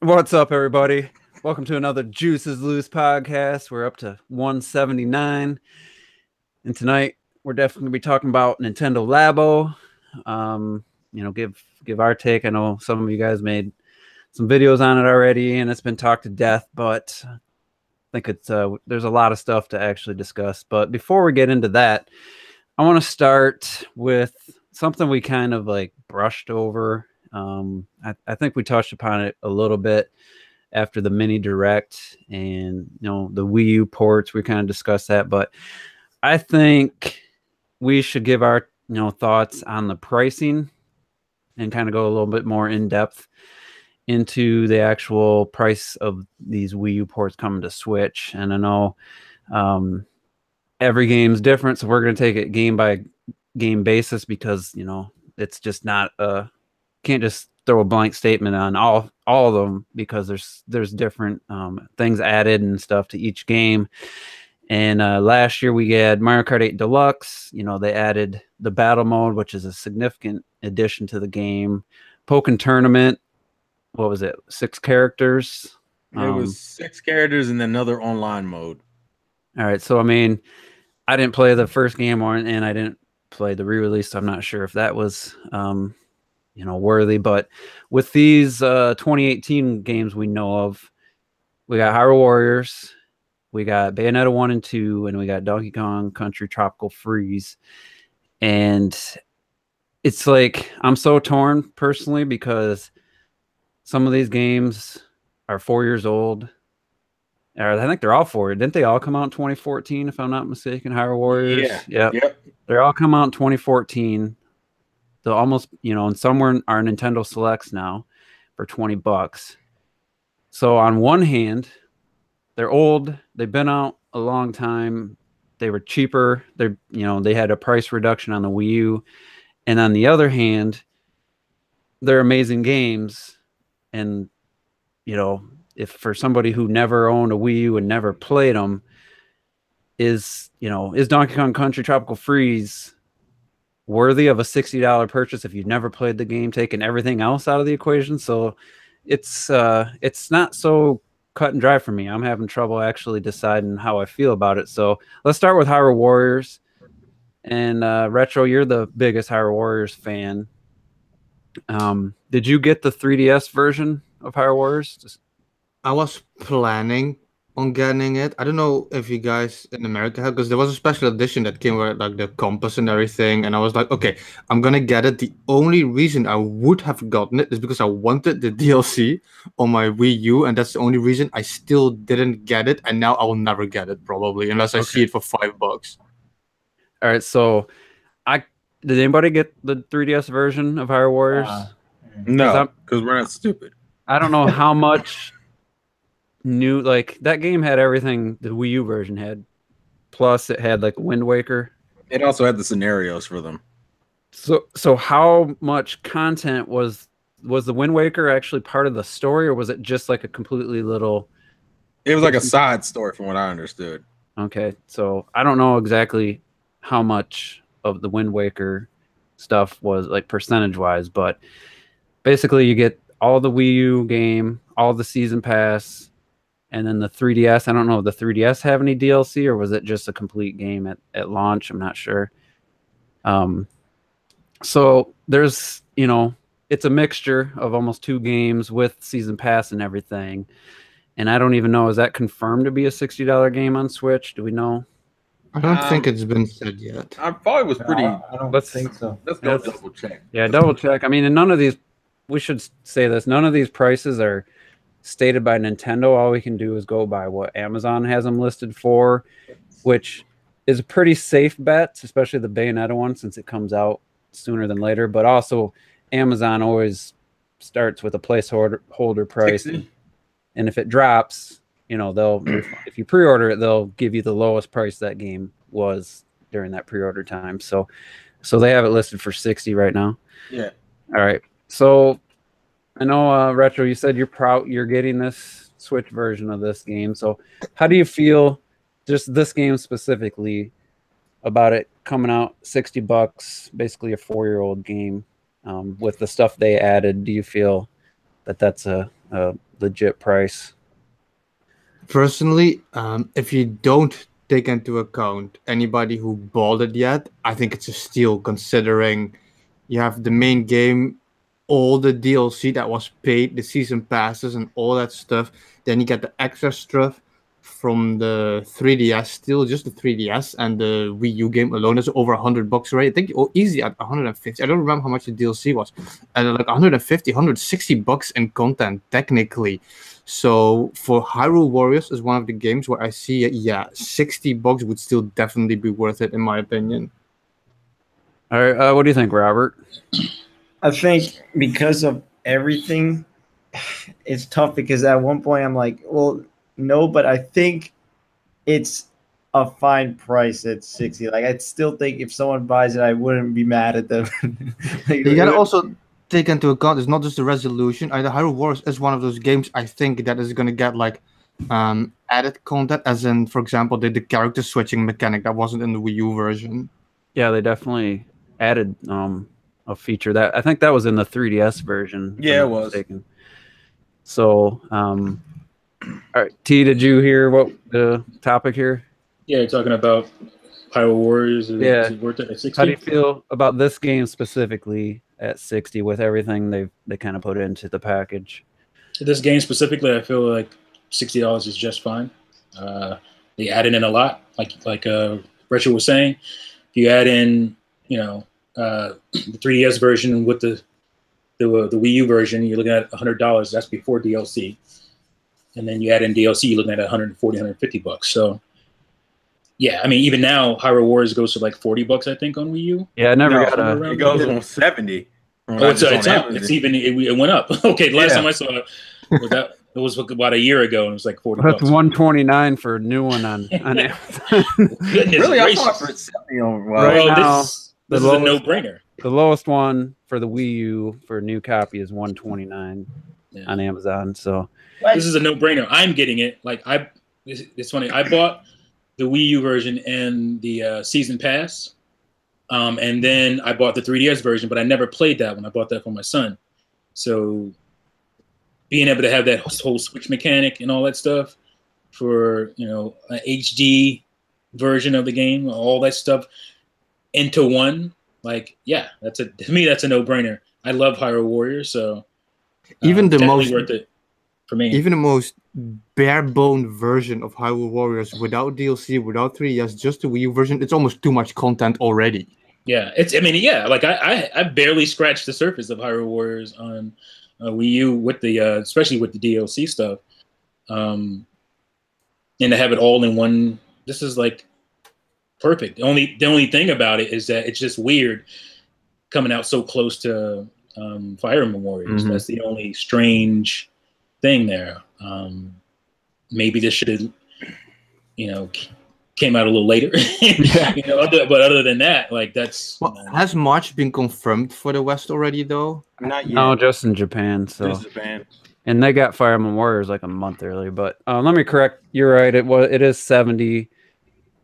What's up, everybody? Welcome to another Juices Loose podcast. We're up to 179, and tonight we're definitely going to be talking about Nintendo LABO. Give our take. I know some of you guys made some videos on it already, and it's been talked to death. But I think it's there's a lot of stuff to actually discuss. But before we get into that, I want to start with something we kind of like brushed over. I think we touched upon it a little bit after the mini direct and the Wii U ports. We kind of discussed that, but I think we should give our thoughts on the pricing and kind of go a little bit more in depth into the actual price of these Wii U ports coming to Switch. And I know every game's different, so we're going to take it game by game basis because it's just not can't just throw a blank statement on all of them because there's different things added and stuff to each game. And last year we had Mario Kart 8 Deluxe. They added the battle mode, which is a significant addition to the game. Pokken Tournament, what was it? 6 characters. It was 6 characters and another online mode. All right, so I mean, I didn't play the first game and I didn't play the re-release, so I'm not sure if that was worthy. But with these 2018 games we know of, we got Hyrule Warriors, we got Bayonetta 1 and 2, and we got Donkey Kong Country Tropical Freeze. And it's like I'm so torn personally because some of these games are 4 years old. I think they're all 4. Didn't they all come out in 2014, if I'm not mistaken? Hyrule Warriors? Yeah. Yep. They all come out in 2014. They'll almost, and some are Nintendo Selects now for $20. So on one hand, they're old. They've been out a long time. They were cheaper. They had a price reduction on the Wii U. And on the other hand, they're amazing games. And, if for somebody who never owned a Wii U and never played them, is Donkey Kong Country Tropical Freeze worthy of a $60 purchase if you've never played the game, taking everything else out of the equation? So it's not so cut and dry for me. I'm having trouble actually deciding how I feel about it. So let's start with Hyrule Warriors. And Retro, you're the biggest Hyrule Warriors fan. Did you get the 3DS version of Hyrule Warriors? I was planning on getting it. I don't know if you guys in America have, because there was a special edition that came with like the compass and everything, and I was like, okay, I'm gonna get it. The only reason I would have gotten it is because I wanted the DLC on my Wii U, and that's the only reason I still didn't get it, and now I will never get it probably unless I see it for $5. All right, so did anybody get the 3DS version of Hyrule Warriors? No, because we're not stupid. I don't know how much new, like, that game had everything the Wii U version had, plus it had like Wind Waker. It also had the scenarios for them. So how much content was the Wind Waker actually part of the story, or was it just like a completely little? It was like a side story from what I understood. Okay, so I don't know exactly how much of the Wind Waker stuff was like percentage wise, but basically you get all the Wii U game, all the season pass. And then the 3DS, I don't know, did the 3DS have any DLC, or was it just a complete game at launch? I'm not sure. So there's, it's a mixture of almost 2 games with season pass and everything. And I don't even know, is that confirmed to be a $60 game on Switch? Do we know? I don't think it's been said yet. I thought it was pretty. I don't think so. Let's go double check. Yeah, double check. I mean, and none of these, we should say this, none of these prices are stated by Nintendo. All we can do is go by what Amazon has them listed for, which is a pretty safe bet, especially the Bayonetta one since it comes out sooner than later. But also, Amazon always starts with a placeholder price, and if it drops, they'll if you pre-order it, they'll give you the lowest price that game was during that pre-order time. So they have it listed for $60 right now. Yeah. All right. So I know, Retro, you said you're getting this Switch version of this game. So how do you feel, just this game specifically, about it coming out $60, basically a 4-year-old game, with the stuff they added? Do you feel that that's a legit price. Personally, if you don't take into account anybody who bought it yet, I think it's a steal considering you have the main game, all the DLC that was paid, the season passes and all that stuff. Then you get the extra stuff from the 3DS, still just the 3DS, and the Wii U game alone is over $100 already. I think easy at 150. I don't remember how much the DLC was, and like 150, $160 in content technically. So for Hyrule Warriors is one of the games where I see it, yeah, $60 would still definitely be worth it in my opinion. All right, what do you think, Robert? I think because of everything, it's tough because at one point I'm like, well, no, but I think it's a fine price at 60. Like, I still think if someone buys it, I wouldn't be mad at them. Like, you gotta also take into account it's not just the resolution. The Hyrule Warriors is one of those games I think that is gonna get like added content, as in, for example, the character switching mechanic that wasn't in the Wii U version. Yeah, they definitely added a feature that I think that was in the 3DS version. Yeah, it was. Mistaken. So, all right, T, did you hear what the topic here? Yeah, you're talking about Hyrule Warriors. Is it worth it at 60? How do you feel about this game specifically at 60 with everything they kind of put into the package? This game specifically, I feel like $60 is just fine. They added in a lot, like Retro was saying. If you add in, the 3DS version with the Wii U version, you're looking at $100. That's before DLC. And then you add in DLC, you're looking at $140, $150. So, yeah, I mean, even now, Hyrule Warriors goes to like $40, I think, on Wii U. Yeah, I never got it goes on 70. Oh, it's up. It went up. Okay, the last time I saw it was about a year ago, and it was like $40. That's $129 for a new one on Amazon. Really, I saw it for 70 on right now. This is a no-brainer. The lowest one for the Wii U for a new copy is $129 on Amazon. So this is a no-brainer. I'm getting it. Like it's funny. I bought the Wii U version and the season pass, and then I bought the 3DS version, but I never played that one. I bought that for my son. So being able to have that whole switch mechanic and all that stuff for an HD version of the game, all that stuff into one, like, yeah, to me that's a no-brainer. I love Hyrule Warriors, so even the most worth it for me. Even the most bare bone version of Hyrule Warriors without DLC, without 3DS, just the Wii U version, it's almost too much content already. Yeah, like I barely scratched the surface of Hyrule Warriors on Wii U with the especially with the DLC stuff, and to have it all in one. This is like perfect. The only thing about it is that it's just weird coming out so close to Fire Emblem Warriors. Mm-hmm. That's the only strange thing there. Maybe this should have, came out a little later. But other than that, like that's. Well, has March been confirmed for the West already though? Not yet. No, just in Japan. So. Just Japan. And they got Fire Emblem Warriors like a month early. But let me correct. You're right. It is 70.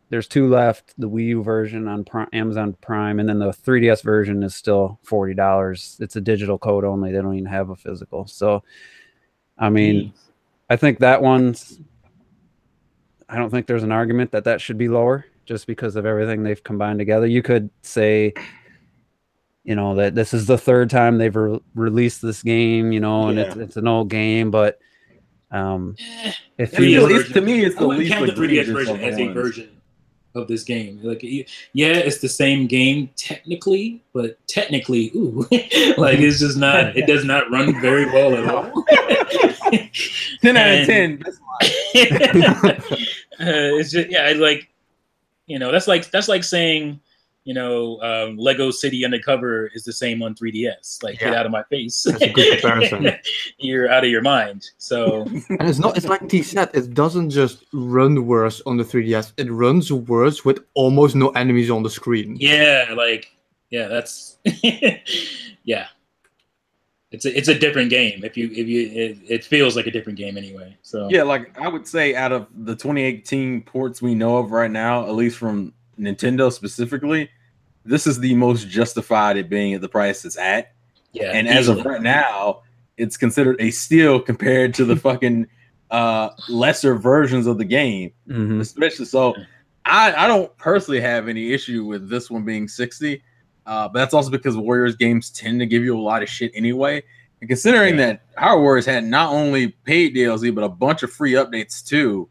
There's 2 left. The Wii U version on Amazon Prime, and then the 3DS version is still $40. It's a digital code only. They don't even have a physical. So, I mean, I think that one's. I don't think there's an argument that should be lower just because of everything they've combined together. You could say, that this is the 3rd time they've released this game, and it's an old game, but if you, at least to me, it's the least count the 3DS version as a version of this game. Like, yeah, it's the same game technically, but technically, like it's just not. It does not run very well at all. 10 out of 10. It's just that's like saying Lego City Undercover is the same on 3DS. Like, get out of my face. That's a good comparison. You're out of your mind. So and it's like T said, it doesn't just run worse on the 3DS, it runs worse with almost no enemies on the screen. That's yeah. It's a different game. It feels like a different game anyway. So yeah, like I would say out of the 2018 ports we know of right now, at least from Nintendo specifically, this is the most justified it being at the price it's at. Yeah, and easily. As of right now, it's considered a steal compared to the fucking lesser versions of the game. Especially so, I don't personally have any issue with this one being 60, but that's also because Warriors games tend to give you a lot of shit anyway. And considering that Hyrule Warriors had not only paid DLC but a bunch of free updates too,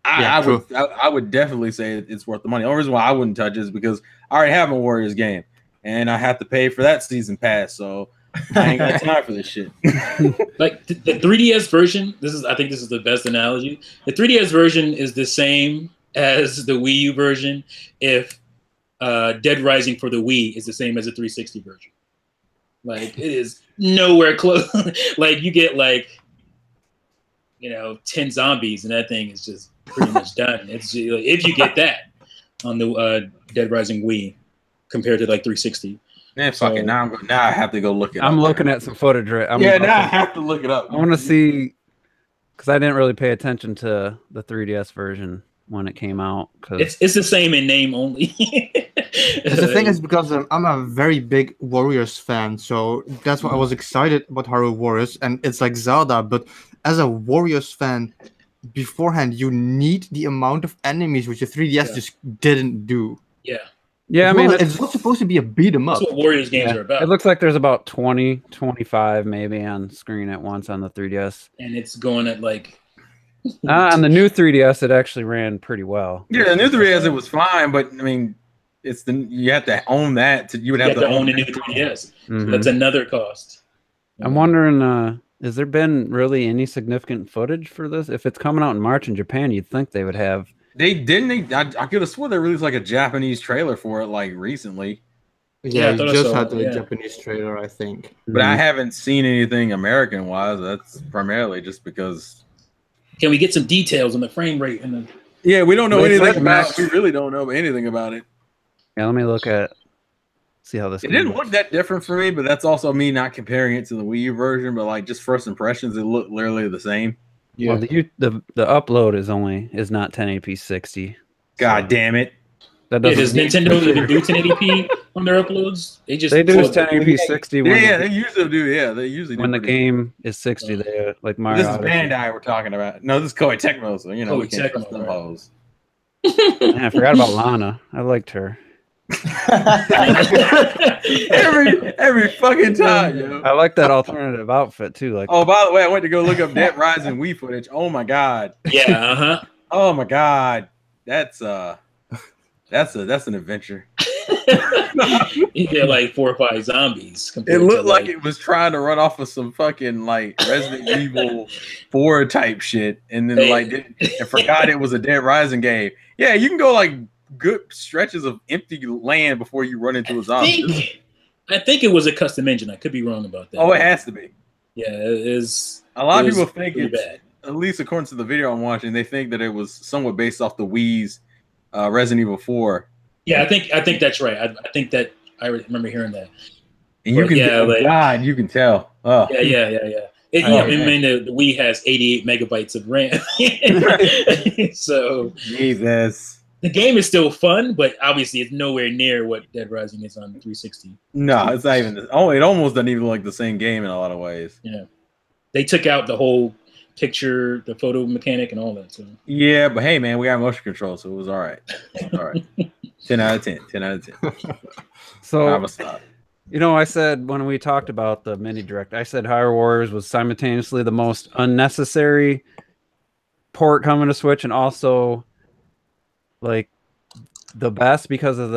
I would definitely say it's worth the money. The only reason why I wouldn't touch it is because I already have a Warriors game, and I have to pay for that season pass, so I ain't got time for this shit. Like the 3DS version, I think this is the best analogy. The 3DS version is the same as the Wii U version if Dead Rising for the Wii is the same as the 360 version. Like, it is nowhere close. Like, you get like, 10 zombies, and that thing is just pretty much done. It's just, like, if you get that on the Dead Rising Wii compared to like 360. Man, fuck it. Now I have to go look it up. I'm looking at some footage. Now I have to look it up. I want to see, because I didn't really pay attention to the 3DS version when it came out. Cause it's the same in name only. The thing is, because I'm a very big Warriors fan, so that's why I was excited about Hyrule Warriors, and it's like Zelda, but as a Warriors fan, beforehand, you need the amount of enemies which the 3DS just didn't do. Yeah, I mean, it's not supposed to be a beat 'em up. That's what Warriors games are about. It looks like there's about 20, 25 maybe on screen at once on the 3DS. And it's going at like... on the new 3DS, it actually ran pretty well. Yeah, the new 3DS, it was fine, but I mean, you have to own that. You would have to own a new 3DS. So that's another cost. I'm wondering, has there been really any significant footage for this? If it's coming out in March in Japan, you'd think they would have. I could have sworn they released like a Japanese trailer for it like recently. Yeah, you just had the Japanese trailer, I think. But I haven't seen anything American wise. That's primarily just because. Can we get some details on the frame rate? Yeah, we don't know anything about it. We really don't know anything about it. Yeah, let me see how this. It didn't look that different for me, but that's also me not comparing it to the Wii U version. But like just first impressions, it looked literally the same. Yeah, well, the upload is not 1080p 60. God damn it! Does Nintendo even do 1080p on their uploads? They do 1080p 60. Yeah, they usually do. Yeah, they usually do. When the game is 60, they like Mario. This is Bandai we're talking about. No, this is Koei Tecmo, so we can't trust them hoes. Man, I forgot about Lana. I liked her. every fucking time, yo. I like that alternative outfit too. Like, oh, by the way, I went to go look up Dead Rising Wii footage. Oh my god. Yeah. Oh my god. That's an adventure. You get like 4 or 5 zombies. It looked like it was trying to run off of some fucking like Resident Evil 4 type shit, and then and forgot it was a Dead Rising game. Yeah, you can go like good stretches of empty land before you run into a zombie. I think it was a custom engine. I could be wrong about that. Oh, it has to be. Yeah, it is. A lot of people think it's bad. At least according to the video I'm watching, they think that it was somewhat based off the Wii's Resident Evil 4. Yeah, I think that's right. I think that I remember hearing that. And you can you can tell. Oh. Yeah. The Wii has 88 megabytes of RAM. So Jesus. The game is still fun, but obviously it's nowhere near what Dead Rising is on 360. No, it's not even. It almost doesn't even look like the same game in a lot of ways. Yeah, they took out the whole picture, the photo mechanic, and all that. So yeah, but hey, man, we got motion control, so it was all right. All right, 10 out of 10. 10 out of 10. So I said when we talked about the mini direct, I said Hyrule Warriors was simultaneously the most unnecessary port coming to Switch, and also like the best because of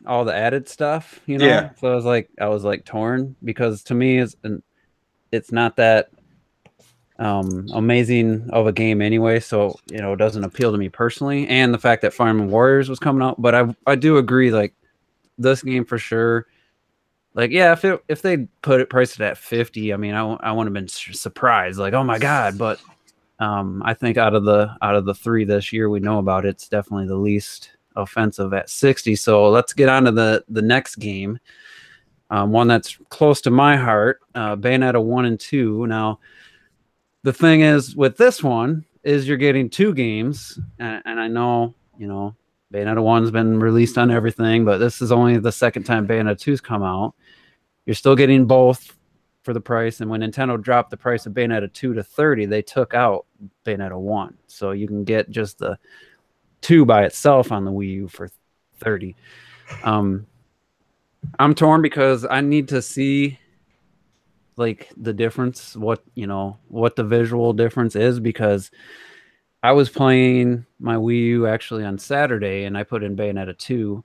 all the added stuff, Yeah. So I was like torn, because to me it's not that amazing of a game anyway, so it doesn't appeal to me personally. And the fact that Fire Emblem Warriors was coming out, but I do agree, like this game for sure. Like, yeah, if they priced it at 50, I mean, I wouldn't have been surprised, like, oh my god. But I think out of the 3 this year we know about, it's definitely the least offensive at 60. So let's get on to the next game, one that's close to my heart, Bayonetta 1 and 2. Now, the thing is with this one is you're getting 2 games, and I know Bayonetta 1's been released on everything, but this is only the second time Bayonetta 2's come out. You're still getting both for the price. And when Nintendo dropped the price of Bayonetta 2 to 30, they took out Bayonetta 1. So you can get just the 2 by itself on the Wii U for 30. I'm torn because I need to see like the difference, what the visual difference is, because I was playing my Wii U actually on Saturday and I put in Bayonetta 2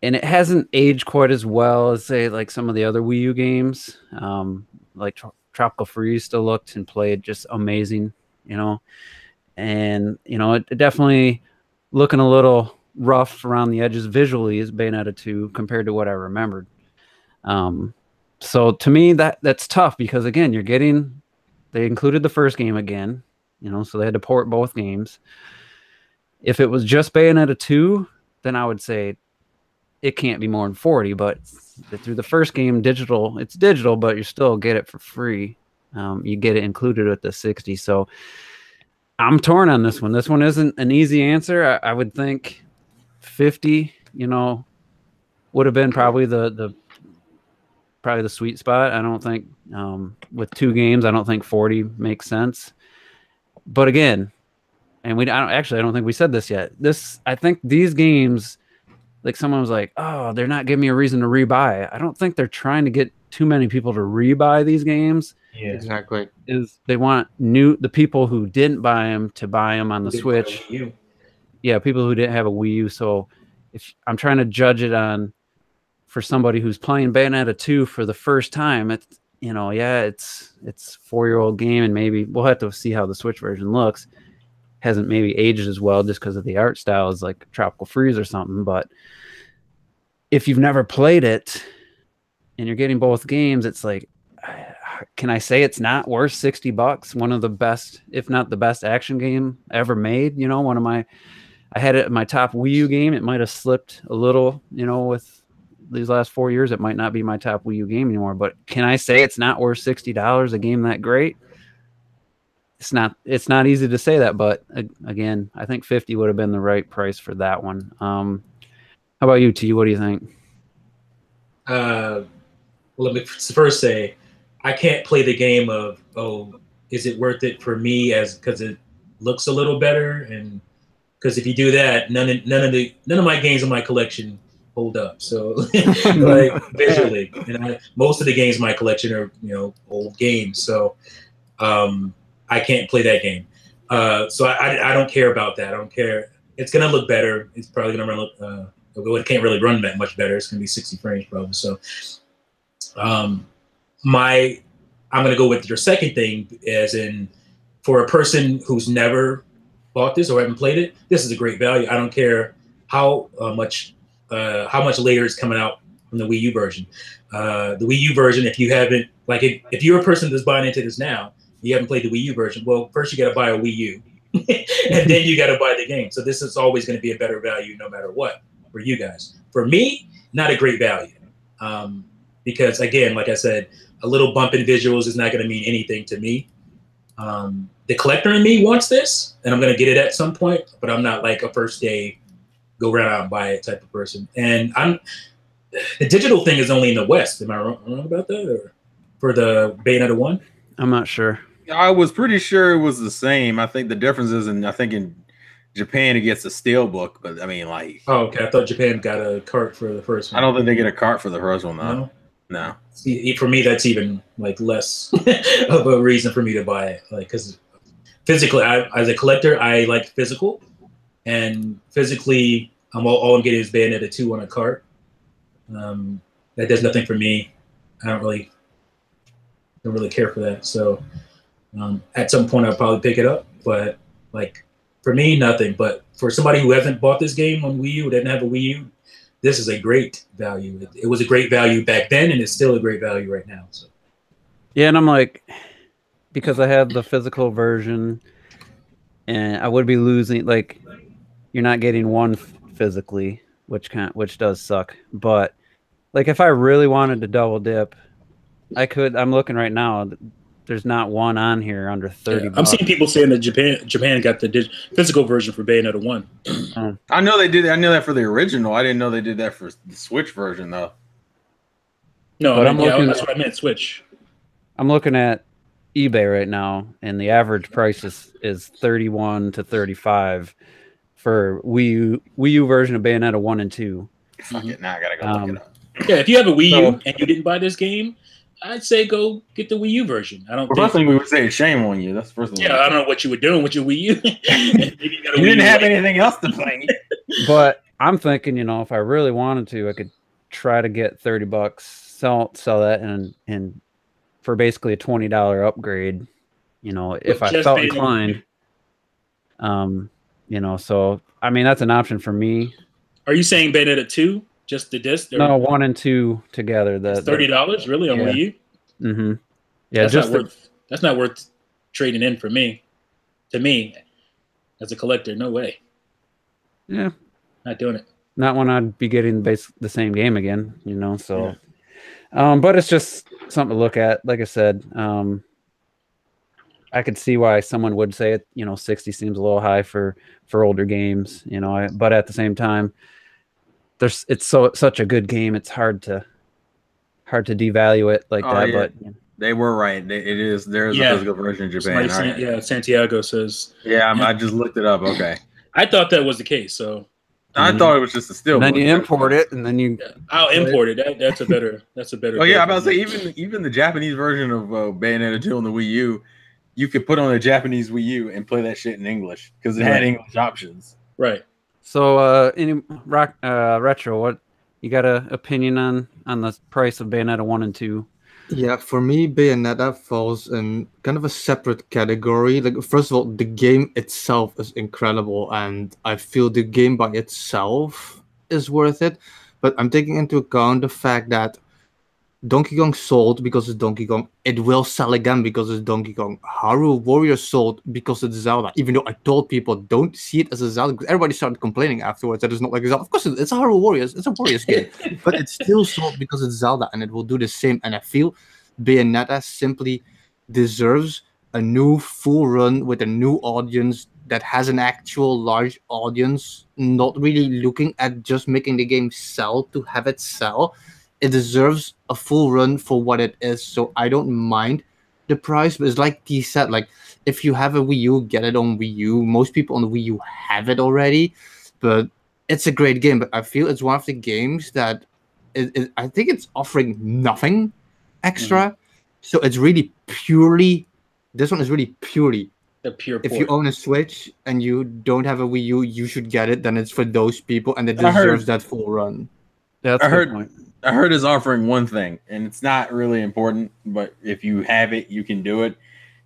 and it hasn't aged quite as well as say like some of the other Wii U games. Like Tropical Freeze still looked and played just amazing, and it definitely looking a little rough around the edges visually is Bayonetta 2 compared to what I remembered. So to me that's tough because again, they included the first game again, so they had to port both games. If it was just Bayonetta 2, then I would say it can't be more than 40, but through the first game, it's digital, but you still get it for free. You get it included with the 60. So I'm torn on this one. This one isn't an easy answer. I would think 50, would have been probably the sweet spot. I don't think with 2 games, I don't think 40 makes sense. But again, and I don't think we said this yet. I think these games, like someone was like, oh, they're not giving me a reason to rebuy. I don't think they're trying to get too many people to rebuy these games. Yeah, exactly. Is they want the people who didn't buy them to buy them on the Switch. Yeah, people who didn't have a Wii U. So if I'm trying to judge it for somebody who's playing Bayonetta 2 for the first time, it's it's 4-year-old game, and maybe we'll have to see how the Switch version looks. Hasn't maybe aged as well just because of the art style as like Tropical Freeze or something. But if you've never played it and you're getting both games, it's like, can I say it's not worth $60? One of the best, if not the best action game ever made. I had it in my top Wii U game. It might have slipped a little, with these last 4 years, it might not be my top Wii U game anymore, but can I say it's not worth $60, a game that great? It's not easy to say that, but again, I think 50 would have been the right price for that one. How about you, T? What do you think? Well, let me first say, I can't play the game of, is it worth it for me because it looks a little better, and because if you do that, none of my games in my collection hold up. So like visually, and most of the games in my collection are old games, so I can't play that game. So I don't care about that. I don't care. It's gonna look better. It's probably gonna run. It can't really run that much better. It's gonna be 60 frames probably. So I'm gonna go with your second thing, as in for a person who's never bought this or haven't played it, this is a great value. I don't care how much later it's coming out from the Wii U version. The Wii U version, if you haven't, like, if you're a person that's buying into this now, you haven't played the Wii U version, well, first you got to buy a Wii U, and then you got to buy the game. So this is always going to be a better value no matter what for you guys. For me, not a great value, because again, like I said, a little bump in visuals is not going to mean anything to me. The collector in me wants this, and I'm going to get it at some point, but I'm not like a first day go around out and buy it type of person. And the digital thing is only in the West. Am I wrong about that? Or for the Bayonetta 1? I'm not sure. I was pretty sure it was the same. I think the difference is in Japan it gets a steelbook, but I mean, like, oh, okay. I thought Japan got a cart for the first one. I don't think they get a cart for the first one though. No. See, for me, that's even like less of a reason for me to buy it. Like, because physically, as a collector, I like physical, and physically, all I'm getting is Bayonetta 2 on a cart. That does nothing for me. I don't really care for that. So at some point I'll probably pick it up, but like for me, nothing. But for somebody who hasn't bought this game on Wii U, who didn't have a Wii U, this is a great value. It was a great value back then, and it's still a great value right now. So yeah, and I'm like, because I have the physical version, and I would be losing. Like, you're not getting one physically, which does suck. But like, if I really wanted to double dip, I could. I'm looking right now. There's not one on here under 30. Yeah, I'm seeing people saying that Japan got the physical version for Bayonetta 1. I know they did. I know that for the original. I didn't know they did that for the Switch version though. No, but that's what I meant. Switch. I'm looking at eBay right now, and the average price is 31 to 35 for Wii U version of Bayonetta 1 and 2. Fuck it, now I gotta go look it up. Yeah, if you have a Wii U and you didn't buy this game, I'd say go get the Wii U version. I don't. First thing we would say is shame on you. That's the first thing. Yeah, I don't know what you were doing with your Wii U. You didn't have anything else to play. But I'm thinking, if I really wanted to, I could try to get $30, sell that, and for basically a $20 upgrade. If I felt inclined. So I mean that's an option for me. Are you saying Bayonetta 2? Just the disc? No, 1 and 2 together. $30 really on Wii U? Mm-hmm. Yeah, that's not worth trading in for me. To me, as a collector, no way. Yeah, not doing it. Not when I'd be getting the same game again. So, but it's just something to look at. Like I said, I could see why someone would say it. 60 seems a little high for older games. But at the same time, it's such a good game. It's hard to devalue it like that. Yeah. But they were right. There's a physical version in Japan. Yeah, Santiago says. Yeah, I just looked it up. Okay, I thought that was the case. So I thought it was just a steal. Then you import it, and then you. I'll import it. That's a better. Oh yeah, I'm about to say even the Japanese version of Bayonetta 2 on the Wii U, you could put on a Japanese Wii U and play that shit in English because it had English options. Right. So, any retro? What you got an opinion on the price of Bayonetta 1 and 2? Yeah, for me, Bayonetta falls in kind of a separate category. Like, first of all, the game itself is incredible, and I feel the game by itself is worth it. But I'm taking into account the fact that Donkey Kong sold because it's Donkey Kong. It will sell again because it's Donkey Kong. Hyrule Warriors sold because it's Zelda. Even though I told people don't see it as a Zelda, because everybody started complaining afterwards that it's not like a Zelda. Of course, it's a Hyrule Warriors. It's a Warriors game. But it still sold because it's Zelda, and it will do the same. And I feel Bayonetta simply deserves a new full run with a new audience that has an actual large audience, not really looking at just making the game sell to have it sell. It deserves a full run for what it is, so I don't mind the price. But it's like T said, like if you have a Wii U, get it on Wii U. Most people on the Wii U have it already, but it's a great game. But I feel it's one of the games that I think it's offering nothing extra. So it's really purely. This one is really purely. The pure. If you own a Switch and you don't have a Wii U, you should get it. Then it's for those people, and it deserves that full run. That's a good point. I heard it's offering one thing, and it's not really important, but if you have it, you can do it.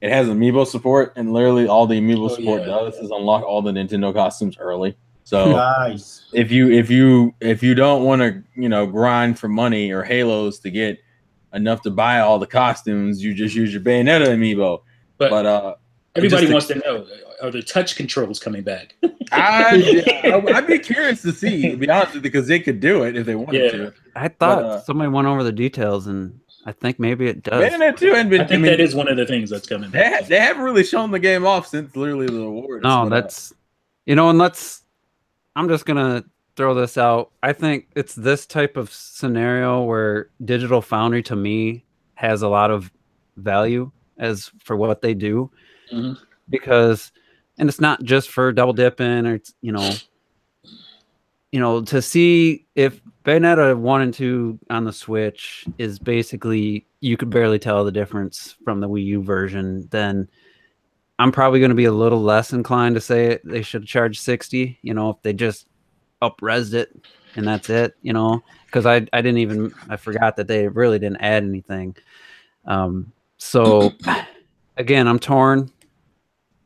It has amiibo support, and literally all the amiibo support does is unlock all the Nintendo costumes early. So nice. If you don't want to grind for money or Halos to get enough to buy all the costumes, you just use your Bayonetta amiibo. But everybody wants to know: are the touch controls coming back? I'd be curious to see, to be honest with you, because they could do it if they wanted to. I thought somebody went over the details, and I think maybe it does. Bayonetta 2 and I think that is one of the things that's coming back. They haven't really shown the game off since literally the awards. No, that's and I'm just gonna throw this out. I think it's this type of scenario where Digital Foundry to me has a lot of value as for what they do. Because, and it's not just for double dipping or to see if Bayonetta 1 and 2 on the Switch is basically you could barely tell the difference from the Wii U version, then I'm probably going to be a little less inclined to say they should charge 60, if they just up-resed it and that's it, because I forgot that they really didn't add anything. So again, I'm torn.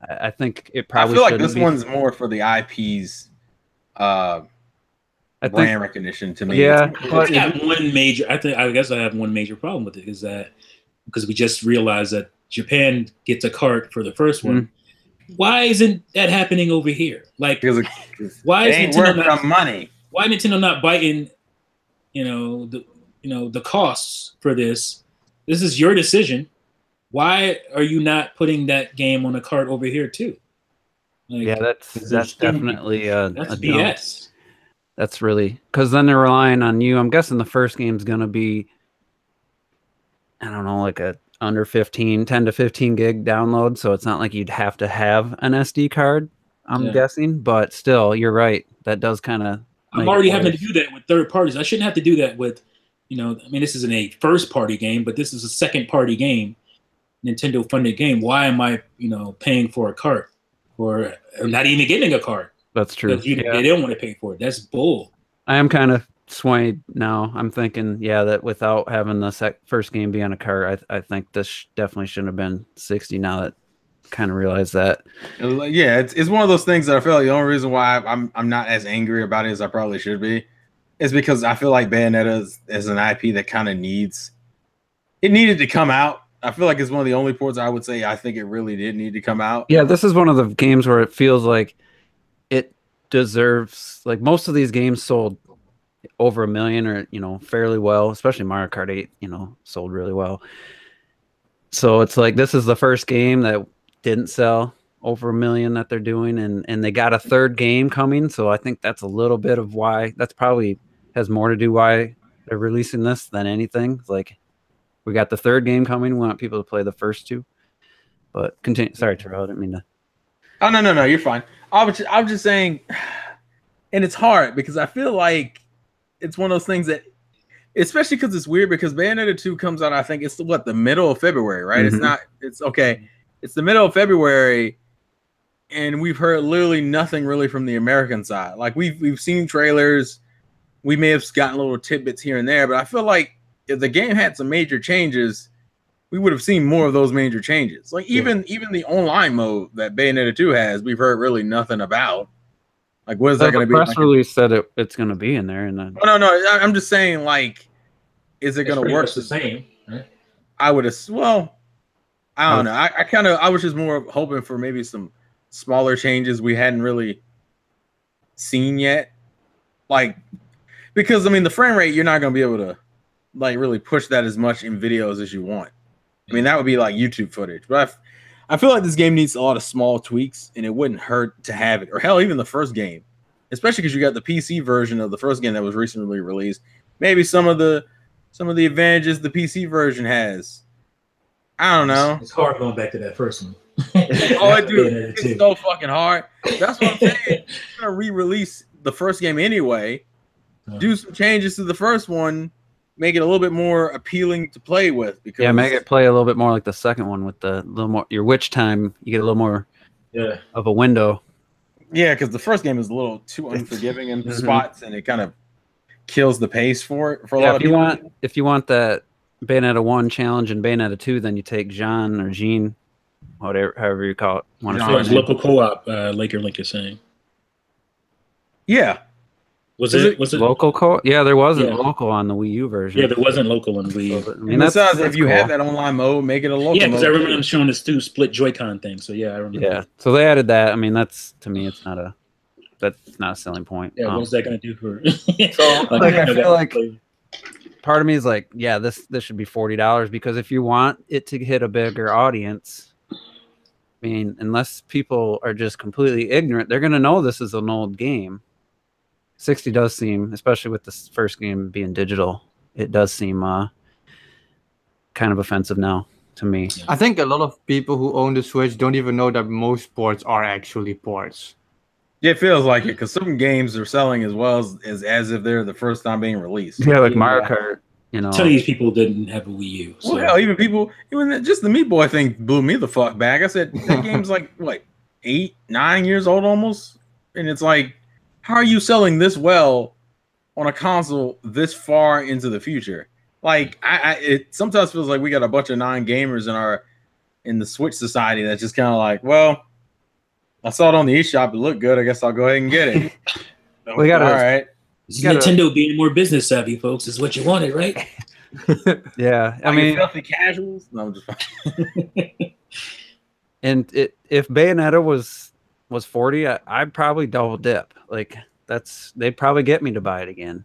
I think it probably. I feel like this one's more for the IP's brand recognition to me. Yeah, but I guess I have one major problem with it is that because we just realized that Japan gets a cart for the first one. Why isn't that happening over here? Like, why is Nintendo not money? Why Nintendo not biting? The costs for this. This is your decision. Why are you not putting that game on a cart over here too? Like, that's definitely that's BS. That's really because then they're relying on you. I'm guessing the first game's gonna be, I don't know, like a under 10 to 15 gig download, so it's not like you'd have to have an SD card, I'm guessing, but still, you're right. That does kind of. I'm already having to do that with third parties. I shouldn't have to do that with, I mean, this isn't a first party game, but this is a second party game, Nintendo funded game. Why am I, paying for a cart or not even getting a cart? That's true. They don't want to pay for it. That's bull. I am kind of swayed now. I'm thinking, that without having the first game be on a cart, I think this definitely shouldn't have been 60. Now that I kind of realize that. Yeah, it's one of those things that I feel like the only reason why I'm not as angry about it as I probably should be is because I feel like Bayonetta is an IP that kind of needed to come out. I feel like it's one of the only ports I would say I think it really did need to come out. Yeah, this is one of the games where it feels like it deserves, like most of these games sold over 1 million or, fairly well, especially Mario Kart 8, sold really well. So it's like this is the first game that didn't sell over 1 million that they're doing, and they got a third game coming. So I think that's a little bit of why, that's probably has more to do why they're releasing this than anything. Like, we got the third game coming. We want people to play the first two. But continue. Sorry, Terrell, I didn't mean to. Oh, no, you're fine. I was just saying, and it's hard because I feel like it's one of those things that, especially because it's weird because Bayonetta 2 comes out, I think it's the middle of February, right? Mm-hmm. It's the middle of February, and we've heard literally nothing really from the American side. Like we've seen trailers, we may have gotten little tidbits here and there, but I feel like if the game had some major changes, we would have seen more of those major changes. Like even the online mode that Bayonetta 2 has, we've heard really nothing about. Like, what is that going to be? The press release said it's going to be in there, and then no. I'm just saying, like, is it going to work the same? Right? I would have. Well, I don't know. I was just more hoping for maybe some smaller changes we hadn't really seen yet. Like, because I mean, the frame rate, you're not going to be able to like really push that as much in videos as you want. I mean, that would be like YouTube footage, but I feel like this game needs a lot of small tweaks, and it wouldn't hurt to have it. Or hell, even the first game, especially because you got the PC version of the first game that was recently released. Maybe some of the advantages the PC version has. I don't know. It's hard going back to that first one. It's so fucking hard. That's what I'm saying. You're gonna re-release the first game anyway. Do some changes to the first one. Make it a little bit more appealing to play with. Because make it play a little bit more like the second one with the little more your witch time. You get a little more of a window. Yeah, because the first game is a little too unforgiving in spots, and it kind of kills the pace for a lot of people. If you want that Bayonetta 1 challenge and Bayonetta 2, then you take Jean or Jean, however you call it. It's local co-op, Laker Link is saying. Yeah. Was it local co-op? Yeah, there wasn't local on the Wii U version. Yeah, there wasn't local on Wii U. So, I mean, that's if you have that online mode, make it a local mode. Yeah, because I remember them showing us two split Joy-Con things. So yeah, I remember. Yeah, so they added that. I mean, that's to me, that's not a selling point. Yeah, what's that going to do for? So I feel like part of me is like, yeah, this should be $40 because if you want it to hit a bigger audience, I mean, unless people are just completely ignorant, they're going to know this is an old game. 60 does seem, especially with this first game being digital, it does seem kind of offensive now to me. I think a lot of people who own the Switch don't even know that most ports are actually ports. Yeah, it feels like it because some games are selling as well as if they're the first time being released. Yeah, like Mario Kart. Some of these people didn't have a Wii U. So. Well, hell, even just the Meat Boy thing blew me the fuck back. I said that game's like 8, 9 years old almost, and it's like, how are you selling this well on a console this far into the future? Like, it sometimes feels like we got a bunch of non-gamers in the Switch society that's just kind of like, well, I saw it on the eShop. It looked good. I guess I'll go ahead and get it. All right. Nintendo being more business savvy, folks, is what you wanted, right? Yeah, I mean, filthy casuals. No, I'm just fine. And if Bayonetta was 40, I'd probably double dip. Like they'd probably get me to buy it again.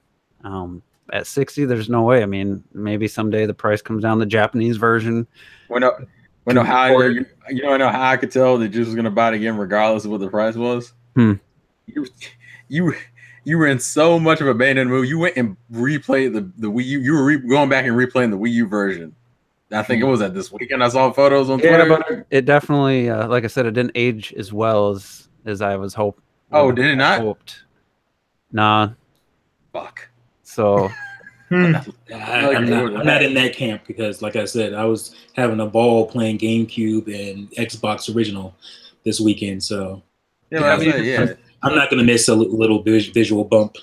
At 60, there's no way. I mean, maybe someday the price comes down. The Japanese version. I know how I could tell that you was gonna buy it again regardless of what the price was. You were in so much of a Bayonetta mood. You went and replayed the Wii U. You were going back and replaying the Wii U version I think it was at this weekend. I saw photos on Yeah, Twitter. but it definitely, like I said, it didn't age as well as I was hoping. Oh, did it not? Hoped. Nah. Fuck. So I'm not in that camp because, like I said, I was having a ball playing GameCube and Xbox Original this weekend. So yeah, I'm not going to miss a little visual bump.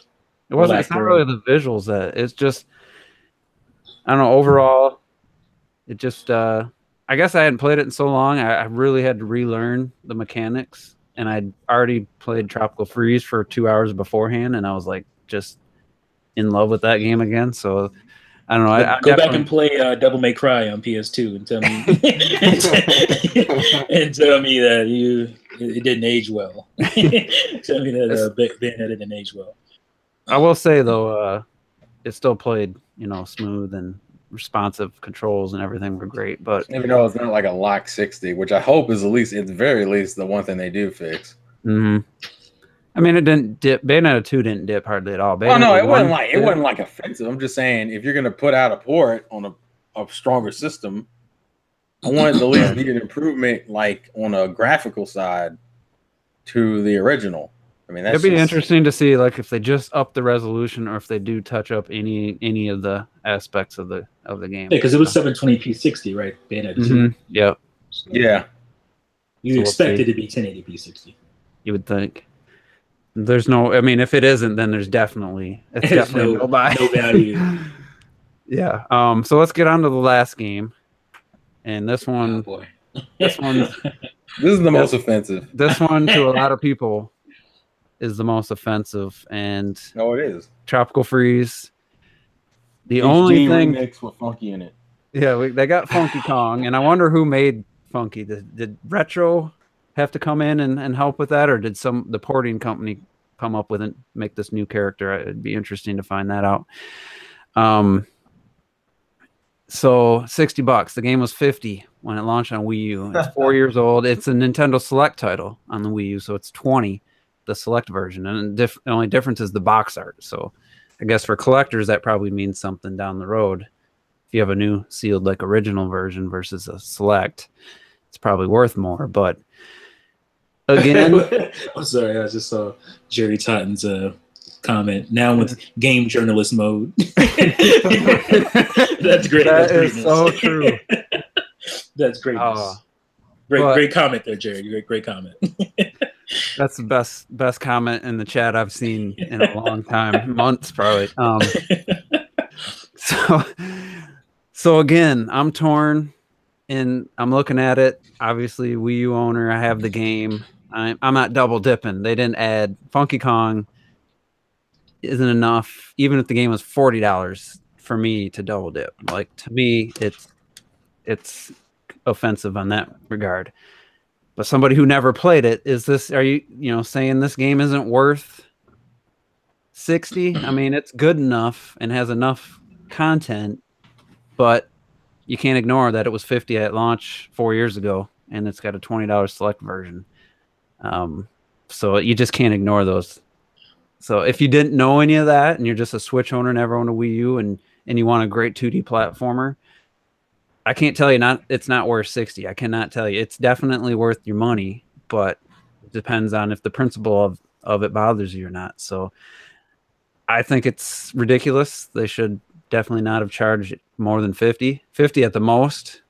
It wasn't. It's not really the visuals that. It's just, I don't know. Overall, it just. I guess I hadn't played it in so long. I really had to relearn the mechanics, and I'd already played Tropical Freeze for 2 hours beforehand, and I was like just in love with that game again. So I don't know. Go back and play Devil May Cry on PS2 and tell me and tell me that it didn't age well. Tell me that Bayonetta didn't age well. I will say though, it still played, smooth and responsive. Controls and everything were great. But even though it's not like a lock 60, which I hope is at the very least the one thing they do fix. Mm-hmm. I mean, it didn't dip. Bayonetta 2 didn't dip hardly at all. Oh no, it wasn't like offensive. I'm just saying if you're gonna put out a port on a stronger system, I want it to at least be an improvement, like on a graphical side to the original. I mean, it'd be interesting to see, like, if they just up the resolution or if they do touch up any of the aspects of the game. Yeah, because it was 720p 60, right? Bayonetta 2. Yep. So, yeah. You expect it to be 1080p 60. You would think. There's no. I mean, if it isn't, then there's definitely no value. Yeah. So let's get on to the last game, and this one. Oh, boy. This is the most offensive. This one to a lot of people is the most offensive, and no, it is Tropical Freeze. The HD only thing remix with Funky in it. Yeah, they got Funky Kong, and I wonder who made Funky. Did Retro have to come in and help with that, or did the porting company come up with and make this new character? It'd be interesting to find that out. So $60. The game was $50 when it launched on Wii U. It's 4 years old. It's a Nintendo Select title on the Wii U, so it's $20, the Select version, and the only difference is the box art. So I guess for collectors that probably means something down the road. If you have a new sealed like original version versus a Select, it's probably worth more. But again, I'm sorry, I just saw Jerry Totten's comment. Now with game journalist mode. That's great. That is so true. That's great. Great comment there, Jerry. Great comment. That's the best comment in the chat I've seen in a long time, months probably. So again, I'm torn, and I'm looking at it. Obviously, Wii U owner, I have the game. I'm not double dipping. They didn't add Funky Kong. Isn't enough, even if the game was $40 for me to double dip. Like, to me, it's offensive on that regard. But somebody who never played it, are you saying this game isn't worth $60? I mean, it's good enough and has enough content, but you can't ignore that it was $50 at launch 4 years ago, and it's got a $20 Select version. So you just can't ignore those. So if you didn't know any of that, and you're just a Switch owner, never owned a Wii U, and you want a great 2D platformer, I can't tell you it's not worth $60. I cannot tell you. It's definitely worth your money, but it depends on if the principle of it bothers you or not. So I think it's ridiculous. They should definitely not have charged more than $50. $50 at the most.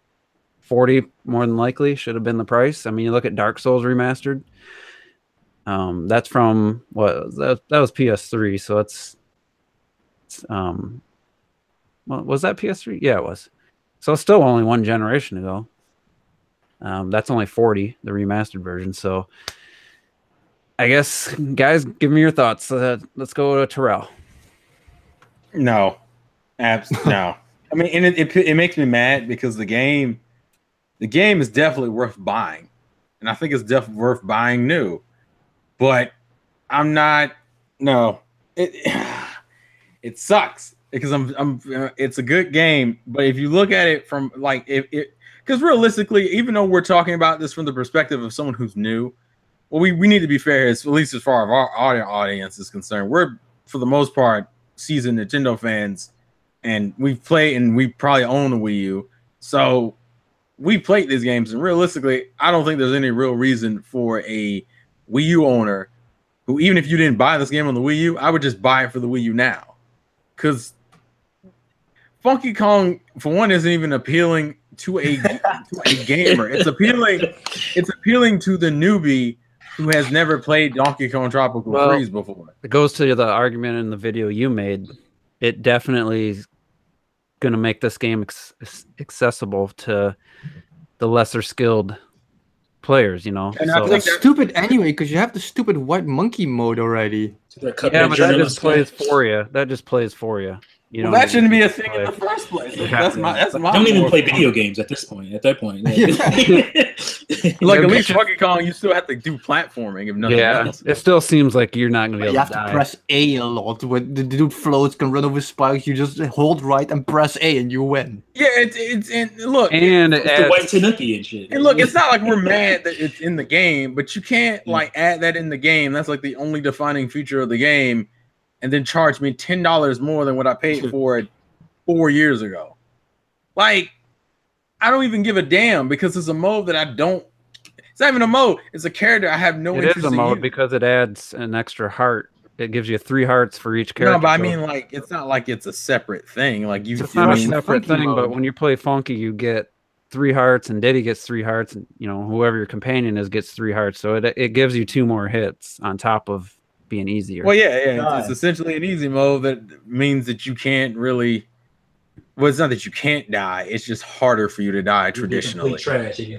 $40 more than likely should have been the price. I mean, you look at Dark Souls Remastered. That's from that was PS3, so it's was that PS3? Yeah, it was. So it's still only one generation ago. That's only $40, the remastered version. So I guess, guys, give me your thoughts. Let's go to Terrell. No, absolutely no. I mean, and it makes me mad because the game is definitely worth buying, and I think it's definitely worth buying new. But I'm not. No, it sucks because I'm. It's a good game, but if you look at it from like because realistically, even though we're talking about this from the perspective of someone who's new, well, we need to be fair, at least as far as our audience is concerned. We're for the most part seasoned Nintendo fans, and we play and we probably own the Wii U, So we played these games, and realistically, I don't think there's any real reason for a Wii U owner who, even if you didn't buy this game on the Wii U, I would just buy it for the Wii U now. Because Funky Kong, for one, isn't even appealing to a gamer. It's appealing to the newbie who has never played Donkey Kong Tropical Freeze before. It goes to the argument in the video you made. It definitely is going to make this game accessible to the lesser skilled players, you know. And I think that's stupid anyway, because you have the stupid white monkey mode already. Yeah, but that just plays for you. That just plays for you. Well, that shouldn't be a thing in the first place. That's my. Don't even play video games at this point. At that point, like at least Funky Kong, you still have to do platforming. If nothing else. It still seems like you're not going to be able to die. You have to press A a lot. When the dude floats, can run over spikes. You just hold right and press A, and you win. Yeah, it's look, and it's the white Tanuki and shit. And look, it's not like we're mad that it's in the game, but you can't like add that in the game. That's like the only defining feature of the game. And then charge me $10 more than what I paid for it 4 years ago. Like, I don't even give a damn because it's a mode that I don't. It's not even a mode. It's a character I have no interest in. It is a mode because it adds an extra heart. It gives you 3 hearts for each character. No, but I mean, like, it's not like it's a separate thing. Like it's not a separate thing, but when you play Funky, you get 3 hearts, and Diddy gets 3 hearts, and you know whoever your companion is gets 3 hearts. So it gives you 2 more hits on top of being easier. Well, yeah, it's essentially an easy mode that means that you can't really. Well, it's not that you can't die; it's just harder for you to die traditionally.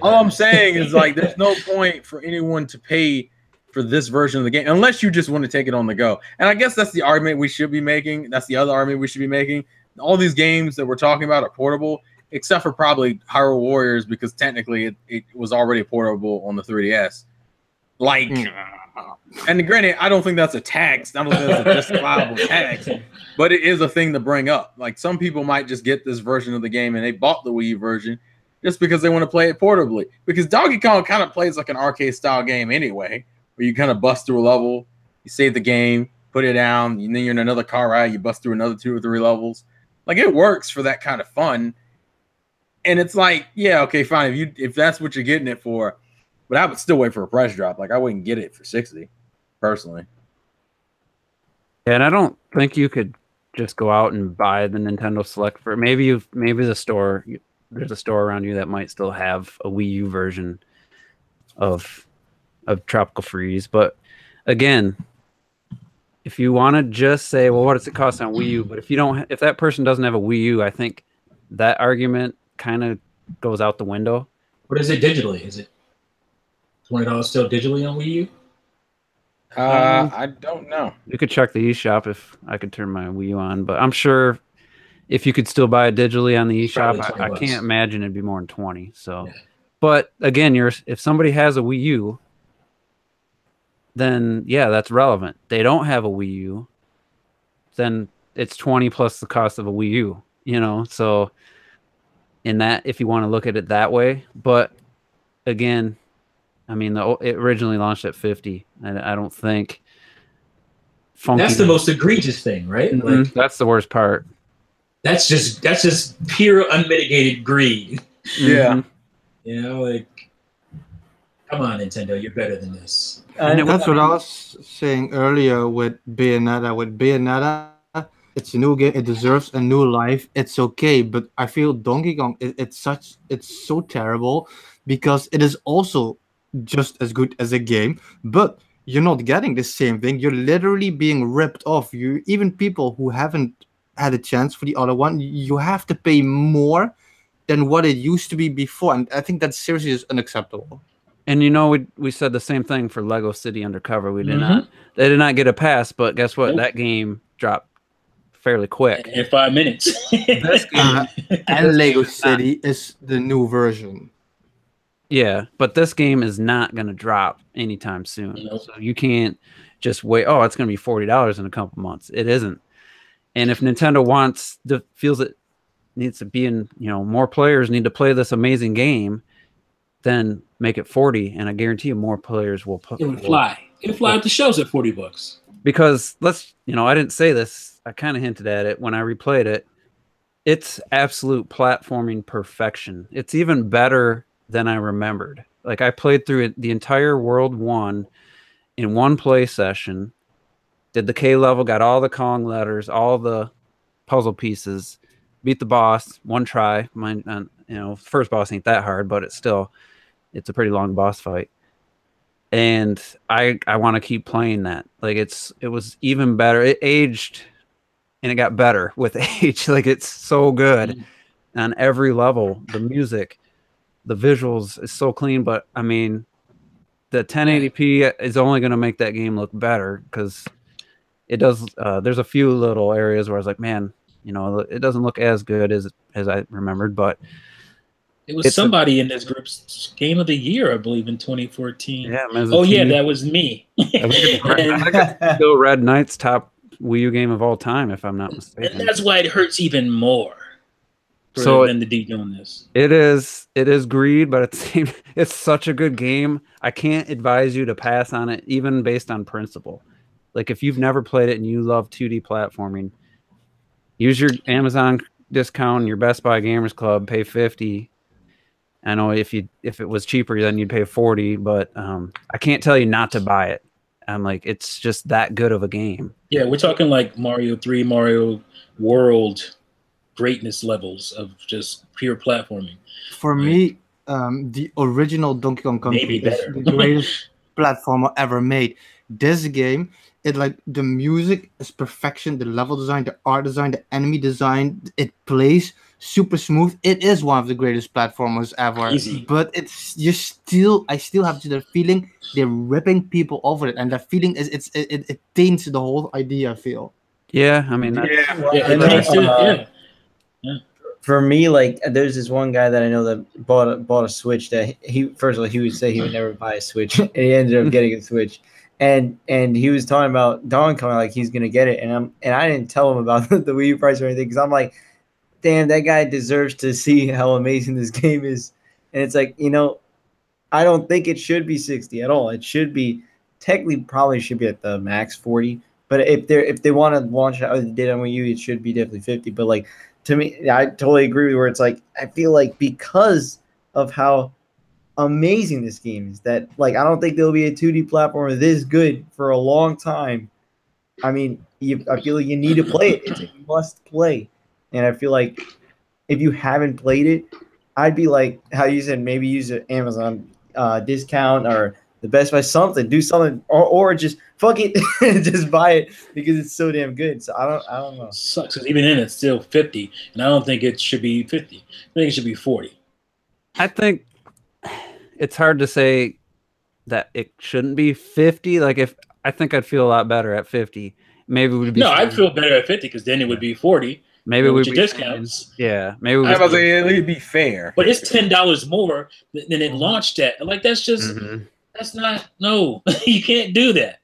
All I'm saying is like, there's no point for anyone to pay for this version of the game unless you just want to take it on the go. And I guess that's the argument we should be making. That's the other argument we should be making. All these games that we're talking about are portable, except for probably Hyrule Warriors, because technically it was already portable on the 3DS. Like. And granted, I don't think that's a tax. I don't think that's a justifiable tax, but it is a thing to bring up. Like some people might just get this version of the game and they bought the Wii U version just because they want to play it portably. Because Donkey Kong kind of plays like an arcade style game anyway, where you kind of bust through a level, you save the game, put it down, and then you're in another car ride, you bust through another 2 or 3 levels. Like it works for that kind of fun. And it's like, yeah, okay, fine. If that's what you're getting it for. But I would still wait for a price drop. Like I wouldn't get it for $60, personally. And I don't think you could just go out and buy the Nintendo Select for maybe there's a store around you that might still have a Wii U version of Tropical Freeze. But again, if you want to just say, well, what does it cost on Wii U? But if that person doesn't have a Wii U, I think that argument kind of goes out the window. What is it digitally? Is it $20 still digitally on Wii U? I don't know. You could check the eShop if I could turn my Wii U on, but I'm sure if you could still buy it digitally on the eShop, I can't imagine it'd be more than 20. So, yeah. But again, if somebody has a Wii U, then yeah, that's relevant. They don't have a Wii U, then it's 20 plus the cost of a Wii U. You know, so in that, if you want to look at it that way, but again. I mean, it originally launched at 50, and I don't think. That's the most egregious thing, right? Mm-hmm. Like, that's the worst part. That's just pure unmitigated greed. Yeah. You know, like, come on, Nintendo, you're better than this. And that's what I was saying earlier with Bayonetta. With Bayonetta, it's a new game. It deserves a new life. It's okay, but I feel Donkey Kong. It's so terrible because it is also just as good as a game, but you're not getting the same thing. You're literally being ripped off. Even people who haven't had a chance for the other one, you have to pay more than what it used to be before, and I think that seriously is unacceptable. And you know, we said the same thing for Lego City Undercover. We did not. They did not get a pass, but guess what? Nope. That game dropped fairly quick in 5 minutes. And Lego City is the new version. Yeah, but this game is not going to drop anytime soon. Nope. So you can't just wait. Oh, it's going to be $40 in a couple months. It isn't. And if Nintendo feels it needs to be in, more players need to play this amazing game, then make it 40, and I guarantee you more players will put. It would fly. It would fly up the shelves at $40. Because I didn't say this. I kind of hinted at it when I replayed it. it's absolute platforming perfection. It's even better than I remembered. Like I played through it, the entire World 1 in one play session, did the K level, got all the Kong letters, all the puzzle pieces, beat the boss, one try. Mine, you know, first boss ain't that hard, but it's a pretty long boss fight. And I want to keep playing that. Like it was even better. It aged and it got better with age. Like it's so good on every level. The music, the visuals is so clean, but I mean, the 1080p is only going to make that game look better because it does. There's a few little areas where I was like, man, you know, it doesn't look as good as I remembered, but it was somebody in this group's game of the year, I believe, in 2014. Yeah, yeah, that was me. I think it's still Red Knight's top Wii U game of all time, if I'm not mistaken. And that's why it hurts even more. So than the D doing this. It is greed, but it's such a good game. I can't advise you to pass on it, even based on principle. Like if you've never played it and you love 2D platforming, use your Amazon discount, your Best Buy Gamers Club, pay $50. I know if it was cheaper, then you'd pay $40, but I can't tell you not to buy it. I'm like, it's just that good of a game. Yeah, we're talking like Mario 3, Mario World greatness levels of just pure platforming. For me, the original Donkey Kong Country is the greatest platformer ever made. This game, it like the music is perfection, the level design, the art design, the enemy design, it plays super smooth. It is one of the greatest platformers ever. Easy. But it's I still have the feeling they're ripping people over it, and that feeling is it taints the whole idea, I feel. Yeah, I mean For me, like there's this one guy that I know that bought a Switch that he would say he would never buy a Switch, and he ended up getting a Switch. And he was talking about Donkey Kong, like he's gonna get it, and I didn't tell him about the Wii U price or anything because I'm like, damn, that guy deserves to see how amazing this game is. And it's like, you know, I don't think it should be 60 at all. It should be technically probably should be at the max 40. But if they want to launch it how they did on Wii U, it should be definitely 50. But like to me, I totally agree with where it's like I feel like because of how amazing this game is that like I don't think there'll be a 2D platformer this good for a long time. I mean, I feel like you need to play it. It's a must play. And I feel like if you haven't played it, I'd be like how you said, maybe use an Amazon discount or the Best Buy, something, do something, or just fuck it, just buy it because it's so damn good. So I don't know. Sucks because even then it's still 50, and I don't think it should be 50. I think it should be 40. I think it's hard to say that it shouldn't be 50. Like I think I'd feel a lot better at 50. Maybe we'd be. No, I'd feel better at 50 because then it would be 40. Maybe we'd be discounts. Yeah, maybe I was saying it'd be fair. But it's $10 more than it launched at. Like that's just that's not you can't do that.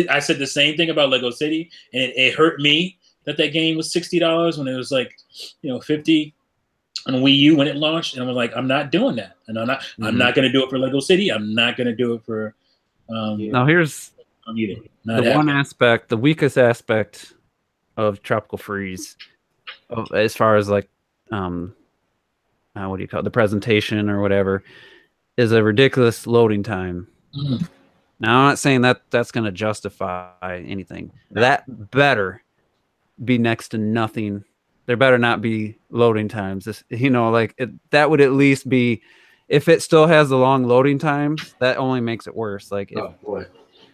I said the same thing about Lego City, and it hurt me that game was $60 when it was like, you know, 50 on Wii U when it launched, and I was like, I'm not doing that, and I'm not going to do it for Lego City. I'm not going to do it for. Now here's the one aspect, the weakest aspect of Tropical Freeze, as far as like, what do you call it, the presentation or whatever, is a ridiculous loading time. Now, I'm not saying that that's going to justify anything. That better be next to nothing. There better not be loading times. You know, like that would at least be, if it still has the long loading times, that only makes it worse. Like,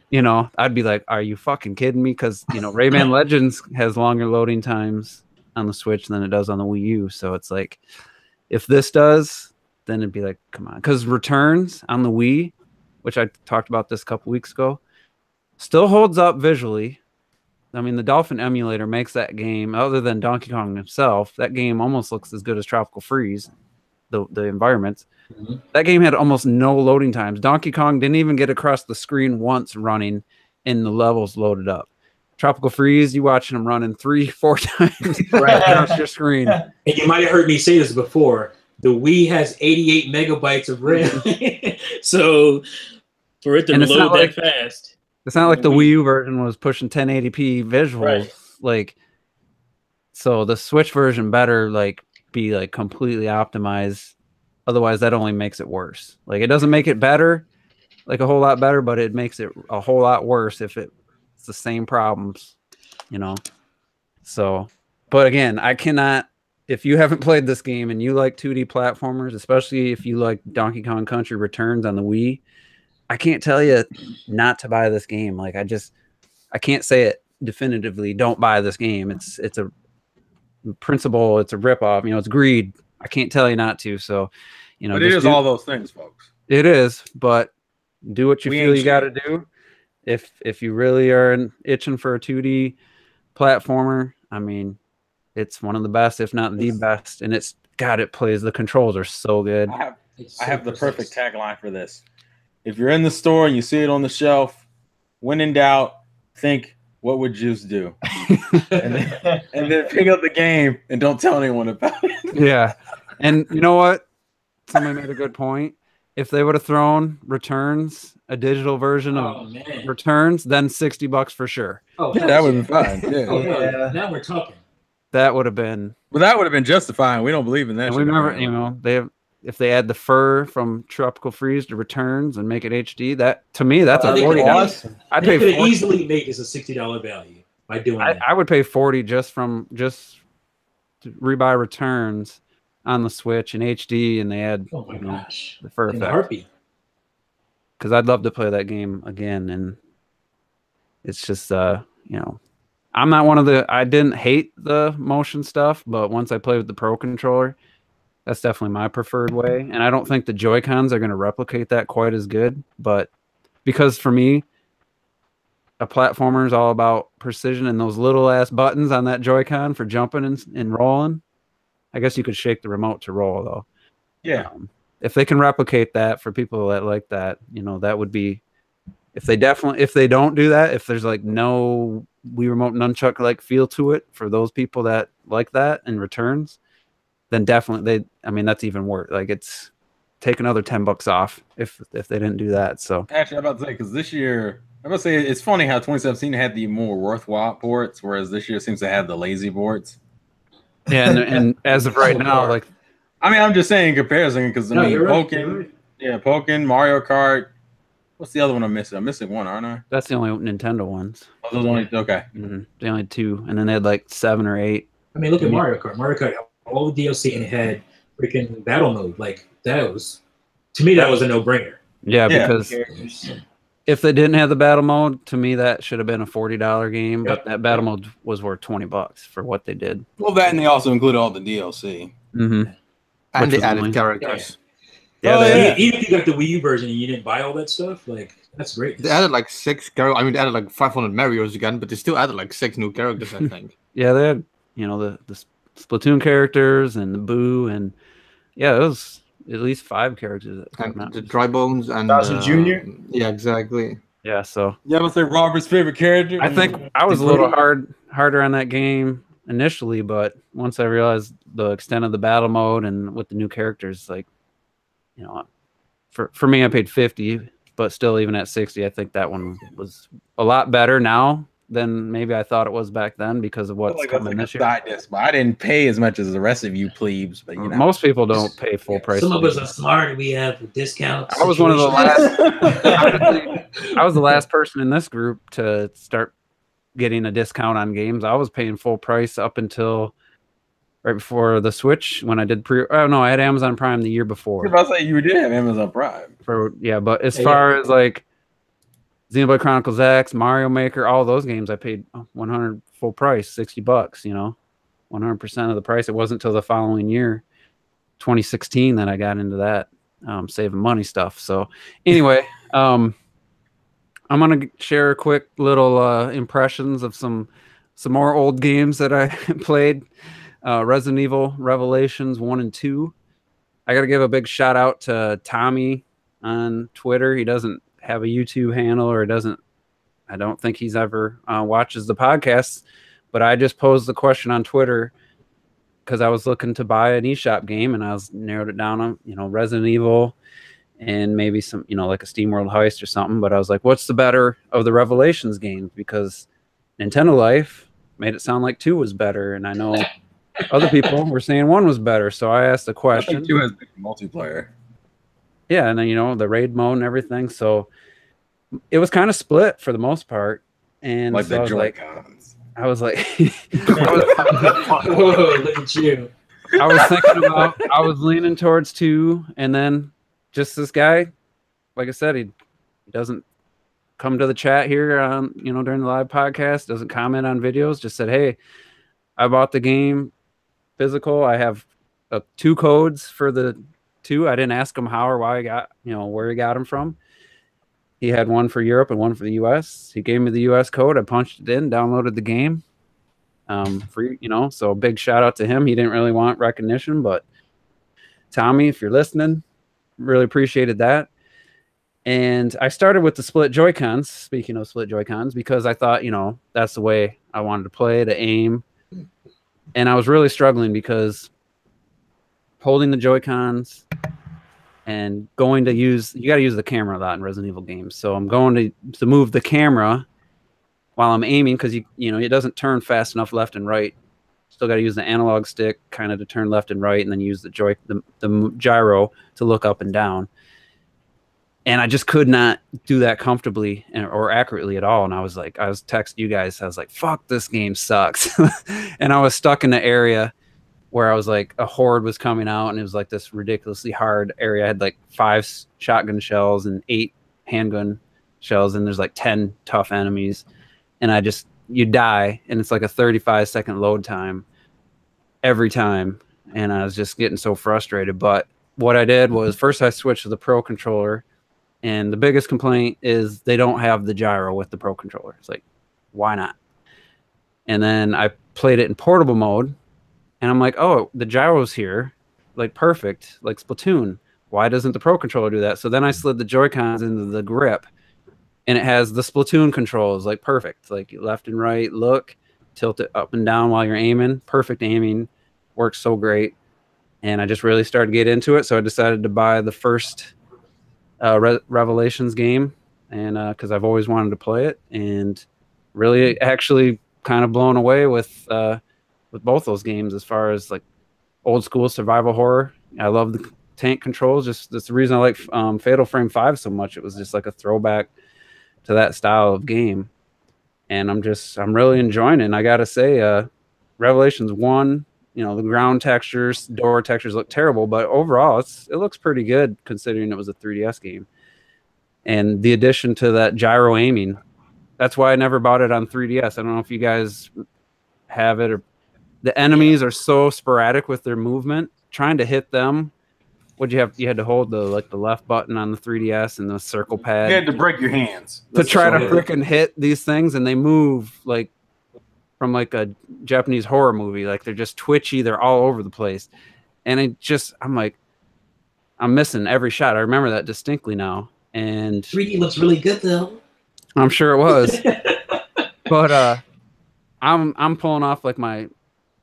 you know, I'd be like, are you fucking kidding me? Because, you know, Rayman Legends has longer loading times on the Switch than it does on the Wii U. So it's like, if this does, then it'd be like, come on. Because Returns on the Wii, which I talked about this a couple weeks ago, still holds up visually. I mean, the Dolphin emulator makes that game, other than Donkey Kong himself, that game almost looks as good as Tropical Freeze, the environments. That game had almost no loading times. Donkey Kong didn't even get across the screen once running, and the levels loaded up. Tropical Freeze, you watching them running 3-4 times right across your screen. And you might have heard me say this before. The Wii has 88 megabytes of RAM. So for it to load that fast. It's not like the Wii U version was pushing 1080p visuals. Right. Like, So the Switch version better like be like completely optimized. Otherwise, that only makes it worse. Like it doesn't make it better, like a whole lot better, but it makes it a whole lot worse if it's the same problems, you know. So, but again, I cannot. If you haven't played this game and you like 2D platformers, especially if you like Donkey Kong Country Returns on the Wii, I can't tell you not to buy this game. Like I can't say it definitively. Don't buy this game. It's a principle. It's a ripoff. You know, it's greed. I can't tell you not to. So, you know, but it is all those things, folks. It is, but do what you feel you got to do. If you really are itching for a 2D platformer, I mean, it's one of the best, if not the best. And it's God, it plays. The controls are so good. I have the perfect tagline for this. If you're in the store and you see it on the shelf, when in doubt, think, what would Juice do? and then pick up the game and don't tell anyone about it. Yeah. And you know what? Somebody made a good point. If they would have thrown Returns, a digital version of Returns, then $60 for sure. Oh, yeah, that would have been fine. Yeah. Oh, yeah. Now we're talking. That would have been. Well, that would have been justifying. We don't believe in that. And we remember, you know, if they add the fur from Tropical Freeze to Returns and make it HD, that to me that's a $40. Awesome. I'd pay. Could easily make this a $60 value by doing that. I would pay $40 just to rebuy Returns on the Switch in HD, and they add the fur effect. Because I'd love to play that game again, and it's just you know, I'm not one of the. I didn't hate the motion stuff, but once I played with the Pro Controller, that's definitely my preferred way. And I don't think the Joy-Cons are going to replicate that quite as good. But because for me, a platformer is all about precision, and those little ass buttons on that Joy-Con for jumping and rolling. I guess you could shake the remote to roll, though. Yeah. If they can replicate that for people that like that, you know, that would be. If they don't do that, if there's like no Wii Remote nunchuck like feel to it for those people that like that and Returns, then definitely I mean, that's even worse. Like it's take another $10 off if they didn't do that. So actually, I'm about to say because this year, I'm about to say it's funny how 2017 had the more worthwhile ports, whereas this year seems to have the lazy ports. Yeah, and as of right now, like I mean, I'm just saying in comparison because I mean, Pokken, Mario Kart. What's the other one I'm missing? I'm missing one, aren't I? That's the only Nintendo ones. Oh, those only okay. Mm-hmm. They only 2, and then they had like 7 or 8. I mean, look at Mario Kart. Mario Kart, all the DLC, and it had freaking battle mode. Like that was, to me, that was a no-brainer. Yeah, because if they didn't have the battle mode, to me that should have been a $40 game. But that battle mode was worth $20 for what they did. Well, that and they also included all the DLC. Mm-hmm. And they added characters. Yeah, even if you got the Wii U version and you didn't buy all that stuff, like that's great. They added like 6 characters. I mean, they added like 500 Marios again, but they still added like 6 new characters, I think. Yeah, they had, you know, the Splatoon characters and the Boo, and yeah, it was at least 5 characters. And the Dry Bones and Bowser Jr. Yeah, exactly. Yeah, so yeah, I'm gonna say Robert's favorite character. I think I was a little harder on that game initially, but once I realized the extent of the battle mode and with the new characters, like, you know, for me, I paid $50, but still, even at $60, I think that one was a lot better now than maybe I thought it was back then because of what's coming this year. But I didn't pay as much as the rest of you plebes. But you know, most people don't pay full price. Some of us are smart. We have discounts. I was one of the last. I was the last person in this group to start getting a discount on games. I was paying full price up until right before the Switch when I did I had Amazon Prime the year before. I was about to say you did have Amazon Prime. But as far as like Xenoblade Chronicles X, Mario Maker, all those games I paid 100 full price, $60, you know, 100% of the price. It wasn't until the following year, 2016, that I got into that saving money stuff. So anyway, I'm going to share a quick little impressions of some more old games that I played. Resident Evil Revelations 1 and 2. I got to give a big shout out to Tommy on Twitter. He doesn't have a YouTube handle or I don't think he's ever watches the podcast, but I just posed the question on Twitter because I was looking to buy an eShop game and I was narrowed it down on, you know, Resident Evil and maybe some, you know, like a SteamWorld Heist or something. But I was like, what's the better of the Revelations games? Because Nintendo Life made it sound like 2 was better, and I know other people were saying 1 was better. So I asked the question. I think 2 has multiplayer. Yeah, and then the raid mode and everything. So it was kind of split for the most part, and like so the Joy-Cons. I was like, whoa, look at you. I was thinking about, I was leaning towards 2, and then just this guy, like I said, he doesn't come to the chat here on, during the live podcast, doesn't comment on videos, just said, hey, I bought the game physical. I have 2 codes for the 2. I didn't ask him how or why I got, where he got them from. He had one for Europe and one for the US. He gave me the US code. I punched it in, downloaded the game. Free, so a big shout out to him. He didn't really want recognition, but Tommy, if you're listening, really appreciated that. And I started with the split Joy-Cons, speaking of split Joy-Cons, because I thought, that's the way I wanted to play, to aim. And I was really struggling because holding the Joy-Cons and going to you got to use the camera a lot in Resident Evil games. So I'm going to move the camera while I'm aiming, because it doesn't turn fast enough left and right. Still got to use the analog stick kind of to turn left and right, and then use the gyro to look up and down. And I just could not do that comfortably or accurately at all. And I was texting you guys. I was like, fuck, this game sucks. And I was stuck in the area where I was like, a horde was coming out, and it was like this ridiculously hard area. I had like 5 shotgun shells and 8 handgun shells, and there's like 10 tough enemies. And you die, and it's like a 35-second load time every time. And I was just getting so frustrated. But what I did was, first I switched to the Pro Controller, and the biggest complaint is they don't have the gyro with the Pro Controller. It's like, why not? And then I played it in portable mode, and I'm like, oh, the gyro's here, like perfect, like Splatoon. Why doesn't the Pro Controller do that? So then I slid the Joy-Cons into the grip, and it has the Splatoon controls, like perfect, like left and right, look, tilt it up and down while you're aiming. Perfect aiming, works so great. And I just really started to get into it, so I decided to buy the first Revelations game, and because I've always wanted to play it, and really actually kind of blown away with both those games as far as like old school survival horror. I love the tank controls. Just that's the reason I like Fatal Frame 5 so much. It was just like a throwback to that style of game, and I'm really enjoying it. And I gotta say, Revelations 1, the ground textures, door textures look terrible, but overall it looks pretty good considering it was a 3DS game. And the addition to that gyro aiming, that's why I never bought it on 3DS. I don't know if you guys have it, or the enemies are so sporadic with their movement. Trying to hit them, you had to hold the left button on the 3DS and the circle pad. You had to break your hands to try to freaking hit these things, and they move like from like a Japanese horror movie. Like they're just twitchy, they're all over the place. And I'm like, I'm missing every shot. I remember that distinctly now. And 3D looks really good though. I'm sure it was. But I'm pulling off like my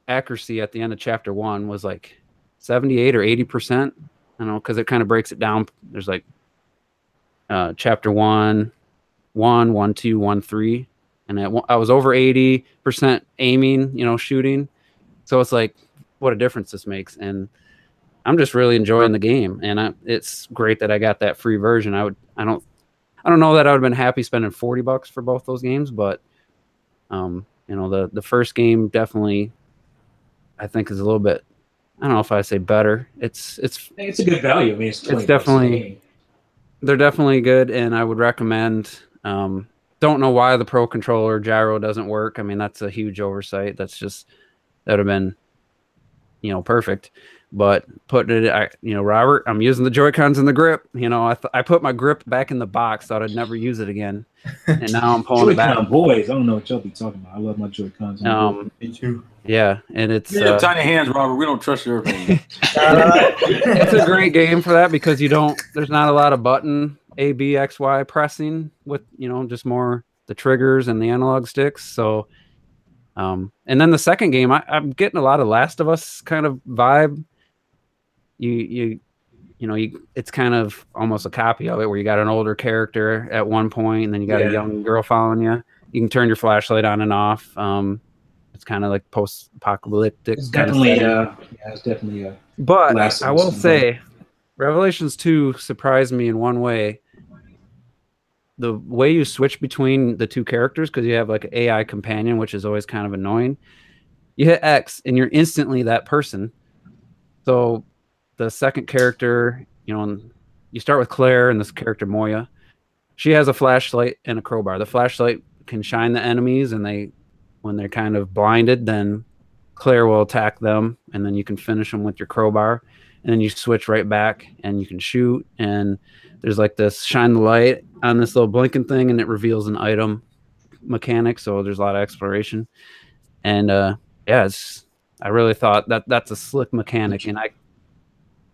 accuracy at the end of chapter 1 was like 78 or 80%. I don't know, because it kind of breaks it down. There's like chapter 1, 2, 1, 3. And I was over 80% aiming, shooting. So it's like, what a difference this makes. And I'm just really enjoying the game. And it's great that I got that free version. I don't know that I would have been happy spending $40 for both those games, but the first game definitely, I think, is a little bit, I don't know if I say better. It's a good value. I mean, it's definitely, they're definitely good, and I would recommend. Don't know why the Pro Controller gyro doesn't work. I mean, that's a huge oversight. That would have been, perfect. But putting it, Robert, I'm using the Joy-Cons in the grip. I put my grip back in the box, thought I'd never use it again, and now I'm pulling it back. Boys, I don't know what y'all be talking about. I love my Joy-Cons. Me too. Yeah, and it's you have tiny hands, Robert. We don't trust your opinion. It's a great game for that because there's not a lot of button A, B, X, Y pressing with just more the triggers and the analog sticks. So, and then the second game, I'm getting a lot of Last of Us kind of vibe. It's kind of almost a copy of it where you got an older character at one point, and then you got a young girl following you. You can turn your flashlight on and off. It's kind of like post-apocalyptic. It's definitely it's definitely But Last I of will Us. say, Revelations 2 surprised me in one way. The way you switch between the two characters, because you have like an AI companion, which is always kind of annoying. You hit X and you're instantly that person. So the second character, you know, you start with Claire and this character Moya. She has a flashlight and a crowbar. The flashlight can shine the enemies, and when they're kind of blinded, then Claire will attack them, and then you can finish them with your crowbar, and then you switch right back and you can shoot. And there's like this shine the light on this little blinking thing, and it reveals an item mechanic. So there's a lot of exploration, and yeah, I really thought that's a slick mechanic, and I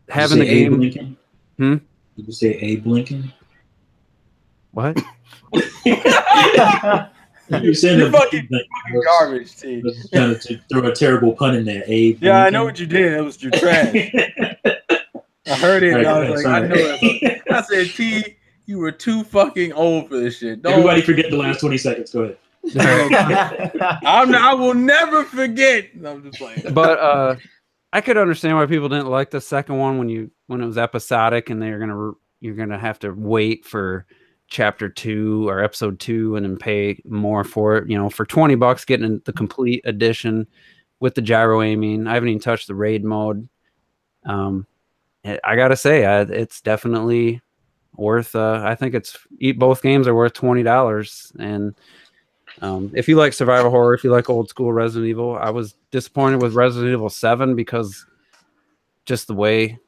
having the game. Blinken? Hmm? Did you say Abe Lincoln? What? You said You're fucking garbage, T. Trying to throw a terrible pun in there, Abe. Yeah, I Lincoln. know what you did. It was your trash. I heard it, and I was like, I know it. I said, T, you were too fucking old for this shit. Everybody forget the last 20 seconds. Go ahead. I will never forget. No, I'm just playing. But I could understand why people didn't like the second one when it was episodic, and you're gonna have to wait for chapter 2 or episode 2 and then pay more for it. You know, for $20 getting the complete edition with the gyro aiming. I haven't even touched the raid mode. I gotta say, it's definitely worth. I think both games are worth $20. And if you like survival horror, if you like old school Resident Evil, I was disappointed with Resident Evil 7 because just the way,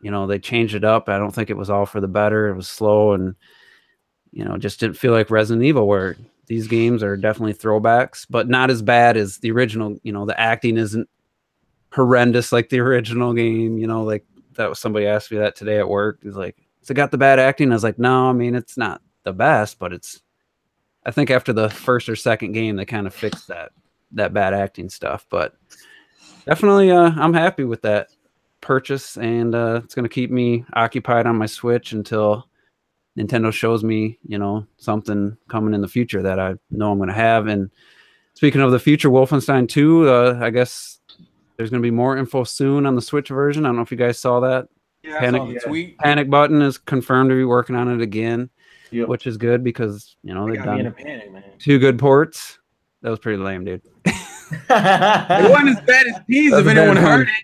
you know, they changed it up. I don't think it was all for the better. It was slow, and you know, just didn't feel like Resident Evil, where these games are definitely throwbacks, but not as bad as the original. You know, the acting isn't horrendous like the original game. You know, like that was somebody asked me that today at work. He's like, "Has it got the bad acting?" I was like, "No, I mean, it's not the best, but I think after the first or second game, they kind of fixed that bad acting stuff." But definitely, I'm happy with that purchase, and it's going to keep me occupied on my Switch until Nintendo shows me, you know, something coming in the future that I know I'm going to have. And speaking of the future, Wolfenstein 2, I guess there's going to be more info soon on the Switch version. I don't know if you guys saw that. Yeah, I saw the tweet. Panic Button is confirmed to be working on it again, which is good because, you know, they've done two good ports. That was pretty lame, dude. It wasn't as bad as P's if anyone heard it.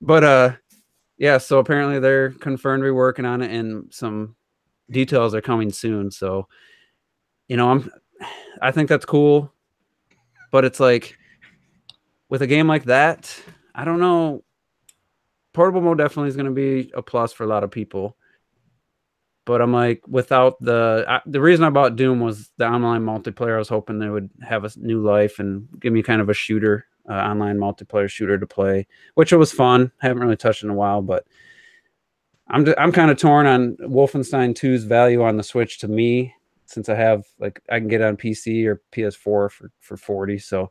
But yeah, so apparently they're confirmed to be working on it, and some details are coming soon. So, you know, I think that's cool, but it's like with a game like that, I don't know. Portable mode definitely is going to be a plus for a lot of people, but I'm like, without the reason I bought Doom was the online multiplayer. I was hoping they would have a new life and give me kind of a shooter, online multiplayer shooter to play, which it was fun. Haven't really touched in a while, but I'm kind of torn on Wolfenstein 2's value on the Switch to me, since I can get it on PC or PS4 for $40. So,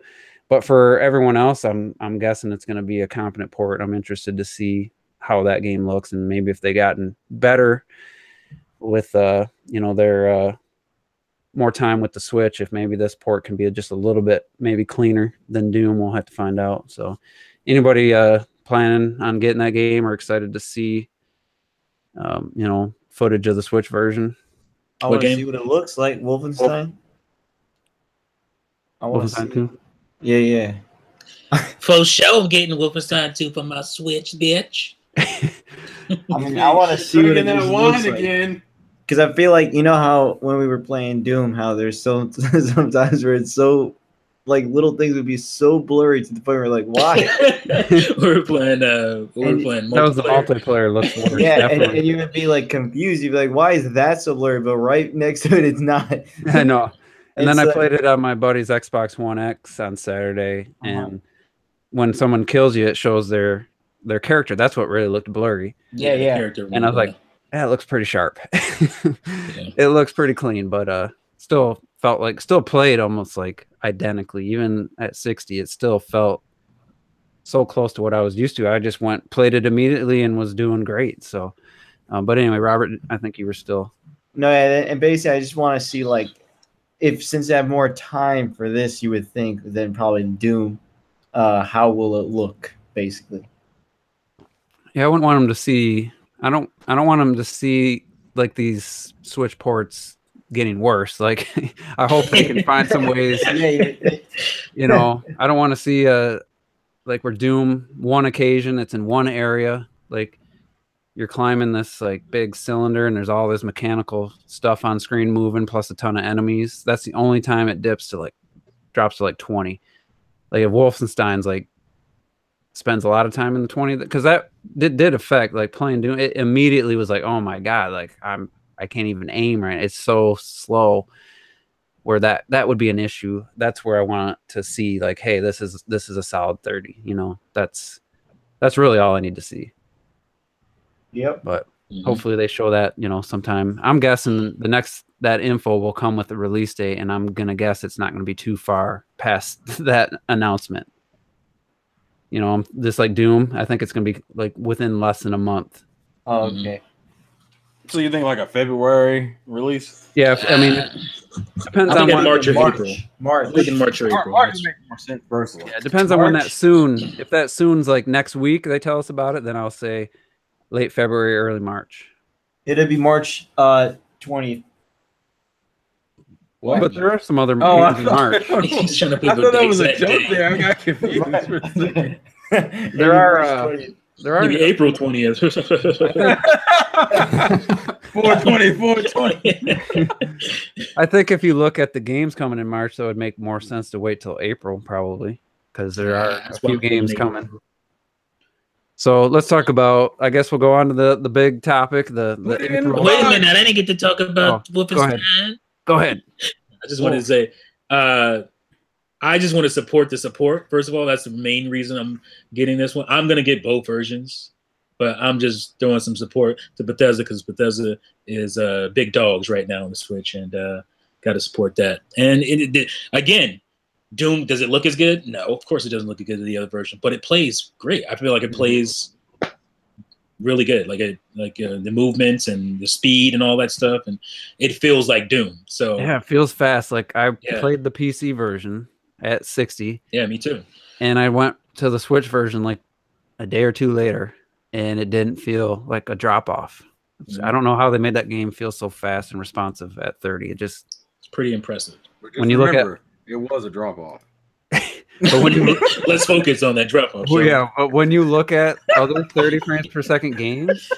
but for everyone else, I'm guessing it's going to be a competent port. I'm interested to see how that game looks, and maybe if they gotten better with you know, their more time with the Switch, if maybe this port can be just a little bit maybe cleaner than Doom. We'll have to find out. So, anybody planning on getting that game or excited to see you know, footage of the Switch version? I want to see what it looks like. Wolfenstein. I want to see. 2. Yeah. For sure, I'm getting Wolfenstein 2 for my Switch, bitch. I mean, I want to see what it looks like. Again. Because I feel like, you know how when we were playing Doom, how there's sometimes where it's so, like, little things would be so blurry to the point where we're like, why? we're playing multiplayer. That was the multiplayer looks worse. Yeah, and you would be like confused. You'd be like, why is that so blurry? But right next to it, it's not. I know. And then I played it on my buddy's Xbox One X on Saturday, and when someone kills you, it shows their character. That's what really looked blurry. Yeah. And I was like, yeah, it looks pretty sharp. It looks pretty clean, but still played almost like identically. Even at 60, it still felt so close to what I was used to. I just played it immediately and was doing great. So, but anyway, Robert, I think you were still. No, and basically, I just want to see, like, since I have more time for this, you would think, then probably Doom. how will it look, basically. Yeah, I wouldn't want them to see. I don't want them to see like these Switch ports getting worse. Like, I hope they can find some ways. You know, I don't want to see like where Doom one occasion it's in one area, like you're climbing this like big cylinder and there's all this mechanical stuff on screen moving plus a ton of enemies. That's the only time it drops to like 20. Like if Wolfenstein's like spends a lot of time in the 20, because that did affect like playing Doom. It immediately was like, oh my god, like I can't even aim right. It's so slow. Where that would be an issue. That's where I want to see like, hey, this is a solid 30. You know, that's really all I need to see. Yep. But hopefully they show that, you know, sometime. I'm guessing that info will come with the release date, and I'm gonna guess it's not gonna be too far past that announcement. You know, just like Doom, I think it's gonna be like within less than a month. Oh, okay. So you think like a February release? Yeah, I mean, it depends on when March or April. March. I'm thinking March or April. March makes more sense personally. Yeah, it depends on when that soon. If that soon's like next week, they tell us about it, then I'll say late February, early March. It'll be March 20th. What? But there are some other games in March. He's trying to I put thought the that was a exact joke date. there. I got confused for a second. There are Maybe April 20th. 420. I think if you look at the games coming in March, that would make more sense to wait till April probably, because there are a few games coming. So let's talk about. I guess we'll go on to the big topic. The April. Wait a minute, I didn't get to talk about Wolfenstein. Go ahead. I just wanted to say, I just want to support the support. First of all, that's the main reason I'm getting this one. I'm going to get both versions, but I'm just throwing some support to Bethesda because Bethesda is big dogs right now on the Switch, and got to support that. And again, Doom, does it look as good? No, of course it doesn't look as good as the other version, but it plays great. I feel like it plays really good, like the movements and the speed and all that stuff, and it feels like Doom. So yeah, it feels fast. Like I played the PC version at 60. Yeah, me too. And I went to the Switch version like a day or two later, and it didn't feel like a drop off. I don't know how they made that game feel so fast and responsive at 30. It's pretty impressive. When you look at it was a drop off. But when you let's focus on that drop off. Well, yeah, but when you look at other 30 frames per second games,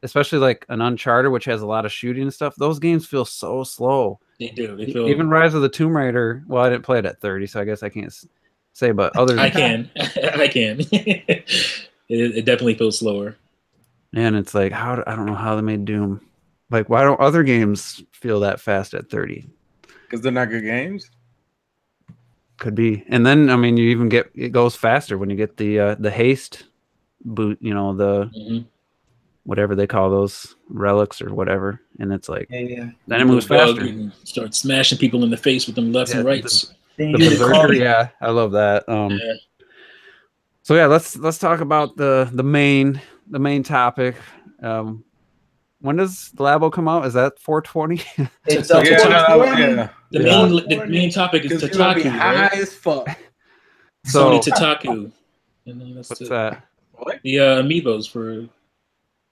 especially like an Uncharted, which has a lot of shooting and stuff, those games feel so slow. They do. They feel... Even Rise of the Tomb Raider. Well, I didn't play it at 30, so I guess I can't say. But others, I can. It definitely feels slower. And it's like, I don't know how they made Doom. Like, why don't other games feel that fast at 30? Because they're not good games. Could be. And then I mean, you even get it goes faster when you get the haste boot. You know, the whatever they call those relics or whatever, and it's like then it moves faster. You start smashing people in the face with them lefts and rights. The berserker, yeah, I love that. So yeah, let's talk about the main topic. When does the Labo come out? Is that 420? It's the main topic is Tataku. High as fuck. Sony Tataku. What's that? What? The amiibos for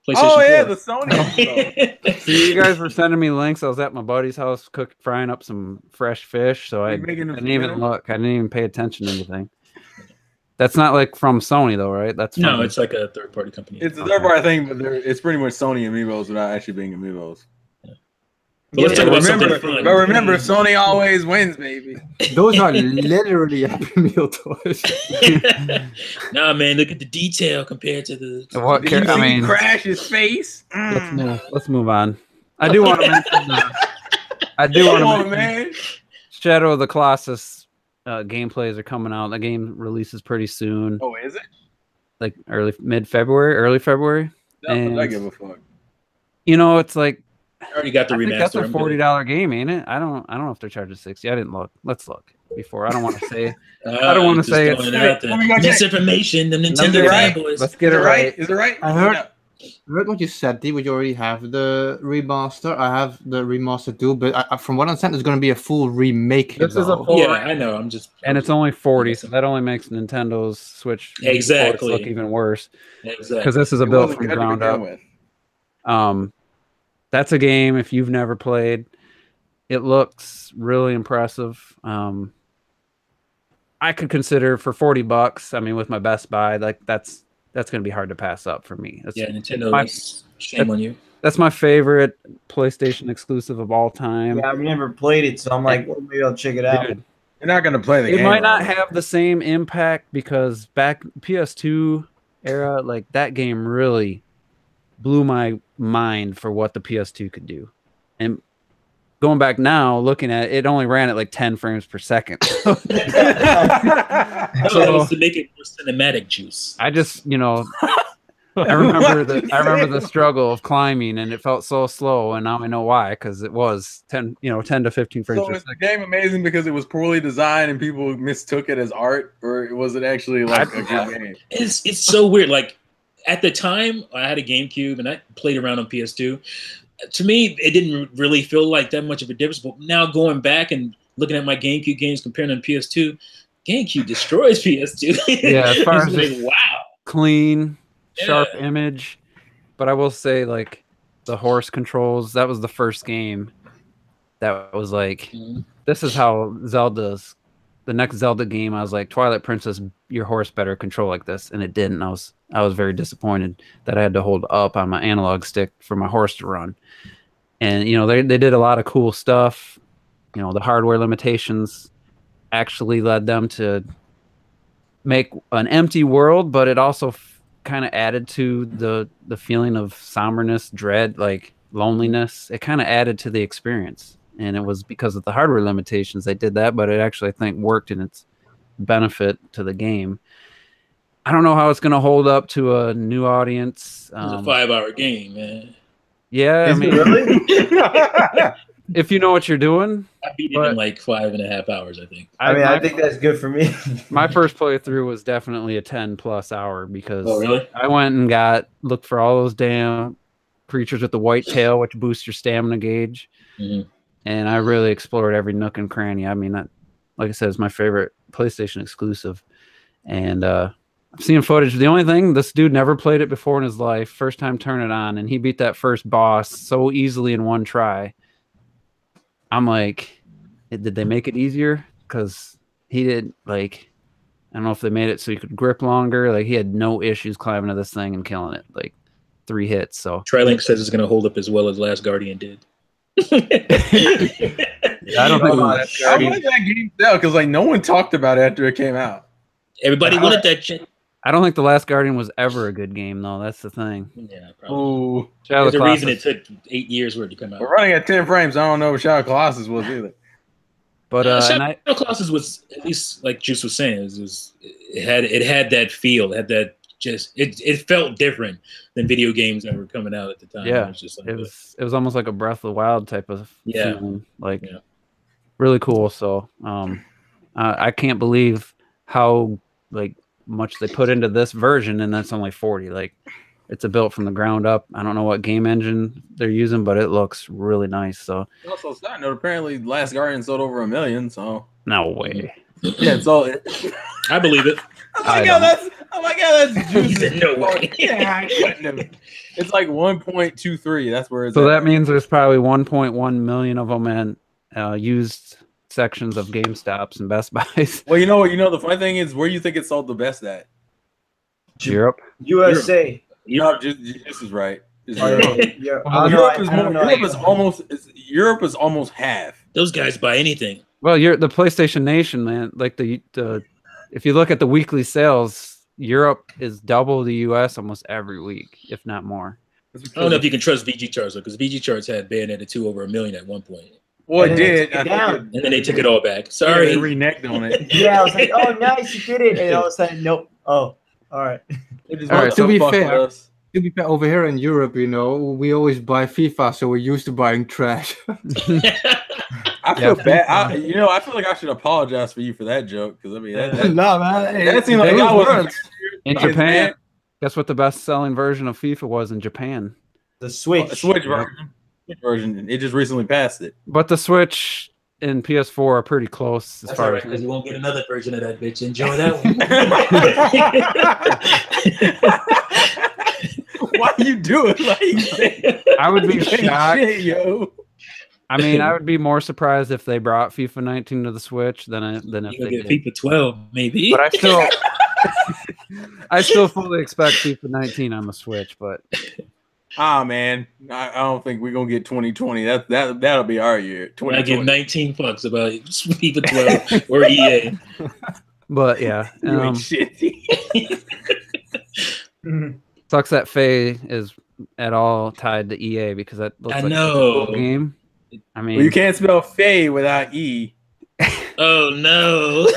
PlayStation 4. Oh yeah, the Sony. See, you guys were sending me links. I was at my buddy's house frying up some fresh fish, so I didn't even look. I didn't even pay attention to anything. That's not like from Sony though, right? That's no, it's like a third-party company. It's a third-party thing, but it's pretty much Sony amiibos without actually being amiibos. Yeah. But let's talk about something fun. But remember, Sony always wins, baby. Those are literally Happy Meal toys. Nah, man, look at the detail compared to the. What? I mean, crash his face. Let's move on. I do want to mention. Man. Shadow of the Colossus. Gameplays are coming out. The game releases pretty soon. Oh, is it? Like early February. I give a fuck. You know, it's like I already got the remaster. That's a $40 game, ain't it? I don't know if they're charging 60. I didn't look. Let's look before. I don't want to say. I don't want to say it's misinformation. The Nintendo fanboys. Let's get it right. Is it right? I heard heard what you said, D. Would you already have the remaster? I have the remaster too, but from what I understand, it's going to be a full remake. This is a though. full Yeah, I know. and it's only 40, so that only makes Nintendo's Switch Exactly. look even worse. Exactly. Because this is a build from ground up. That's a game if you've never played. It looks really impressive. I could consider for $40. I mean, with my Best Buy, like that's going to be hard to pass up for me. Nintendo. Shame on you. That's my favorite PlayStation exclusive of all time. Yeah, I've never played it, so I'm like, well, maybe I'll check it out. Dude, you're not going to play the game. It might not have the same impact because back PS2 era, like that game really blew my mind for what the PS2 could do. And going back now, looking at it, it only ran at like 10 frames per second. So that was to make it more cinematic juice. I just, I remember the struggle of climbing, and it felt so slow, and now I know why, because it was 10 to 15 frames per second. So is the game amazing because it was poorly designed and people mistook it as art, or was it actually like a good game? It's so weird. Like at the time, I had a GameCube and I played around on PS2. To me, it didn't really feel like that much of a difference. But now going back and looking at my GameCube games, comparing them to PS2, GameCube destroys PS2. Yeah, as far as like, wow, clean, sharp image. But I will say, like, the horse controls, that was the first game that was like, this is how Zelda's. The next Zelda game, I was like, Twilight Princess, your horse better control like this, and it didn't. I was very disappointed that I had to hold up on my analog stick for my horse to run. And they did a lot of cool stuff. The hardware limitations actually led them to make an empty world, but it also kind of added to the feeling of somberness, dread, like loneliness. It kind of added to the experience. And it was because of the hardware limitations they did that, but it actually, I think, worked in its benefit to the game. I don't know how it's going to hold up to a new audience. It's a 5-hour game, man. Yeah, I mean, really? if you know what you're doing. I beat it in like 5.5 hours, I think. I think that's good for me. My first playthrough was definitely a 10+ hour because really? I went and looked for all those damn creatures with the white tail, which boosts your stamina gauge. Mm-hmm. And I really explored every nook and cranny. I mean, that, like I said, is my favorite PlayStation exclusive. And I've seen footage. The only thing, this dude never played it before in his life. First time turn it on, and he beat that first boss so easily in one try. I'm like, did they make it easier? Because he did, like, I don't know if they made it so he could grip longer. Like, he had no issues climbing to this thing and killing it. Like, 3 hits. So Trilink says it's going to hold up as well as Last Guardian did. I don't think I like that game sell because like no one talked about it after it came out. Everybody wanted that shit. I don't think The Last Guardian was ever a good game, though. That's the thing. Yeah, probably. There's a reason it took 8 years for it to come out. We're running at 10 frames. I don't know what Shadow of the Colossus was either. But Shadow of the Colossus was, at least like Juice was saying, it had that feel, it had that it felt different than video games that were coming out at the time. Yeah, it was just like it was almost like a Breath of the Wild type of Yeah. feeling. Like really cool. So I can't believe how like much they put into this version, and that's only 40. Like it's a built from the ground up. I don't know what game engine they're using, but it looks really nice. So also, side note, apparently Last Guardian sold over 1 million. So no way. Yeah, so I believe it. I'm like, that's juicy. No way. Yeah, it's like 1.23. That's where it's So at. that means there's probably 1.1 million of them in used sections of GameStops and Best Buys. Well, the funny thing is, where you think it sold the best at? Europe. USA. Europe, this is right. Europe is almost half. Those guys buy anything. Well, you're the PlayStation Nation, man. Like the if you look at the weekly sales, Europe is double the US almost every week, if not more. I don't know if you can trust VG charts because VG charts had Bayonetta 2 over 1 million at one point. Well, it did. And then they took it all back. Sorry. They reneged on it. Yeah, I was like, oh, nice, you did it. And all of a sudden, nope. Oh, all right. To be fair, over here in Europe, we always buy FIFA, so we're used to buying trash. I feel bad. I feel like I should apologize for you for that joke because I mean, no, man. That seemed like I was in Japan. Guess what the best-selling version of FIFA was in Japan? The Switch. Switch version. Switch version. It just recently passed it. But the Switch and PS4 are pretty close as That's far all right, as because you won't get another version of that bitch. Enjoy that one. Why you do it like that? I would be shocked. Shit, yo. I mean, I would be more surprised if they brought FIFA 19 to the Switch than if You they get did. FIFA 12, maybe. But I still fully expect FIFA 19 on the Switch. But Man, I don't think we're gonna get 2020. That'll be our year. I give 19 fucks about FIFA 12 or EA. But yeah, You ain't shit. sucks that Faye is at all tied to EA because that looks I like know. a cool game. I mean, Well, you can't spell Faye without E. Oh no!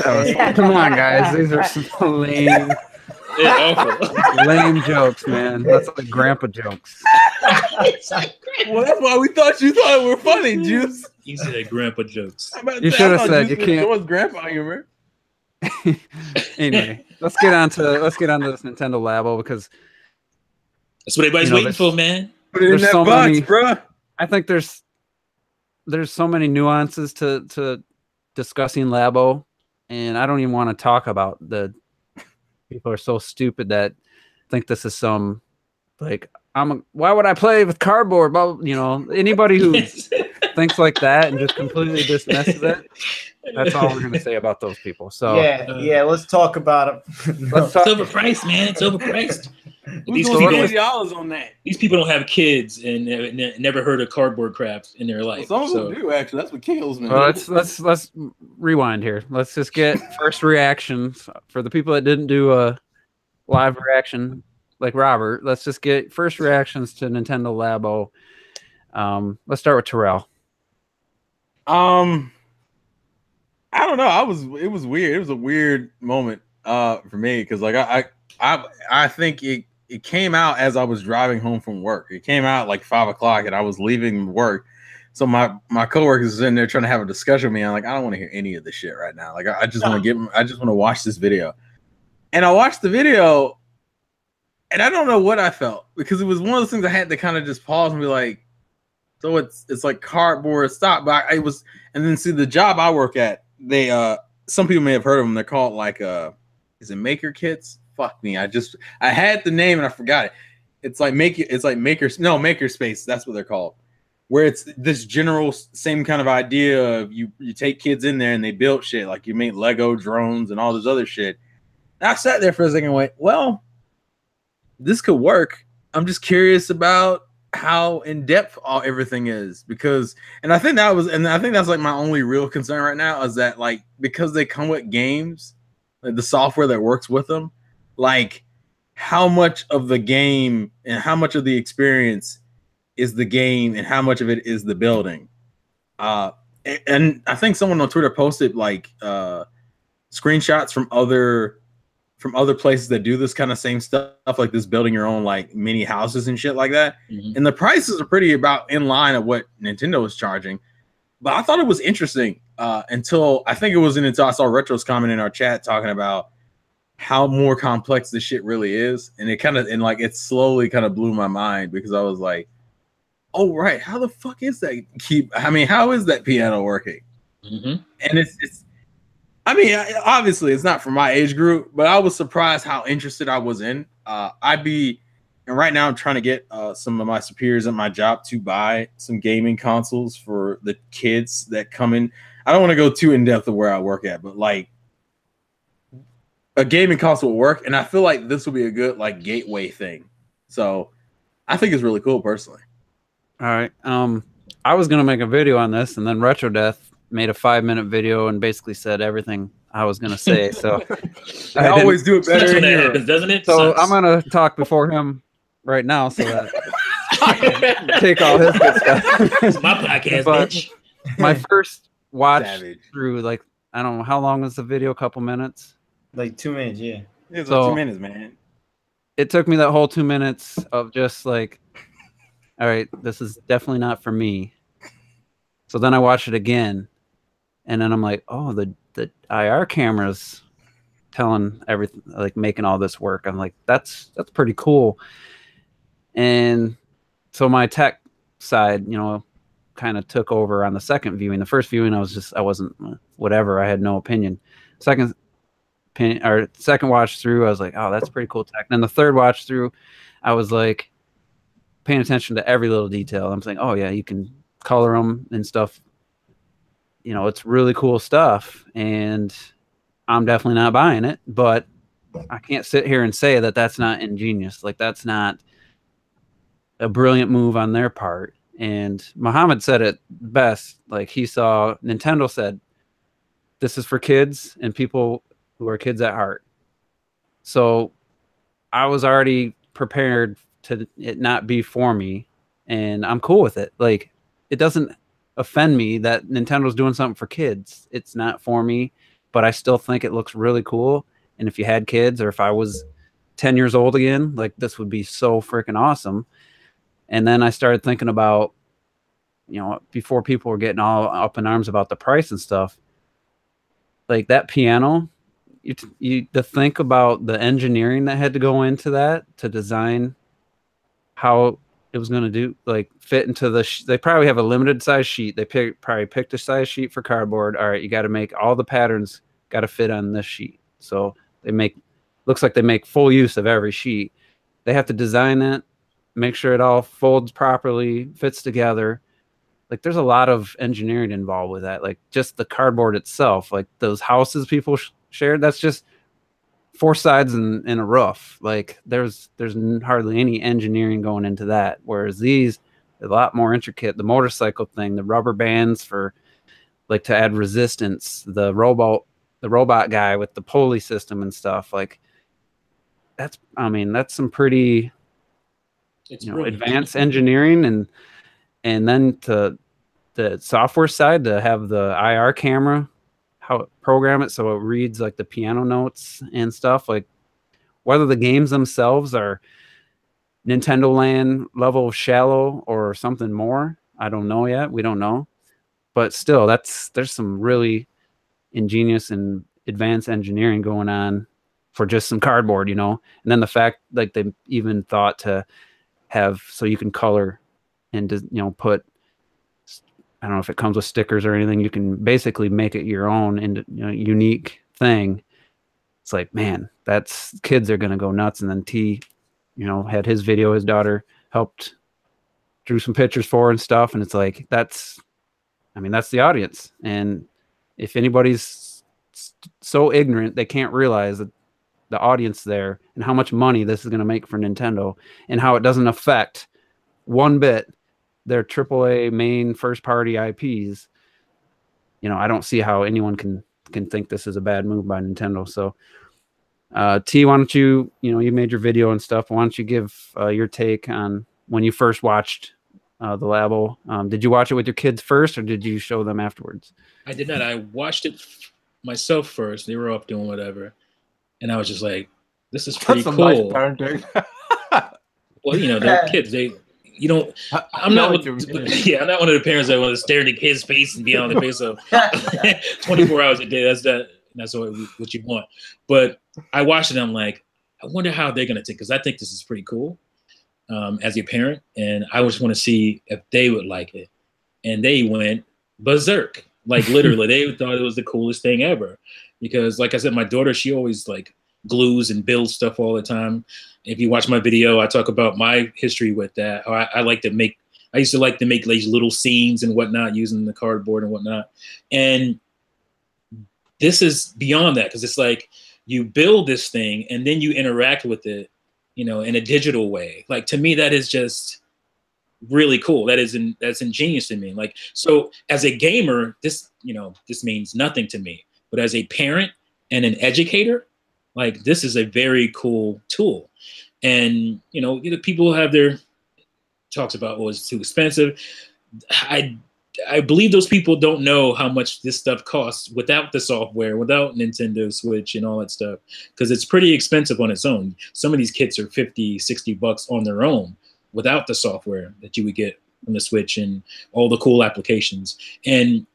Come on, guys, these are some lame jokes, man. That's like grandpa jokes. Well, that's why we thought you thought it were funny, Juice. You said grandpa jokes. You should have said you can't. What's grandpa humor? Anyway, let's get on to this Nintendo Labo because That's what everybody's waiting for, man. Put it in There's that so box, many- bruh. I think there's so many nuances to discussing Labo, and I don't even want to talk about the people are so stupid that think this is some like why would I play with cardboard? Well, anybody who thinks like that and just completely dismisses it. That's all we're gonna say about those people. So yeah, let's talk about it. let's talk. It's overpriced, man. It's overpriced. Who's These gonna people, spend $80 on that? these people don't have kids and never heard of cardboard craft in their life. Well, some of them do actually. That's what kills me. Well, let's rewind here. Let's just get first reactions for the people that didn't do a live reaction like Robert. Let's just get first reactions to Nintendo Labo. Let's start with Terrell. I don't know. It was weird. It was a weird moment for me because like I think it came out as I was driving home from work. It came out like 5 o'clock and I was leaving work. So my coworkers are in there trying to have a discussion with me. I'm like, I don't want to hear any of this shit right now. Like I just want to watch this video. And I watched the video and I don't know what I felt because it was one of those things I had to kind of just pause and be like, so it's like cardboard stock, but and then see the job I work at, they some people may have heard of them. They're called like is it Maker Kits? Fuck me. I had the name and I forgot it. It's like Makerspace. That's what they're called. Where it's this general same kind of idea of you take kids in there and they build shit like you make Lego drones and all this other shit. And I sat there for a second and went, well, this could work. I'm just curious about how in depth everything is and I think that's like my only real concern right now is that like because they come with games, like the software that works with them, like how much of the game and how much of the experience is the game and how much of it is the building. And I think someone on Twitter posted like screenshots from other places that do this kind of same stuff, like this building your own like mini houses and shit like that. Mm-hmm. And the prices are pretty about in line of what Nintendo was charging. But I thought it was interesting until I saw Retro's comment in our chat talking about how more complex this shit really is. And it slowly kind of blew my mind because I was like, oh, right. How the fuck is that? How is that piano working? Mm-hmm. And obviously it's not for my age group, but I was surprised how interested I was in. And right now I'm trying to get some of my superiors at my job to buy some gaming consoles for the kids that come in. I don't want to go too in depth of where I work at, but like a gaming console will work. And I feel like this will be a good like gateway thing. So I think it's really cool personally. All right. I was going to make a video on this and then Retro Death made a 5-minute video and basically said everything I was going to say. So I always do it better than happens, doesn't it? So I'm going to talk before him right now so that I can take all his good stuff. It's my podcast, bitch. My first watch through, like, I don't know, how long was the video? A couple minutes? Like 2 minutes, yeah. It was like 2 minutes, man. It took me that whole 2 minutes of just like, all right, this is definitely not for me. So then I watched it again. And then I'm like, oh, the IR cameras telling everything, like making all this work. I'm like, that's pretty cool. And so my tech side, you know, kind of took over on the second viewing. The first viewing, I wasn't whatever. I had no opinion. Second watch through, I was like, oh, that's pretty cool tech. And then the third watch through, I was like paying attention to every little detail. I'm saying, oh yeah, you can color them and stuff. You know, it's really cool stuff. And I'm definitely not buying it, but I can't sit here and say that that's not ingenious. Like, that's not a brilliant move on their part. And Muhammad said it best. Like, Nintendo said, this is for kids and people who are kids at heart. So I was already prepared to it not be for me, and I'm cool with it. Like, it doesn't offend me that Nintendo's doing something for kids. It's not for me, but I still think it looks really cool. And if you had kids, or if I was 10 years old again, like, this would be so freaking awesome. And then I started thinking about, you know, before people were getting all up in arms about the price and stuff, like that piano, to think about the engineering that had to go into that to design how it was going to do, like, fit into they probably have a limited size sheet. They probably picked a size sheet for cardboard. All right, you got to make all the patterns got to fit on this sheet. So looks like they make full use of every sheet. They have to design it, make sure it all folds properly, fits together. Like, there's a lot of engineering involved with that. Like, just the cardboard itself, like those houses people shared, that's just 4 sides and a roof. Like, there's hardly any engineering going into that. Whereas these are a lot more intricate. The motorcycle thing, the rubber bands for, like, to add resistance, the robot guy with the pulley system and stuff. Like, that's some pretty, advanced engineering. And then to the software side, to have the IR camera, how it program it so it reads like the piano notes and stuff. Like, whether the games themselves are Nintendo Land level shallow or something more, I don't know yet. We don't know. But still, there's some really ingenious and advanced engineering going on for just some cardboard, you know. And then the fact, like, they even thought to have so you can color and, you know, put, I don't know if it comes with stickers or anything. You can basically make it your own and, you know, unique thing. It's like, man, kids are gonna go nuts. And then T, you know, had his video. His daughter helped, drew some pictures for and stuff. And it's like, that's the audience. And if anybody's so ignorant, they can't realize that the audience there and how much money this is going to make for Nintendo, and how it doesn't affect one bit their AAA main first party IPs. You know, I don't see how anyone can think this is a bad move by Nintendo. So T, why don't you you made your video and stuff, why don't you give your take on when you first watched the Labo? Did you watch it with your kids first, or did you show them afterwards? I did not. I watched it myself first. They were up doing whatever, and I was just like, this is pretty cool. Nice parenting. Well, you know, they're kids. I'm not one of the parents that want to stare at the kid's face and be on the face of 24 hours a day. That's what you want. But I watched it and I'm like, I wonder how they're going to take, because I think this is pretty cool as a parent. And I just want to see if they would like it. And they went berserk. Like, literally, they thought it was the coolest thing ever. Because, like I said, my daughter, she always, like, glues and builds stuff all the time. If you watch my video, I talk about my history with that. I used to like to make like little scenes and whatnot using the cardboard and whatnot. And this is beyond that, because it's like you build this thing and then you interact with it, you know, in a digital way. Like, to me, that is just really cool. That's ingenious to me. Like, so as a gamer, this means nothing to me. But as a parent and an educator, like, this is a very cool tool. And, you know, people have their talks about, well, it's too expensive. I believe those people don't know how much this stuff costs without the software, without Nintendo Switch and all that stuff, because it's pretty expensive on its own. Some of these kits are $50, $60 on their own without the software that you would get from the Switch and all the cool applications. And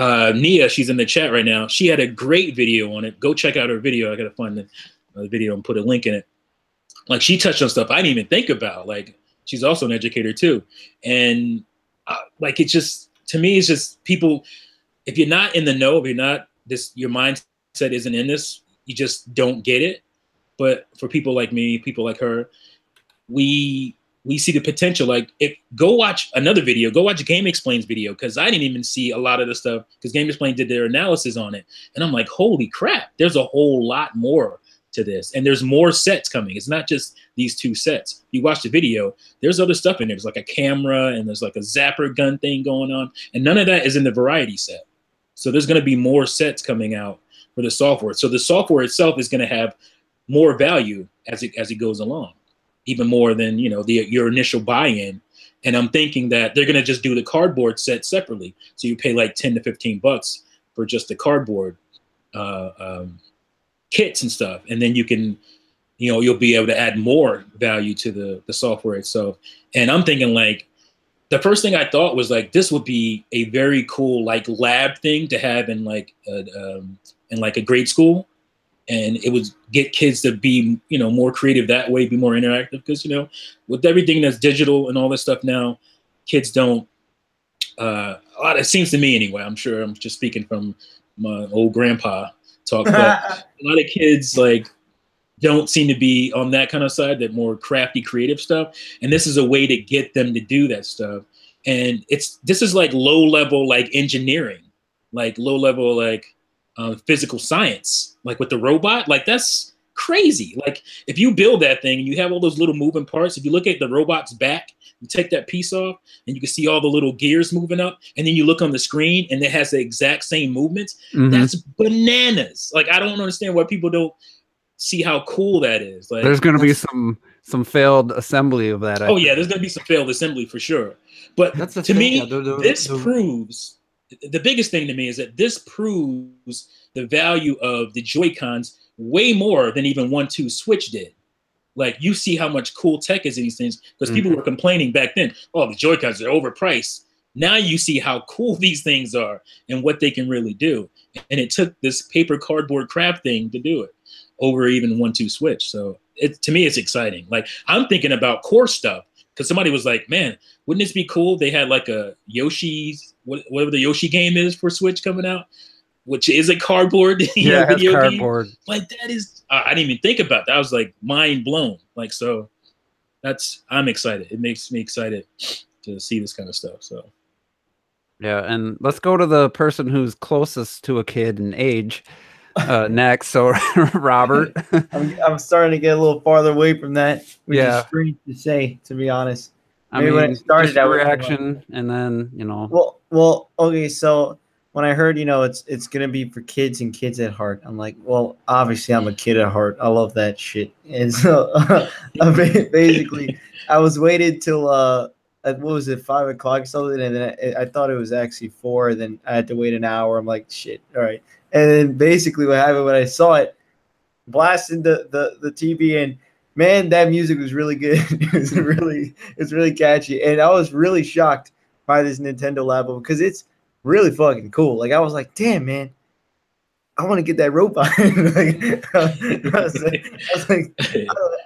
Nia, she's in the chat right now. She had a great video on it. Go check out her video. I gotta find the video and put a link in it. Like, she touched on stuff I didn't even think about. Like, she's also an educator too, and like, it's just, to me, it's just people. If you're not in the know, if you're not this, your mindset isn't in this, you just don't get it. But for people like me, people like her, we see the potential. Like, go watch another video, go watch Game Explain's video, because I didn't even see a lot of the stuff, because Game Explain did their analysis on it, and I'm like, holy crap, there's a whole lot more to this, and there's more sets coming. It's not just these 2 sets. You watch the video, there's other stuff in there. There's like a camera, and there's like a zapper gun thing going on, and none of that is in the variety set. So there's going to be more sets coming out for the software. So the software itself is going to have more value as it goes along, even more than, you know, your initial buy-in. And I'm thinking that they're going to just do the cardboard set separately. So you pay like 10 to 15 bucks for just the cardboard kits and stuff. And then you can, you know, you'll be able to add more value to the software itself. And I'm thinking, like, the first thing I thought was, like, this would be a very cool, like, lab thing to have in like a grade school. And it would get kids to be, you know, more creative that way, be more interactive. Because, you know, with everything that's digital and all this stuff now, kids don't, it seems to me anyway, I'm sure I'm just speaking from my old grandpa talk, but a lot of kids, like, don't seem to be on that kind of side, that more crafty, creative stuff. And this is a way to get them to do that stuff. And this is like low level, like engineering, like low level, like physical science, like with the robot. Like, that's crazy. Like, if you build that thing and you have all those little moving parts, if you look at the robot's back, you take that piece off and you can see all the little gears moving up, and then you look on the screen and it has the exact same movements. That's bananas. Like, I don't understand why people don't see how cool that is. Like, there's going to be some failed assembly of that. Oh yeah, there's going to be some failed assembly for sure. But to me, this proves, the biggest thing to me is that this proves the value of the Joy-Cons way more than even 1-2 Switch did. Like, you see how much cool tech is in these things, because people were complaining back then, oh, the Joy-Cons are overpriced. Now you see how cool these things are and what they can really do. And it took this paper cardboard crap thing to do it over even 1-2 Switch. So to me, it's exciting. Like, I'm thinking about core stuff, because somebody was like, man, wouldn't this be cool? They had like a Yoshi's, whatever the Yoshi game is for Switch coming out, which is a cardboard video cardboard game. Like, that is, I didn't even think about that. I was like, mind blown. Like, so I'm excited. It makes me excited to see this kind of stuff. So. Yeah, and let's go to the person who's closest to a kid in age next. So, Robert. I'm starting to get a little farther away from that, which is strange to say, to be honest. Maybe when I started, that reaction, and then, you know. Well, okay. So when I heard, you know, it's gonna be for kids and kids at heart, I'm like, well, obviously I'm a kid at heart. I love that shit. And so basically, I was waited till what was it, 5 o'clock or something, and then I thought it was actually 4. Then I had to wait an hour. I'm like, shit, all right. And then basically what happened when I saw it, blasted the TV, and man, that music was really good. It's really catchy, and I was really shocked by this Nintendo LABO, because it's really fucking cool. Like, I was like, damn, man, I want to get that robot. Like, I was like,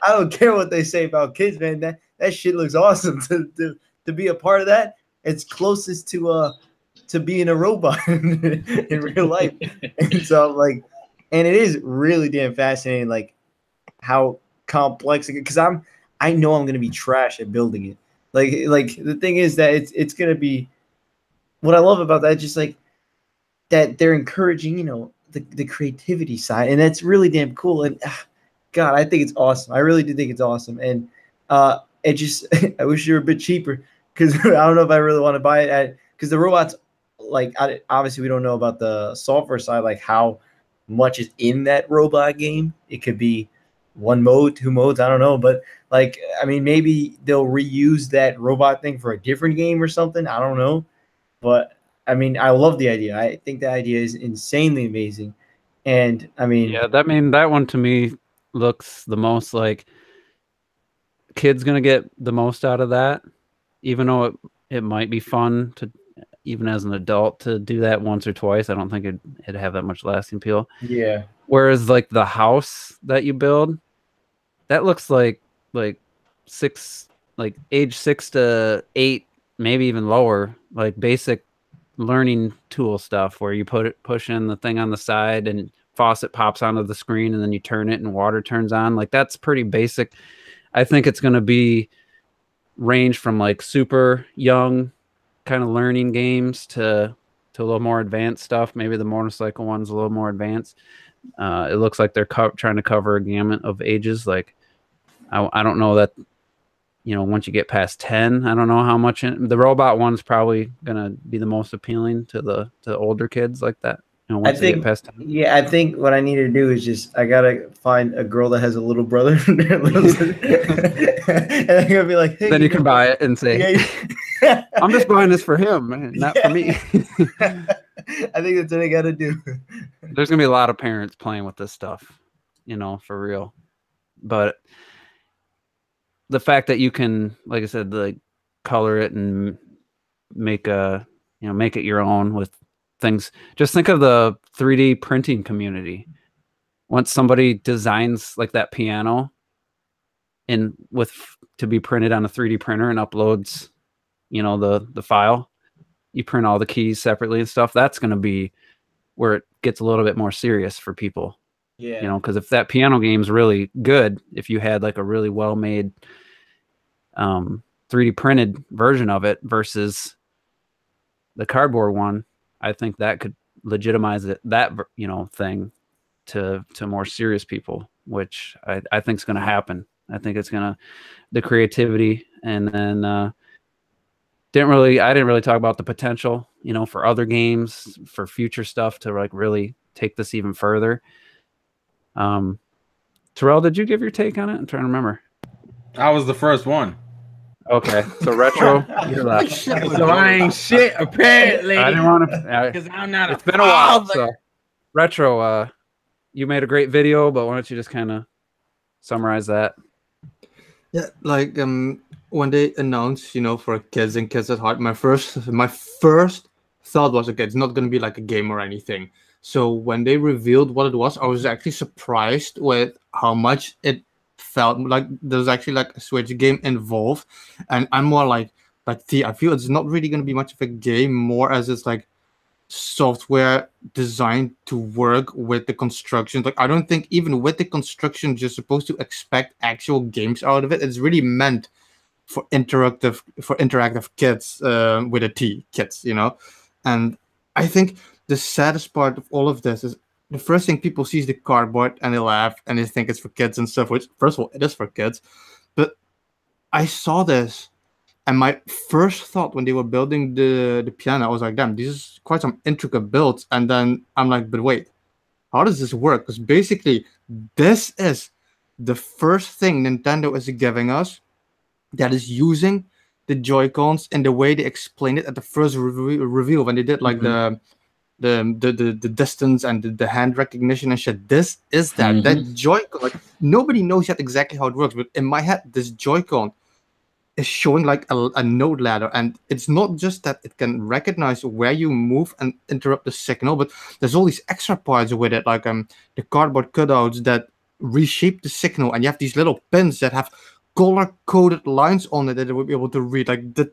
I don't care what they say about kids, man. That shit looks awesome. To be a part of that, it's closest to being a robot in real life. And so I'm like, and it is really damn fascinating, like, how complex it is, because I know I'm gonna be trash at building it. Like the thing is that it's gonna be, what I love about that, just like that they're encouraging, you know, the creativity side, and that's really damn cool. And God, I think it's awesome. I really do think it's awesome. And it just I wish you were a bit cheaper, because I don't know if I really want to buy it because the robots, like, obviously we don't know about the software side, like how much is in that robot game. It could be 1 mode, 2 modes, I don't know, but like, I mean, maybe they'll reuse that robot thing for a different game or something. I don't know, but I mean, I love the idea. I think the idea is insanely amazing, and I mean, yeah, that one to me looks the most like kids gonna get the most out of that, even though it might be fun to even as an adult to do that once or twice. I don't think it'd have that much lasting appeal. Yeah. Whereas like the house that you build, that looks like age 6 to 8, maybe even lower, like basic learning tool stuff where you push in the thing on the side and faucet pops onto the screen and then you turn it and water turns on. Like that's pretty basic. I think it's going to be range from like super young kind of learning games to a little more advanced stuff. Maybe the motorcycle one's a little more advanced. It looks like they're trying to cover a gamut of ages. Like I don't know that, you know, once you get past 10, I don't know how much the robot one's probably gonna be the most appealing to the older kids like that. You know, once they get past 10. Yeah, I think what I need to do is just I gotta find a girl that has a little brother, and I'm gonna be like, hey, then you can buy it and say, yeah, I'm just buying this for him, not for me. I think that's what I gotta do. There's gonna be a lot of parents playing with this stuff, you know, for real. But the fact that you can, like I said, like color it and make it your own with things. Just think of the 3D printing community. Once somebody designs like that piano to be printed on a 3D printer and uploads, you know, the file, you print all the keys separately and stuff. That's going to be where it gets a little bit more serious for people. Yeah. You know, because if that piano game's really good, if you had like a really well-made 3D printed version of it versus the cardboard one, I think that could legitimize that you know, thing to more serious people, which I think is going to happen. I think it's going to, the creativity, and then I didn't really talk about the potential, you know, for other games, for future stuff to like really take this even further. Terrell, did you give your take on it? I'm trying to remember. I was the first one. Okay, so retro, you're left. So I ain't shit apparently. I didn't want to, because I'm not. It's been a while. So retro, you made a great video, but why don't you just kind of summarize that? Yeah, like when they announced, you know, for kids and kids at heart, my first thought was, okay, it's not going to be like a game or anything. So when they revealed what it was, I was actually surprised with how much it felt like there's actually like a Switch game involved. And I'm more like I feel it's not really going to be much of a game, more as it's like software designed to work with the construction. Like I don't think even with the construction you're supposed to expect actual games out of it. It's really meant for interactive kids, with a T, kids, you know. And I think the saddest part of all of this is the first thing people see is the cardboard and they laugh and they think it's for kids and stuff, which first of all, it is for kids. But I saw this and my first thought when they were building the piano, I was like, damn, this is quite some intricate builds. And then I'm like, but wait, how does this work? Because basically this is the first thing Nintendo is giving us that is using the Joy-Cons in the way they explained it at the first reveal when they did like the distance and the hand recognition and shit. This is that Joy-Con. Like nobody knows yet exactly how it works, but in my head, this Joy-Con is showing like a node ladder, and it's not just that it can recognize where you move and interrupt the signal, but there's all these extra parts with it, like the cardboard cutouts that reshape the signal, and you have these little pins that have color-coded lines on it that it will be able to read. Like the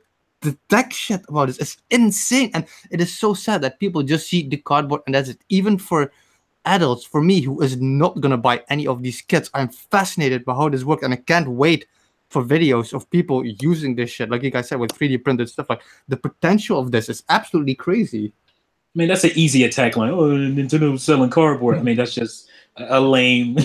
tech shit about this is insane, and it is so sad that people just see the cardboard and that's it. Even for adults, for me, who is not gonna buy any of these kits, I'm fascinated by how this works, and I can't wait for videos of people using this shit. Like you guys said, with 3D printed stuff, like the potential of this is absolutely crazy. I mean, that's an easy attack line. Oh, Nintendo's selling cardboard. I mean, that's just a lame,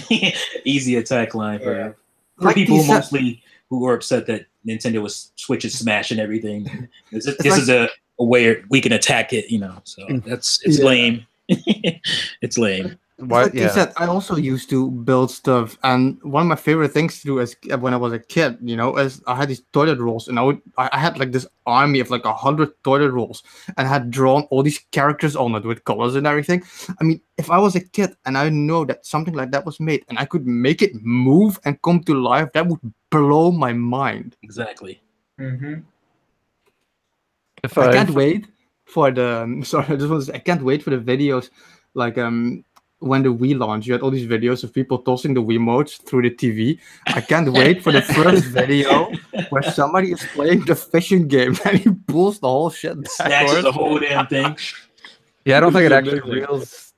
easy attack line for like people mostly who are upset that Nintendo was Switch is smashing everything. This is a way we can attack it, you know. So it's lame. It's lame. Like you said, I also used to build stuff, and one of my favorite things to do as when I was a kid, you know, is I had these toilet rolls, and I had like this army of like 100 toilet rolls, and I had drawn all these characters on it with colors and everything. I mean, if I was a kid and I know that something like that was made, and I could make it move and come to life, that would blow my mind. Exactly. I can't wait for the sorry, I just want to say, I can't wait for the videos. Like when the Wii launched, you had all these videos of people tossing the Wiimotes through the TV. I can't wait for the first video where somebody is playing the fishing game and he pulls the whole shit backwards. Snatches the whole damn thing. Yeah, I don't think it actually Amazing. reels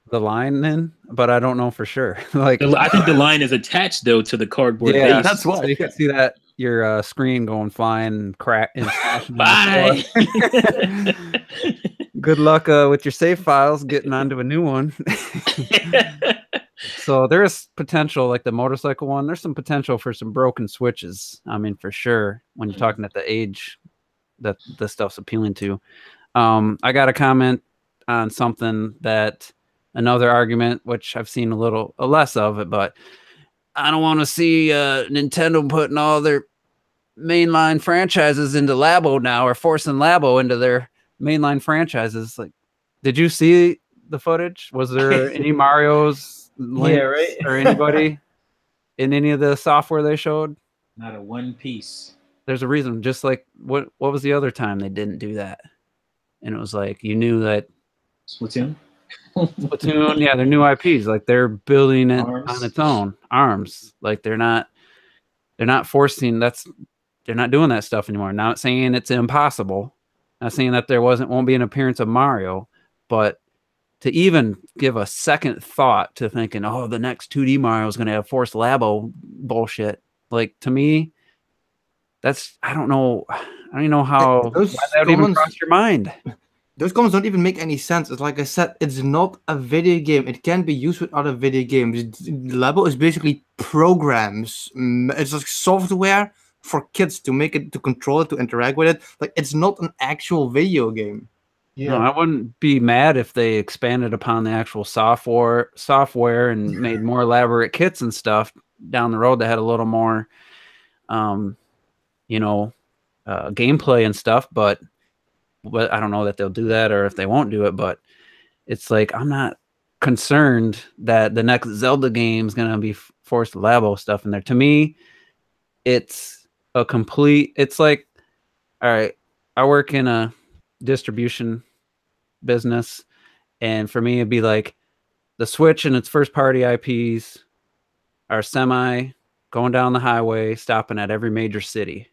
the line in, but I don't know for sure. Like, I think the line is attached though to the cardboard yeah, base. that's why. so you can see that your screen going flying and crack and smashing on Bye. the floor. Good luck with your save files getting onto a new one. So there's potential, like the motorcycle one. There's some potential for some broken switches. I mean, for sure. When you're talking at the age that this stuff's appealing to. I got a comment on something that another argument, which I've seen a little less of it, but I don't want to see Nintendo putting all their mainline franchises into Labo now, or forcing Labo into their mainline franchises. Like, did you see the footage? Was there any Mario's right. or anybody in any of the software they showed? Not a one piece. There's a reason. Just like what was the other time they didn't do that? And it was like, you knew that Splatoon. Splatoon, yeah, they're new IPs. Like, they're building it Arms. on its own. Arms. Like, they're not forcing. They're not doing that stuff anymore. Not saying it's impossible. Not saying that there won't be an appearance of Mario, but to even give a second thought to thinking, oh, the next 2D Mario is going to have forced Labo bullshit. Like, to me, I don't know how Those why that would even comments- cross your mind. Those comments don't even make any sense. It's like I said, it's not a video game. It can be used with other video games. Labo is basically programs. It's like software for kids to make it, to control it, to interact with it. Like, it's not an actual video game. Yeah. No, I wouldn't be mad if they expanded upon the actual software and made more elaborate kits and stuff down the road that had a little more, gameplay and stuff. But I don't know that they'll do that or if they won't do it. But it's like, I'm not concerned that the next Zelda game is going to be forced Labo stuff in there. To me, it's like, all right, I work in a distribution business, and for me it'd be like the Switch and its first party IPs are going down the highway, stopping at every major city,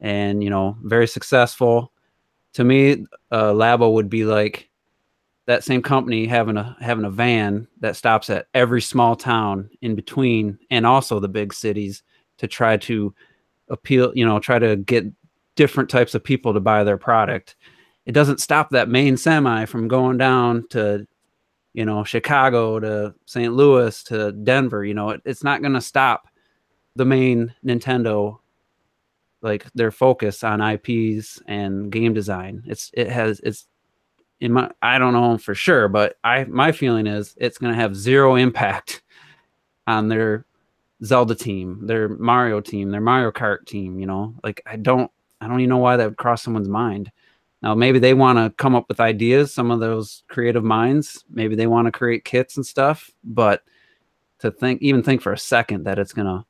and very successful. To me, Labo would be like that same company having a van that stops at every small town in between and also the big cities to try to appeal, try to get different types of people to buy their product. It doesn't stop that main semi from going down to, Chicago to St. Louis to Denver. It's not going to stop the main Nintendo, like their focus on IPs and game design. I don't know for sure, but my feeling is it's going to have zero impact on their Zelda team, their Mario team, their Mario Kart team. Like, I don't even know why that would cross someone's mind. Now, maybe they want to come up with ideas, some of those creative minds. Maybe they want to create kits and stuff, but to think for a second that it's going to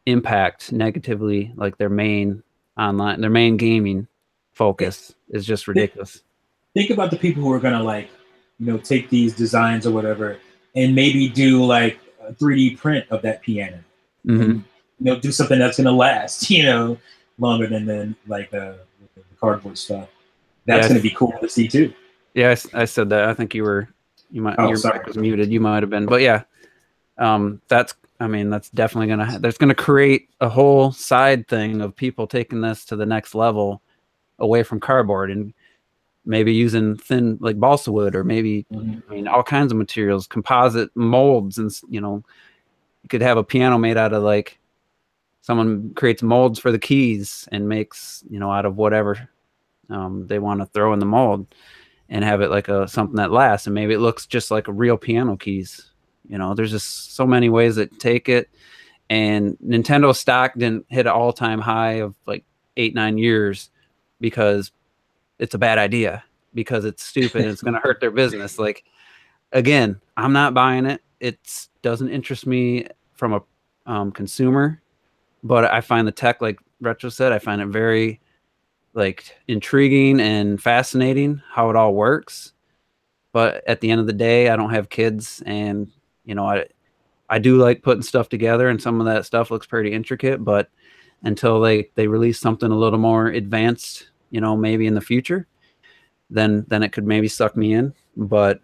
impact negatively, like their main gaming focus, is just ridiculous. Think about the people who are going to take these designs or whatever and maybe do like a 3D print of that piano. Mm-hmm. And, do something that's going to last, longer than the cardboard stuff. That's going to be cool to see too. Yeah, I said that. I think your mic was muted. You might have been, but yeah, that's definitely there's gonna create a whole side thing of people taking this to the next level, away from cardboard and maybe using thin, like balsa wood, or maybe all kinds of materials, composite molds, and you could have a piano made out of, like, someone creates molds for the keys and makes, out of whatever they want to throw in the mold, and have it like something that lasts, and maybe it looks just like a real piano keys. There's just so many ways that take it. And Nintendo stock didn't hit an all-time high of like 8-9 years because it's a bad idea, because it's stupid and it's going to hurt their business. Like, again, I'm not buying it. It doesn't interest me from a consumer, but I find the tech, like Retro said, I find it very like intriguing and fascinating how it all works. But at the end of the day, I don't have kids, and you know, I do like putting stuff together, and some of that stuff looks pretty intricate. But until they release something a little more advanced, you know, maybe in the future, then it could maybe suck me in. But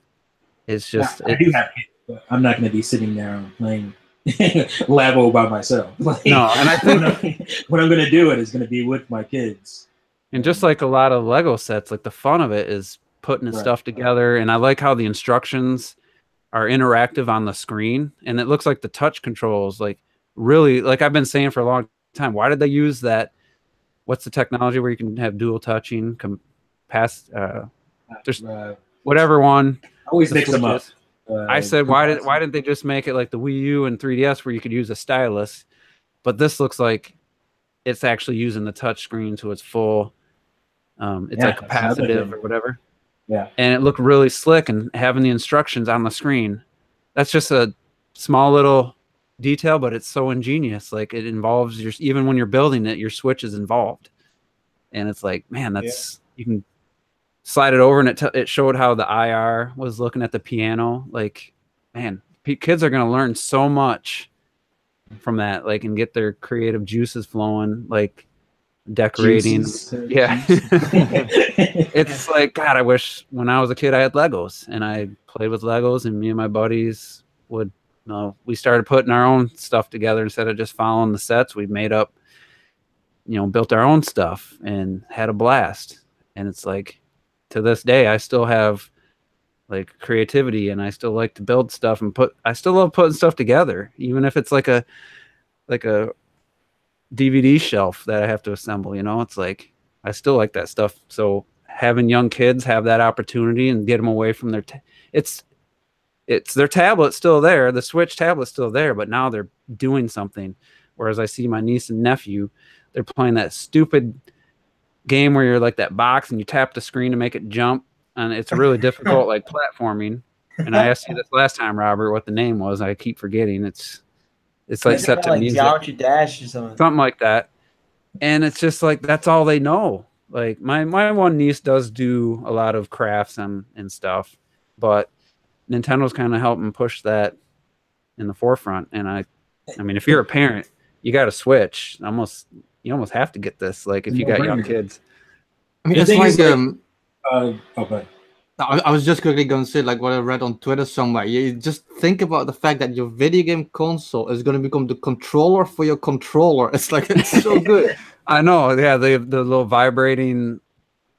it's just I do have kids, but I'm not going to be sitting there playing Labo by myself. Like, no, and I think what I'm going to do is going to be with my kids. And just like a lot of Lego sets, like the fun of it is putting stuff together. And I like how the instructions are interactive on the screen, and it looks like the touch controls, like really, like I've been saying for a long time, why did they use that? What's the technology where you can have dual touching? There's whatever one. I always mix them up. I said, why didn't they just make it like the Wii U and 3DS where you could use a stylus? But this looks like it's actually using the touch screen to its full. It's like capacitive or whatever. Yeah. And it looked really slick, and having the instructions on the screen, that's just a small little detail, but it's so ingenious. Like it involves even when you're building it, your Switch is involved. And it's like, man, you can slide it over, and it showed how the IR was looking at the piano. Like, man, kids are going to learn so much from that, like, and get their creative juices flowing, like decorating. It's like, God, I wish when I was a kid I had Legos and I played with Legos, and me and my buddies would, we started putting our own stuff together instead of just following the sets. We made up, built our own stuff and had a blast. And it's like, to this day, I still have like creativity, and I still like to build stuff and I still love putting stuff together, even if it's like a DVD shelf that I have to assemble. It's like, I still like that stuff. So having young kids have that opportunity and get them away from their it's their tablet still there, the Switch tablet's still there, but now they're doing something. Whereas I see my niece and nephew, they're playing that stupid game where you're like that box and you tap the screen to make it jump, and it's really difficult, like platforming. And I asked you this last time, Robert, what the name was. I keep forgetting. It's like set to like music, Geometry Dash or something like that. And it's just like, that's all they know. Like my one niece does do a lot of crafts and stuff, but Nintendo's kind of helping push that in the forefront. And I mean, if you're a parent, you got to switch. You almost have to get this. Like if you got young kids. I mean, it's like okay. I was just quickly going to say, like, what I read on Twitter somewhere. You just think about the fact that your video game console is going to become the controller for your controller. It's like, it's so good. I know. Yeah, the little vibrating,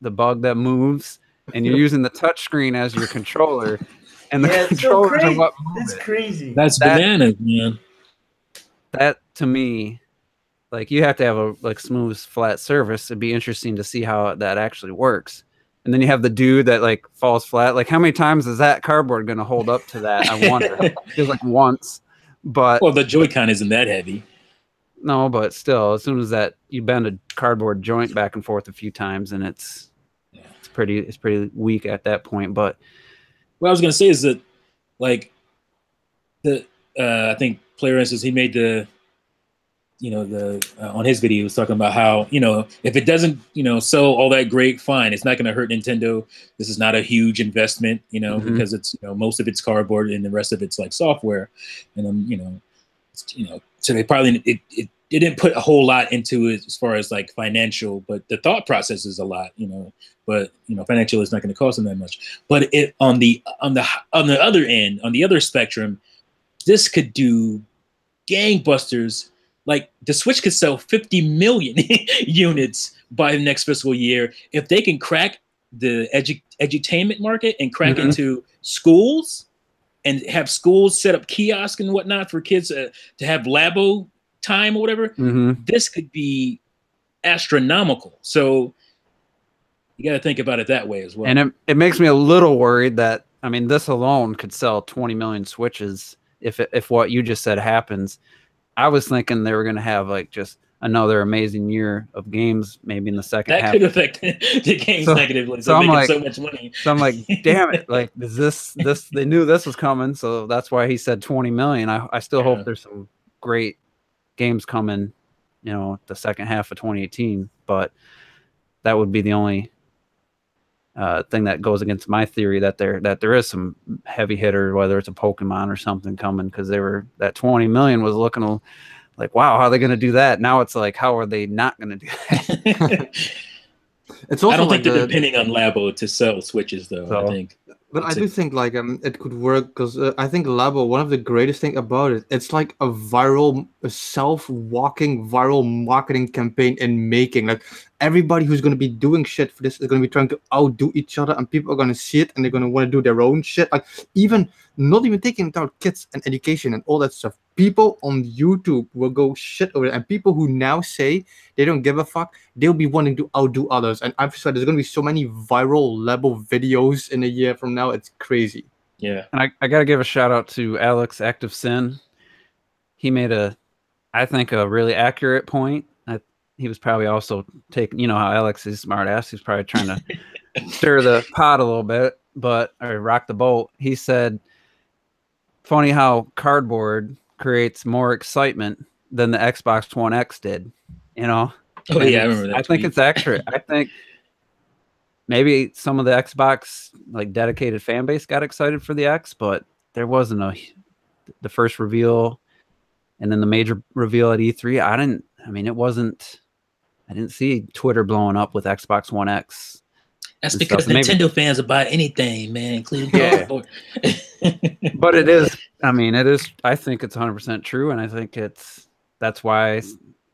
the bug that moves, and you're using the touch screen as your controller, and the controllers are what move it. It's crazy. That's bananas, man. That, to me, like, you have to have a smooth, flat surface. It'd be interesting to see how that actually works. And then you have the dude that like falls flat. Like, how many times is that cardboard going to hold up to that? I wonder. It feels like once, but the Joy-Con isn't that heavy. No, but still, as soon as that you bend a cardboard joint back and forth a few times, and it's pretty weak at that point. But what I was going to say is that, like, I think Player Instance, he made on his video, he was talking about how, if it doesn't, sell all that great, fine. It's not going to hurt Nintendo. This is not a huge investment, because it's, most of it's cardboard and the rest of it's like software. And then, so they probably, it didn't put a whole lot into it as far as like financial, but the thought process is a lot, but financial is not going to cost them that much. But it on the other end, on the other spectrum, this could do gangbusters. Like, the Switch could sell 50 million units by the next fiscal year if they can crack the edutainment market and crack into schools and have schools set up kiosks and whatnot for kids to have Labo time or whatever. This could be astronomical. So you got to think about it that way as well. And it makes me a little worried that, I mean, this alone could sell 20 million Switches if what you just said happens. I was thinking they were going to have like just another amazing year of games, maybe in the second half. That could affect the games negatively. So I'm like, so much money. So I'm like, damn it! Like, is this? They knew this was coming, so that's why he said 20 million. I still hope there's some great games coming, the second half of 2018. But that would be the only thing that goes against my theory that there is some heavy hitter, whether it's a Pokemon or something coming, because that 20 million was looking like, wow, how are they going to do that? Now it's like, how are they not going to do that? It's also I don't think they're depending on Labo to sell Switches, though. So, I think. But I do think like it could work because I think Labo, one of the greatest thing about it, it's like a self-walking viral marketing campaign in making. Like everybody who's going to be doing shit for this is going to be trying to outdo each other, and people are going to see it and they're going to want to do their own shit. Like not even taking into account kids and education and all that stuff. People on YouTube will go shit over it, and people who now say they don't give a fuck, they'll be wanting to outdo others. And I've said there's going to be so many viral Labo videos in a year from now. It's crazy. Yeah. And I got to give a shout out to Alex Active Sin. He made I think a really accurate point. He was probably also taking, you know how Alex is smart ass. He's probably trying to stir the pot a little bit, or rock the boat. He said, funny how cardboard creates more excitement than the Xbox One X did, you know? Oh, yeah, I remember that. I think it's accurate. I think maybe some of the Xbox like dedicated fan base got excited for the X, but there wasn't the first reveal and then the major reveal at E3. I didn't see Twitter blowing up with Xbox One X. That's because Nintendo fans will buy anything, man, including cardboard. But it is. I think it's 100% true, and I think that's why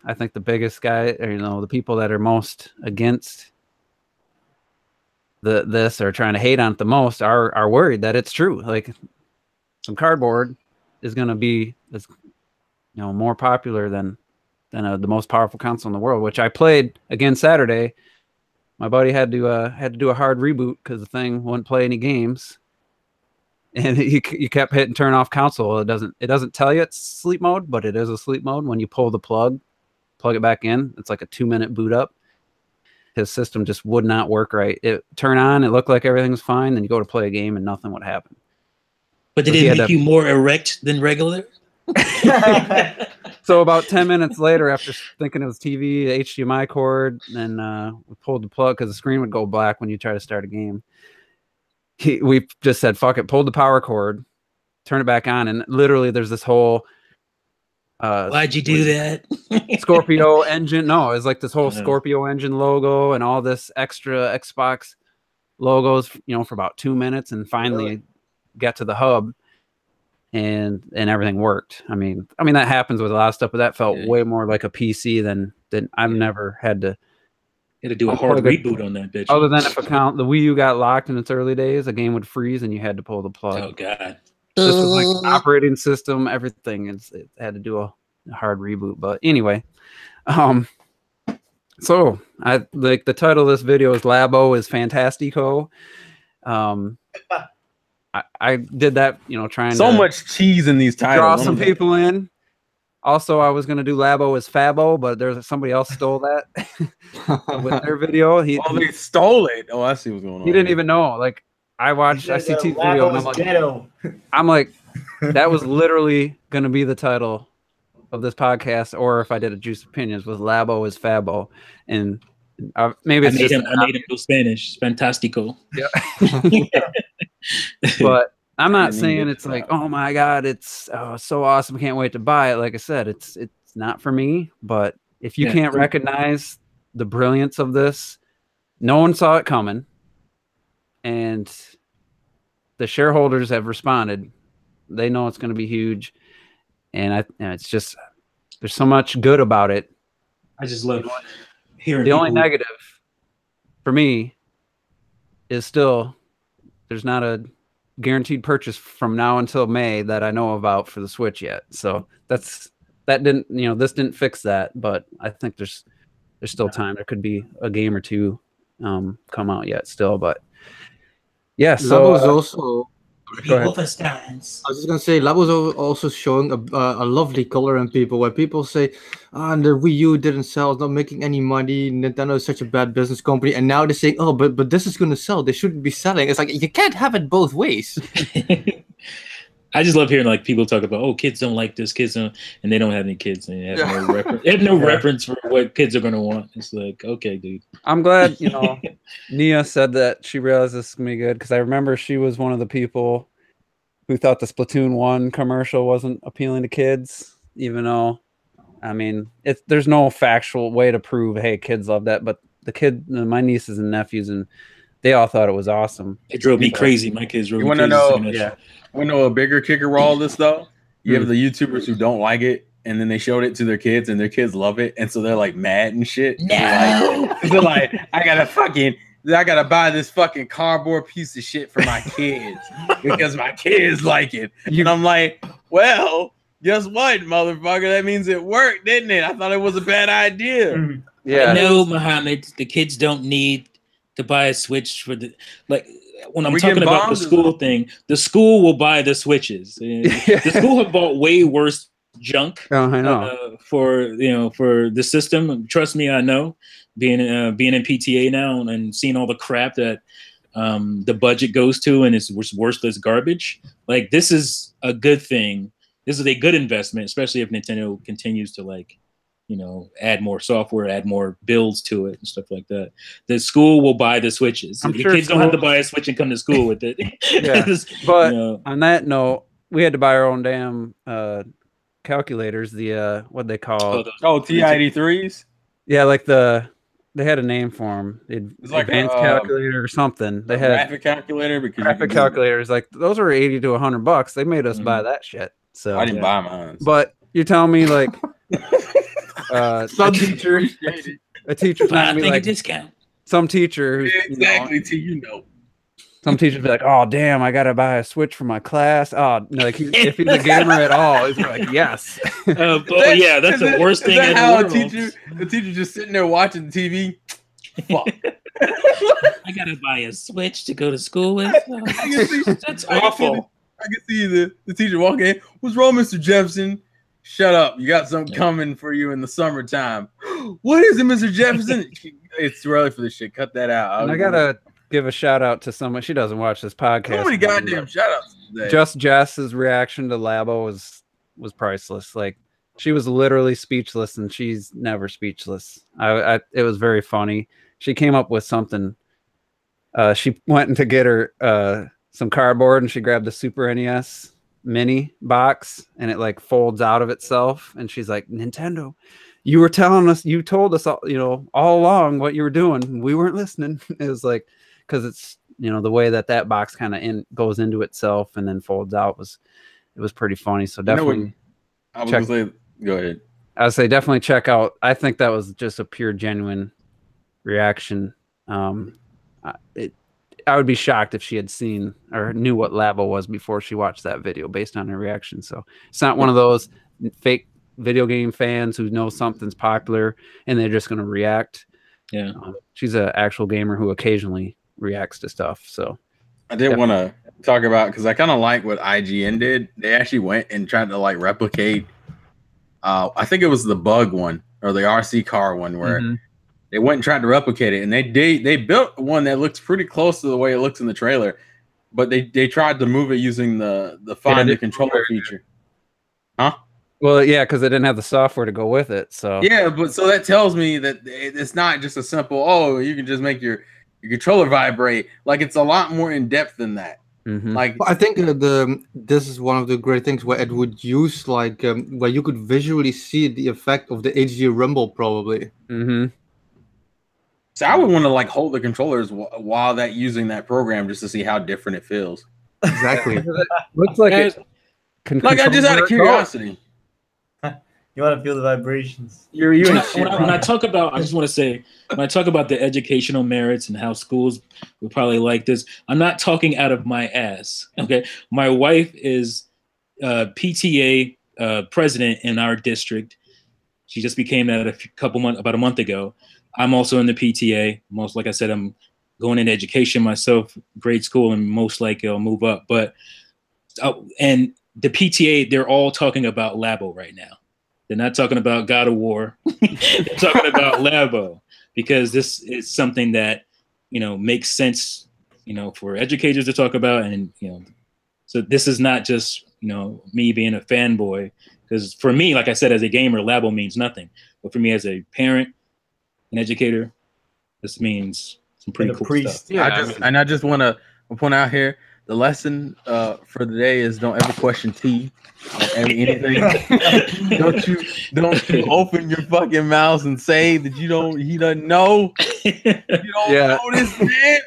I think the biggest guy, or, you know, the people that are most against this or trying to hate on it the most are worried that it's true. Like some cardboard is going to be, more popular than the most powerful console in the world, which I played again Saturday. My buddy had to do a hard reboot because the thing wouldn't play any games, and you kept hitting turn off console. It doesn't tell you it's sleep mode, but it is a sleep mode. When you pull the plug it back in, it's like a 2-minute boot up. His system just would not work right. It turn on, it looked like everything was fine, then you go to play a game and nothing would happen. But did it make you more erect than regular? So about 10 minutes later, after thinking it was TV, HDMI cord, and we pulled the plug because the screen would go black when you try to start a game. We just said, fuck it, pulled the power cord, turn it back on, and literally there's this whole... Why'd you do that? Scorpio engine. No, it's like this whole Scorpio engine logo and all this extra Xbox logos, for about 2 minutes, and finally got to the hub. And everything worked. I mean that happens with a lot of stuff, but that felt way more like a PC than I've never had to. You had to do a hard reboot on that bitch. Other than if the Wii U got locked in its early days, a game would freeze and you had to pull the plug. Oh god! This was like an operating system, everything. It had to do a hard reboot. But anyway, so I like the title of this video is Labo is Fantástico. I did that, trying so to much cheese in these titles. Draw some people in. Also, I was going to do Labo as Fabo, but somebody else stole that with their video. They stole it. Oh, I see what's going on. He didn't even know. Like I watched ICT video, and I'm like, that was literally going to be the title of this podcast, or if I did a Juice Opinions, was Labo is Fabo, and maybe it's I made him go Spanish. Fantástico. Yeah. But I'm not saying it's like, oh my god, it's so awesome, can't wait to buy it. Like I said, it's not for me. But if you can't recognize the brilliance of this, no one saw it coming, and the shareholders have responded. They know it's going to be huge, and it's just there's so much good about it. I just love hearing. The only negative for me is still there's not a guaranteed purchase from now until May that I know about for the Switch yet. So this didn't fix that, but I think there's still time. There could be a game or two come out yet still, but yeah. So Labo's also Wolfenstein. I was just gonna say Labo's also showing a lovely color in people where people say, the Wii U didn't sell, it's not making any money, Nintendo is such a bad business company, and now they're saying, oh, but this is gonna sell, they shouldn't be selling. It's like you can't have it both ways. I just love hearing like people talk about, oh, kids don't like this, kids don't, and they don't have any kids, and they have no reference. They have no reference for what kids are gonna want. It's like, okay, dude. I'm glad Nia said that she realized this is gonna be good, because I remember she was one of the people who thought the Splatoon 1 commercial wasn't appealing to kids, even though, I mean, there's no factual way to prove, hey, kids love that, but my nieces and nephews, and they all thought it was awesome. It drove me crazy. My kids drove me crazy. You know a bigger kicker with all this though? You have the YouTubers who don't like it, and then they showed it to their kids, and their kids love it, and so they're like mad and shit. No. They're like, I gotta buy this fucking cardboard piece of shit for my kids because my kids like it. And I'm like, well, guess what, motherfucker? That means it worked, didn't it? I thought it was a bad idea. Yeah. No, Muhammad, the kids don't need to buy a Switch for the when I'm talking about the school thing, the school will buy the Switches. The school have bought way worse junk I know. For the system. Trust me, I know. Being in PTA now and seeing all the crap that the budget goes to, and it's worthless garbage. Like, this is a good thing. This is a good investment, especially if Nintendo continues to add more software, add more builds to it and stuff like that. The school will buy the Switches. The kids don't have to buy a Switch and come to school with it. But on that note, we had to buy our own damn calculators. The what they call TI-83s. Yeah, like they had a name for them. It's like advanced calculator or something. They had graphic calculator. Graphic calculators, like those were $80 to $100. They made us buy that shit. So I didn't buy mine. But you're telling me like. Some teacher, a teacher trying to be like a discount. Some teacher, some teachers be like, "Oh, damn, I gotta buy a Switch for my class." Oh, no, like if he's a gamer at all, he's like, "Yes." That's the worst thing. How the teacher just sitting there watching the TV. Fuck. I gotta buy a Switch to go to school with. That's awful. I can see the teacher walking in. What's wrong, Mr. Jefferson? Shut up. You got something coming for you in the summertime. What is it, Mr. Jefferson? It's too early for this shit. Cut that out. And I got to give a shout out to someone. She doesn't watch this podcast. So many goddamn shout outs today. Just Jess's reaction to Labo was priceless. Like, she was literally speechless, and she's never speechless. It was very funny. She came up with something. She went to get her some cardboard, and she grabbed the Super NES mini box, and it like folds out of itself, and she's like, "Nintendo, you told us all along what you were doing. We weren't listening." It was like, because it's the way that box kind of goes into itself and then folds out it was pretty funny. So definitely go ahead. I would say definitely check out. I think that was just a pure genuine reaction. I would be shocked if she had seen or knew what Labo was before she watched that video based on her reaction. So it's not one of those fake video game fans who know something's popular and they're just going to react. Yeah. She's an actual gamer who occasionally reacts to stuff. So I did want to talk about, because I kind of like what IGN did. They actually went and tried to replicate. I think it was the Bug one or the RC car one where they went and tried to replicate it, and they built one that looks pretty close to the way it looks in the trailer, but they tried to move it using the find the controller feature. Huh? Well, yeah, because they didn't have the software to go with it. So yeah, but so that tells me that it's not just a simple, you can just make your controller vibrate. Like, it's a lot more in depth than that. Like, I think this is one of the great things where it would use where you could visually see the effect of the HD rumble probably. So I would want to hold the controllers while using that program just to see how different it feels. Exactly. Looks like I just out of curiosity. You want to feel the vibrations. When I talk about, I just want to say, when I talk about the educational merits and how schools would probably like this, I'm not talking out of my ass. Okay, my wife is PTA president in our district. She just became that about a month ago. I'm also in the PTA. Like I said, I'm going into education myself, grade school, and most likely I'll move up. But and the PTA, they're all talking about Labo right now. They're not talking about God of War. They're talking about Labo, because this is something that makes sense, for educators to talk about, and so this is not just you know, me being a fanboy. Because for me, like I said, as a gamer, Labo means nothing. But for me as a parent, an educator, this means some pretty cool stuff. Yeah, I just want to point out here, the lesson for the day is don't ever question T on anything. don't you open your fucking mouth and say that he doesn't know. You don't know this man.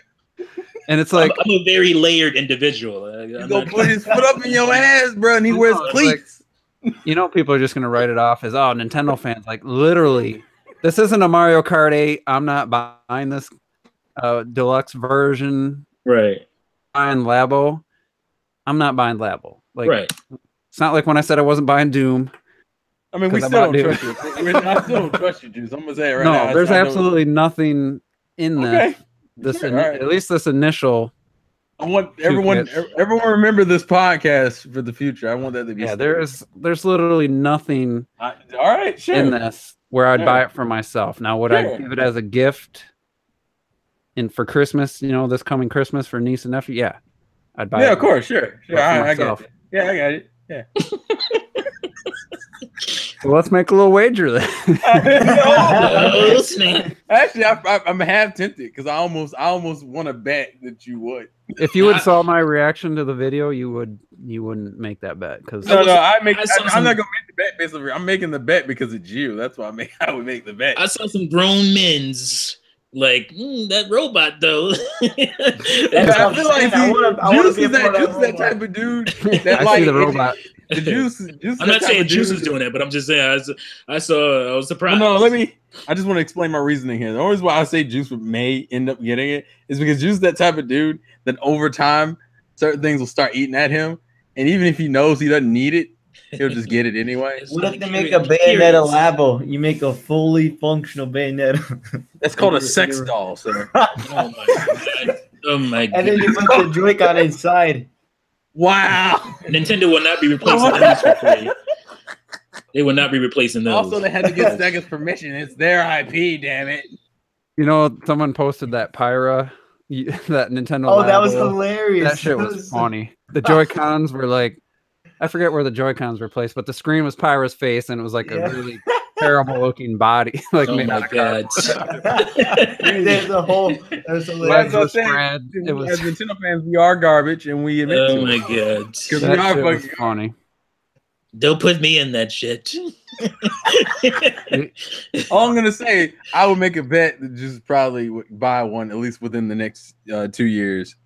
And it's like I'm a very layered individual. He's gonna put his foot up in your ass, bro, and he wears cleats. Like, you know, people are just gonna write it off as, oh, Nintendo fans. Like, literally, this isn't a Mario Kart 8. I'm not buying this deluxe version. Right. Buying Labo. I'm not buying Labo. Like, right. It's not like when I said I wasn't buying Doom. I mean, we still don't trust you. I still don't trust you, Juice. I'm gonna say it right now. No, there's absolutely nothing in this. At least this initial. I want everyone remember this podcast for the future. I want that to be. Yeah, there's literally nothing. All right, sure. In this where I'd buy it for myself. Now, would I give it as a gift? And for Christmas, you know, this coming Christmas for niece and nephew, yeah, I'd buy it. Yeah, of course, sure. I got it. Yeah, I got it. Yeah. Well, let's make a little wager then. Actually, I'm half tempted because I almost want to bet that you would. If you would saw my reaction to the video, you wouldn't make that bet because I'm not gonna make the bet basically. I'm making the bet because it's you. That's why I would make the bet. I saw some grown men's like that robot though. I feel like Juice is that type of dude. That I see the robot. The Juice I'm not saying Juice is doing that, but I'm just saying I was surprised. No, I just want to explain my reasoning here. The only reason why I say Juice may end up getting it is because Juice is that type of dude that over time certain things will start eating at him, and even if he knows he doesn't need it, he'll just get it anyway. What if they make a Bayonetta Labo? You make a fully functional Bayonetta. That's called a sex doll, sir. Oh my god! Oh my god! And then you put the Joy-Con inside. Wow! Nintendo will not be replacing those for free. They will not be replacing those. Also, they had to get Sega's permission. It's their IP, damn it. You know, someone posted that Pyra, that Nintendo. Oh, Labo. That was hilarious. That shit was funny. The Joy-Cons were like, I forget where the Joy-Cons were placed, but the screen was Pyra's face, and it was like a really terrible looking body. Like, oh my god! There's a whole. There's a spread. It was as Nintendo fans, we are garbage, and we admit to it. Oh my god! Because we are fucking funny. Don't put me in that shit. All I'm gonna say, I would make a bet that just probably would buy one at least within the next 2 years.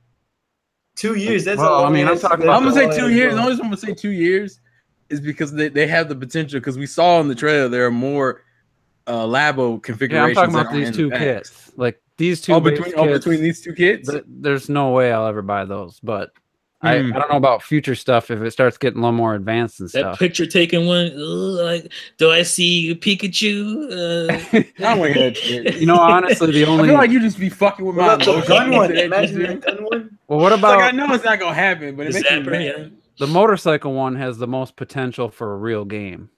2 years. That's well, I mean, I'm talking about. I'm gonna say 2 years. The only reason I'm gonna say 2 years is because they have the potential. Because we saw in the trailer there are more Labo configurations. Yeah, I'm talking about these two kits. Like these two. Between these two kits, there's no way I'll ever buy those. But I don't know about future stuff if it starts getting a little more advanced and stuff. That picture taking one, like, do I see Pikachu? You know, honestly, the only I feel like you just be fucking with my gun one. Imagine the gun one. Well, what about? Like, I know it's not gonna happen, but it makes me mad. The motorcycle one has the most potential for a real game,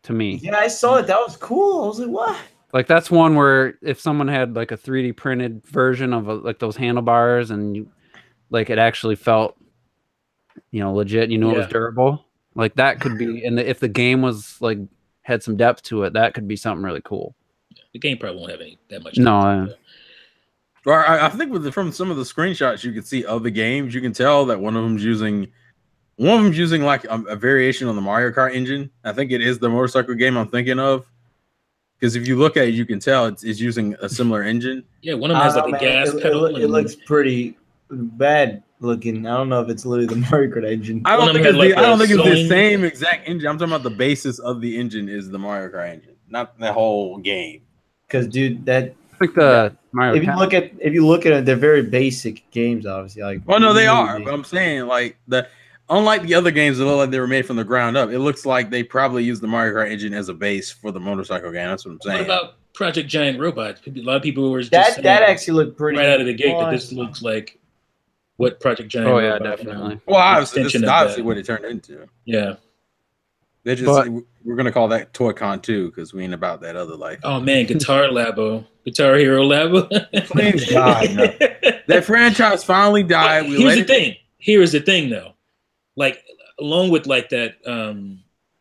to me. Yeah, I saw it. That was cool. I was like, what? Like that's one where if someone had like a 3D printed version of like those handlebars and you. Like it actually felt, you know, legit. You know, it was durable. Like that could be, and if the game was like had some depth to it, that could be something really cool. The game probably won't have that much. No. Well, I think from some of the screenshots you could see of the games, you can tell that one of them's using like a variation on the Mario Kart engine. I think it is the motorcycle game I'm thinking of. Because if you look at it, you can tell it's using a similar engine. Yeah, one of them has like a gas pedal. It looks pretty bad looking. I don't know if it's literally the Mario Kart engine. I don't think it's the same exact engine. I'm talking about the basis of the engine is the Mario Kart engine, not the whole game. Because, dude, I think the Mario. If you look at it, they're very basic games, obviously. Like, well, no, they are. But I'm saying like unlike the other games that look like they were made from the ground up, it looks like they probably used the Mario Kart engine as a base for the motorcycle game. That's what I'm saying. What about Project Giant Robot? A lot of people were just that actually looked pretty right out of the gate. That this looks like what Project Giant. Oh yeah, definitely. Well, obviously, this is obviously what it turned into. Yeah, we're gonna call that Toy-Con 2 because we ain't about that other life. Oh man, Guitar Labo, Guitar Hero Labo. Please God, no. That franchise finally died. Here's the thing. Here's the thing, though. Like along with like that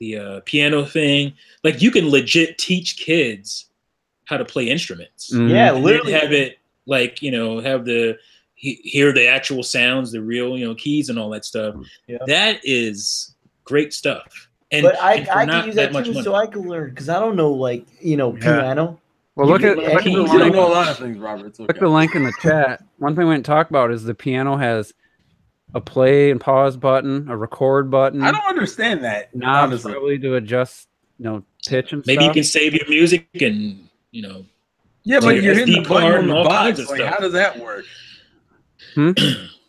the piano thing, like you can legit teach kids how to play instruments. Yeah, and literally have it like have the hear the actual sounds, the real keys and all that stuff. Yeah. That is great stuff. And but I for can use that too, so I can learn because I don't know piano. Well, look at the you don't know a lot of things, Robert. It's okay. Look at the link in the chat. One thing we didn't talk about is the piano has a play and pause button, a record button. I don't understand that. Knobs honestly. probably to adjust, pitch and maybe stuff. you can save your music and Yeah, but you're hitting the button on the all box. kinds of Like, stuff. how does that work?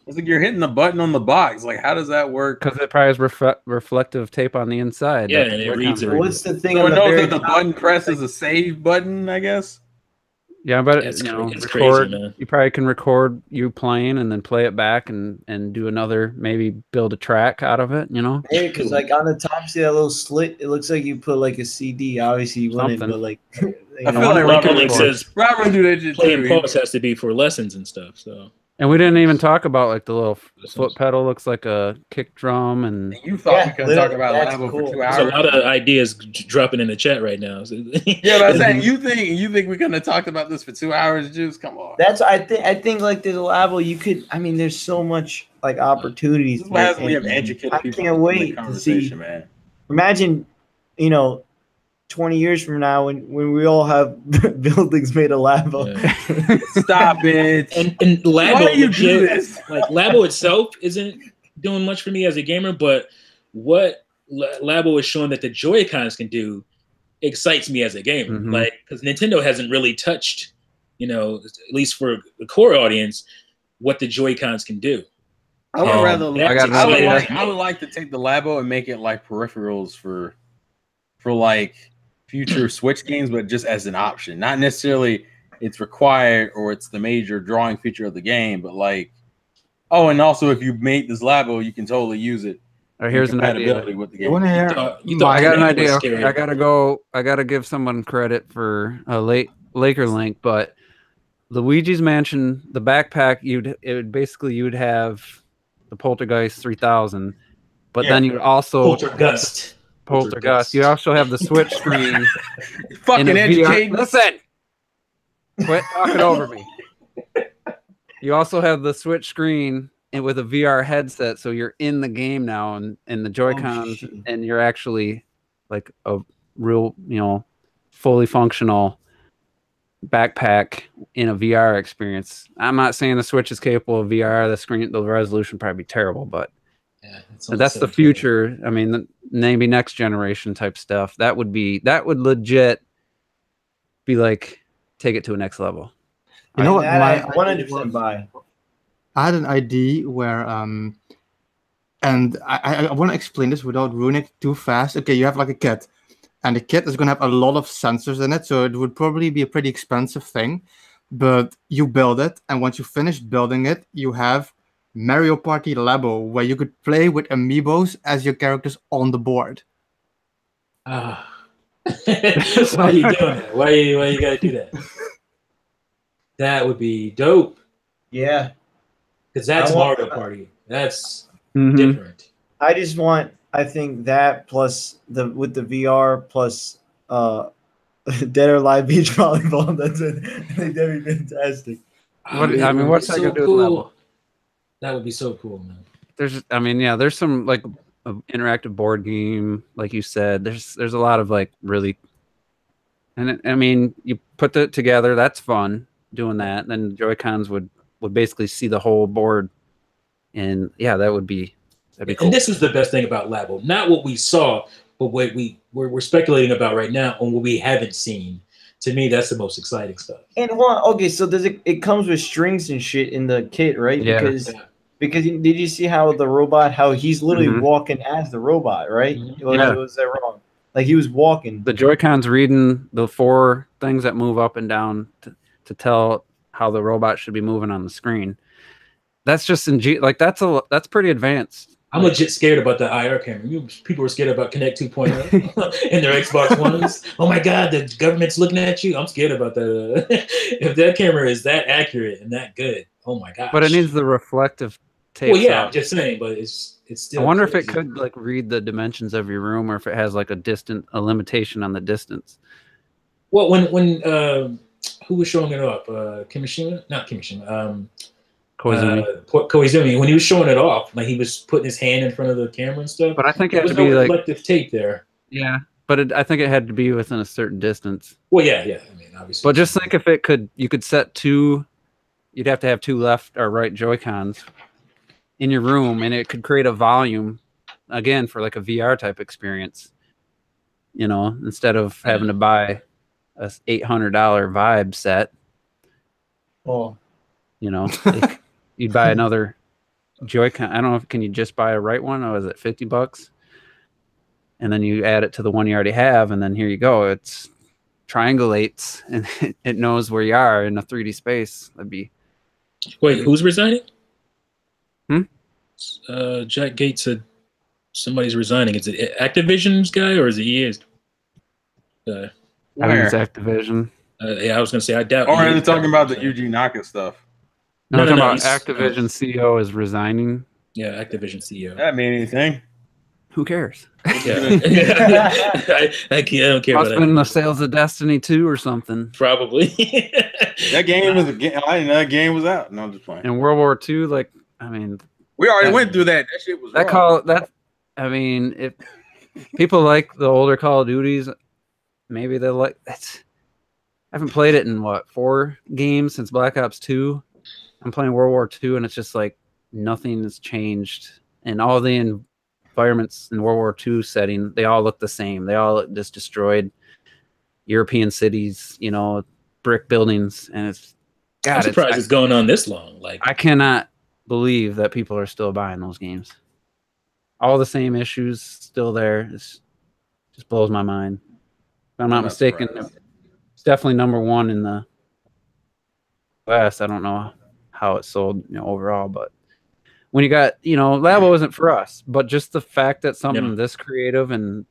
It's like you're hitting the button on the box. Like, how does that work? Because it probably has reflective tape on the inside. Yeah, and it reads it. What's the thing? So on it the knows very that the top? button press is a save button, I guess. Yeah, but It's record. crazy, man. You probably can record you playing and then play it back and do another, maybe build a track out of it. Yeah, because like on the top, see that little slit? It looks like you put like a CD. Obviously, you wouldn't, Something. but like I feel like Robert says Robert do that shit play and too. pause has to be for lessons and stuff. So And we didn't even talk about like the little foot pedal looks like a kick drum, and You thought we couldn't talk about that's Labo cool. for 2 there's hours? a lot of ideas dropping in the chat right now. So, Yeah, but I'm saying you think we couldn't have talked about this for 2 hours, Juice? Come on. that's I think like there's a Labo you could. I mean, there's so much like opportunities. This is what happens when we have and educated I people can't in the wait to conversation, see. man. Imagine, 20 years from now when we all have buildings made of Labo. yeah. Stop it. and Labo, Why do you do legit, this? like Labo itself isn't doing much for me as a gamer, but what Labo is showing that the Joy-Cons can do excites me as a gamer. Mhm. Like, because Nintendo hasn't really touched, at least for the core audience, what the Joy-Cons can do. I would rather. that's I would like to take the Labo and make it like peripherals for like future Switch games, but just as an option, not necessarily it's required or it's the major drawing feature of the game, but like, and also if you made this Labo, you can totally use it. Or here's an idea. with the You game. want to hear? I got an idea. Scary. I gotta give someone credit for a Laker link, but Luigi's Mansion, the backpack, you would have the Poltergeist 3000, but then you'd also Poltergeist. You also have the Switch screen. Fucking in a VR. educating. Listen, quit talking over me. You also have the Switch screen and with a VR headset, so you're in the game now, and the Joy-Cons, and you're actually like a real, fully functional backpack in a VR experience. I'm not saying the Switch is capable of VR. The resolution probably be terrible, but Yeah, that's the future. I mean, maybe next generation type stuff. That would legit be like take it to a next level. You know what? I 100% buy. I had an idea where and I want to explain this without ruining it too fast. Okay, you have like a kit, and the kit is going to have a lot of sensors in it, so it would probably be a pretty expensive thing. But you build it, and once you finish building it, you have Mario Party Labo, where you could play with amiibos as your characters on the board. Why are you doing that? Why you gotta do that? That would be dope. Yeah. Because that's Mario Party. That's different. I think that plus with the VR plus Dead or Alive Beach Volleyball. That's it. I think that'd be fantastic. What's that gonna do with Labo? That would be so cool, man. There's some like interactive board game, like you said. There's a lot of like really, and you put it together. That's fun doing that. Then the Joy-Cons would basically see the whole board, and that'd be cool. And this is the best thing about Labo, not what we saw, but what we're speculating about right now on what we haven't seen. To me, that's the most exciting stuff. And so does it comes with strings and shit in the kit, right? Yeah. Because did you see how the robot, how he's literally walking as the robot, right? Was that wrong? Like he was walking. The Joy-Cons reading the 4 things that move up and down to tell how the robot should be moving on the screen. That's just that's pretty advanced. I'm legit scared about the IR camera. People were scared about Kinect 2.0 in their Xbox Ones. Oh my God, the government's looking at you. I'm scared about that. If that camera is that accurate and that good, oh my God. But it needs the reflective tape. Well, yeah, I'm just saying, but it's it's still. I wonder if crazy. it could like read the dimensions of your room, or if it has like a limitation on the distance. Well, when who was showing it off? Kimishima? Not Kimishima. Koizumi. When he was showing it off, like he was putting his hand in front of the camera and stuff. But I think it there had was to no be like reflective tape there. Yeah, but I think it had to be within a certain distance. Well, yeah. I mean, obviously. But just think if it could, you could set two. You'd have to have two left or right Joy-Cons in your room, and it could create a volume again for like a VR type experience. You know, instead of having to buy a $800 Vibe set. Oh, you know, you'd buy another Joy-Con. I don't know if can you just buy a right one, or is it $50? And then you add it to the one you already have, and then here you go. It's triangulates and it knows where you are in a 3D space. That'd be. Wait, who's resigning? Jack Gates said somebody's resigning. Is it Activision's guy or is it EA's guy? I think it's Activision. Yeah, I was gonna say I doubt. Or are they talking about the Yuji Naka stuff? No, I'm talking about Activision CEO is resigning. Yeah, Activision CEO. That mean anything? Who cares? Yeah. I don't care Must about have been the sales of Destiny 2 or something. Probably. That game was a game. I didn't know that game was out. No, I'm just playing. In World War II, like, I mean, we already went through that. That shit was I mean, if people like the older Call of Duties, maybe they like that's. I haven't played it in 4 games since Black Ops 2. I'm playing World War II, and it's just like nothing has changed, and all the environments in World War II setting, they all look the same. They all look just destroyed European cities, you know, brick buildings, and it's. God, I'm surprised it's going on this long. Like, I cannot believe that people are still buying those games. All the same issues still there. It just blows my mind. If I'm not mistaken, it's definitely #1 in the US. I don't know how it sold, overall, but when you got, Labo isn't for us, but just the fact that something this creative and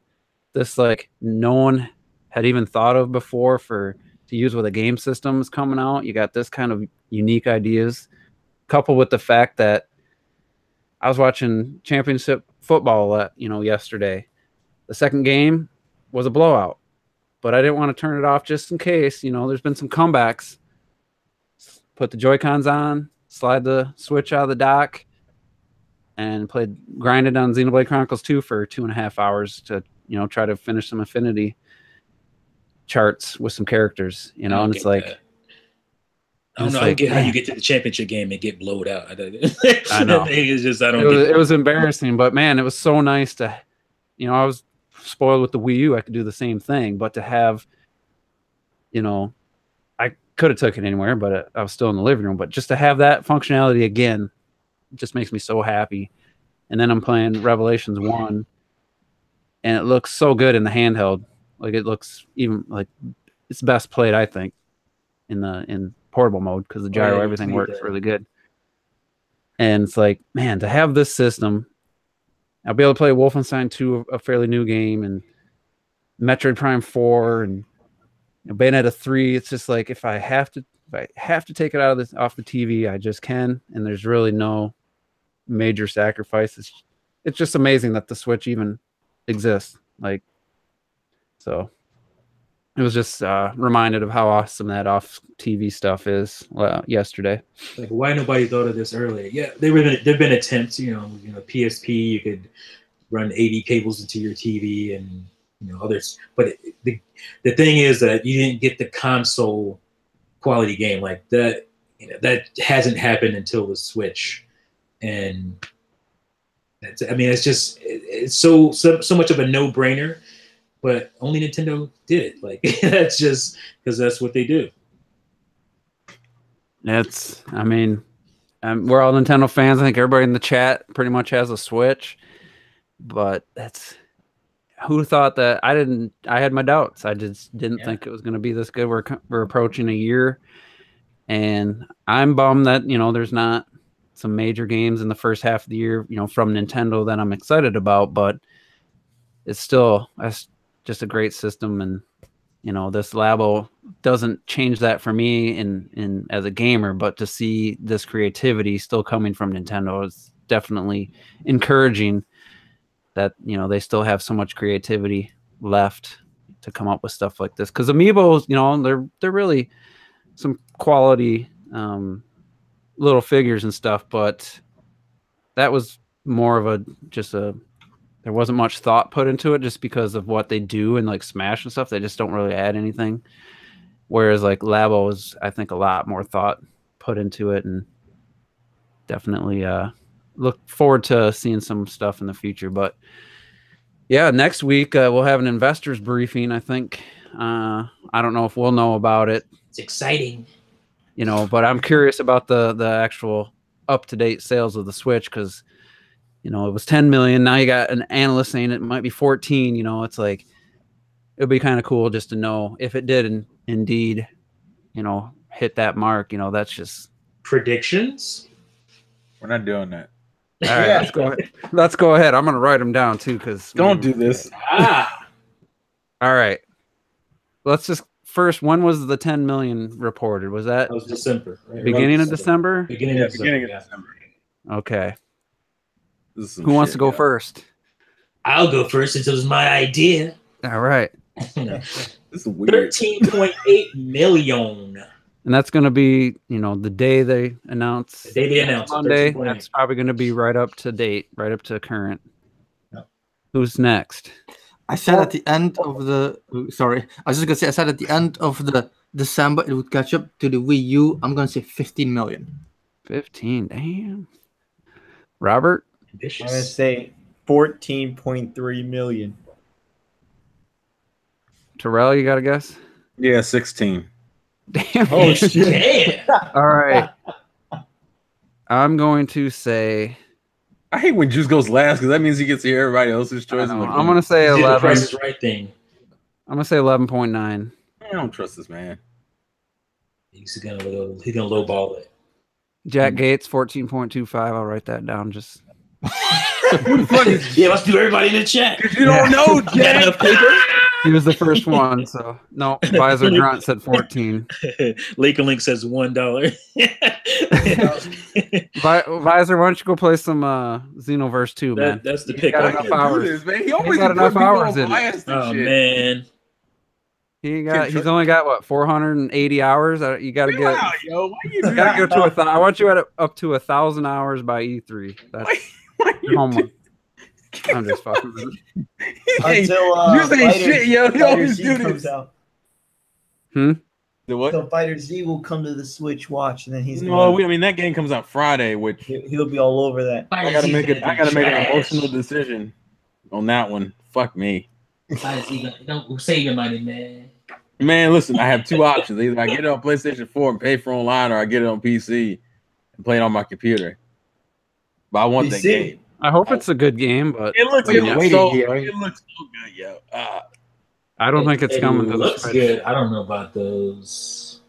this like no one had even thought of before to use with a game system is coming out. You got this kind of unique ideas, coupled with the fact that I was watching championship football, yesterday. The second game was a blowout, but I didn't want to turn it off just in case. There's been some comebacks. Put the Joy-Cons on, slide the Switch out of the dock, and grinded on Xenoblade Chronicles 2 for 2.5 hours to, try to finish some Affinity charts with some characters, and it's like. I don't know. I get how you get to the championship game and get blowed out. I know. It was embarrassing, but man, it was so nice to, I was spoiled with the Wii U. I could do the same thing, but to have, I could have took it anywhere, but I was still in the living room. But just to have that functionality again, just makes me so happy. And then I'm playing Revelations 1, and it looks so good in the handheld. Like it looks even like it's best played, I think, in portable mode because the gyro everything works really good. And it's like, man, to have this system, I'll be able to play Wolfenstein 2, a fairly new game, and Metroid Prime 4 and Bayonetta 3. It's just like if I have to take it off the TV, I just can, and there's really no major sacrifices. It's just amazing that the Switch even exists. Like, so it was just reminded of how awesome that off TV stuff is yesterday. Like, why nobody thought of this earlier? Yeah, there've been attempts. PSP, you could run AV cables into your TV and others. But the thing is that you didn't get the console quality game like that. That hasn't happened until the Switch, and it's so much of a no-brainer. But only Nintendo did it. Like that's just because that's what they do. We're all Nintendo fans. I think everybody in the chat pretty much has a Switch. But who thought that? I had my doubts. I just didn't think it was going to be this good. We're approaching a year, and I'm bummed that there's not some major games in the first half of the year, from Nintendo that I'm excited about. But it's still just a great system, and this Labo doesn't change that for me in as a gamer, but to see this creativity still coming from Nintendo is definitely encouraging that, you know, they still have so much creativity left to come up with stuff like this. Because amiibos, you know, they're really some quality little figures and stuff, but that was more of there wasn't much thought put into it just because of what they do in like Smash and stuff. They just don't really add anything. Whereas like Labo is, I think, a lot more thought put into it, and definitely look forward to seeing some stuff in the future. But yeah, next week we'll have an investors briefing, I think. I don't know if we'll know about it. It's exciting. You know, but I'm curious about the actual up-to-date sales of the Switch, because, you know, it was 10 million. Now you got an analyst saying it might be 14. You know, it's like, it would be kind of cool just to know if it did indeed, you know, hit that mark. You know, that's just predictions. We're not doing that. All right, let's go ahead. I'm gonna write them down too, because don't do this. All right, let's just first. When was the 10 million reported? Was that? That was December. Right? Beginning of December. Beginning of December. Okay. Who wants to go first? I'll go first since it was my idea. All right. This is weird. 13.8 million. And that's going to be, you know, the day they announce. The day they announce Monday. That's probably going to be right up to date, right up to current. Yep. Who's next? I said at the end of the. Sorry, I was just going to say. I said at the end of the December it would catch up to the Wii U. I'm going to say 15 million. 15. Damn. Robert. Ambitious. I'm going to say 14.3 million. Terrell, you got a guess? Yeah, 16. Damn. Oh, shit. All right. I'm going to say. I hate when Juice goes last because that means he gets to hear everybody else's choice. I'm going to say 11. The Price is Right thing. I'm going to say 11.9. I don't trust this man. He's gonna lowball it. Jack Gates, 14.25. I'll write that down. Just. Yeah, let's do everybody in the chat. Because you don't know, Jack. Enough paper? He was the first one, so no. Visor Grunt said 14. Laker Link says $1. Visor, why don't you go play some Xenoverse 2, man? That's the pick. Got enough hours. This, man. He always got enough hours in it. Oh man, he's only got what 480 hours. You got to get. Wow, yo, why you got to go to I want you at up to 1,000 hours by E3. That's your homework. I'm just fucking with you. Until you say shit, yo. He always do this. Out. The what? So Fighter Z will come to the Switch. Watch, and then he's. No, I mean that game comes out Friday, which he'll be all over that. I gotta make an emotional decision on that one. Fuck me. Don't save your money, man. Man, listen, I have two options. Either I get it on PlayStation 4 and pay for online, or I get it on PC and play it on my computer. But I want that game. I hope it's a good game, but it looks so good, yo. I don't think it's coming to the looks Switch. good. I don't know about those.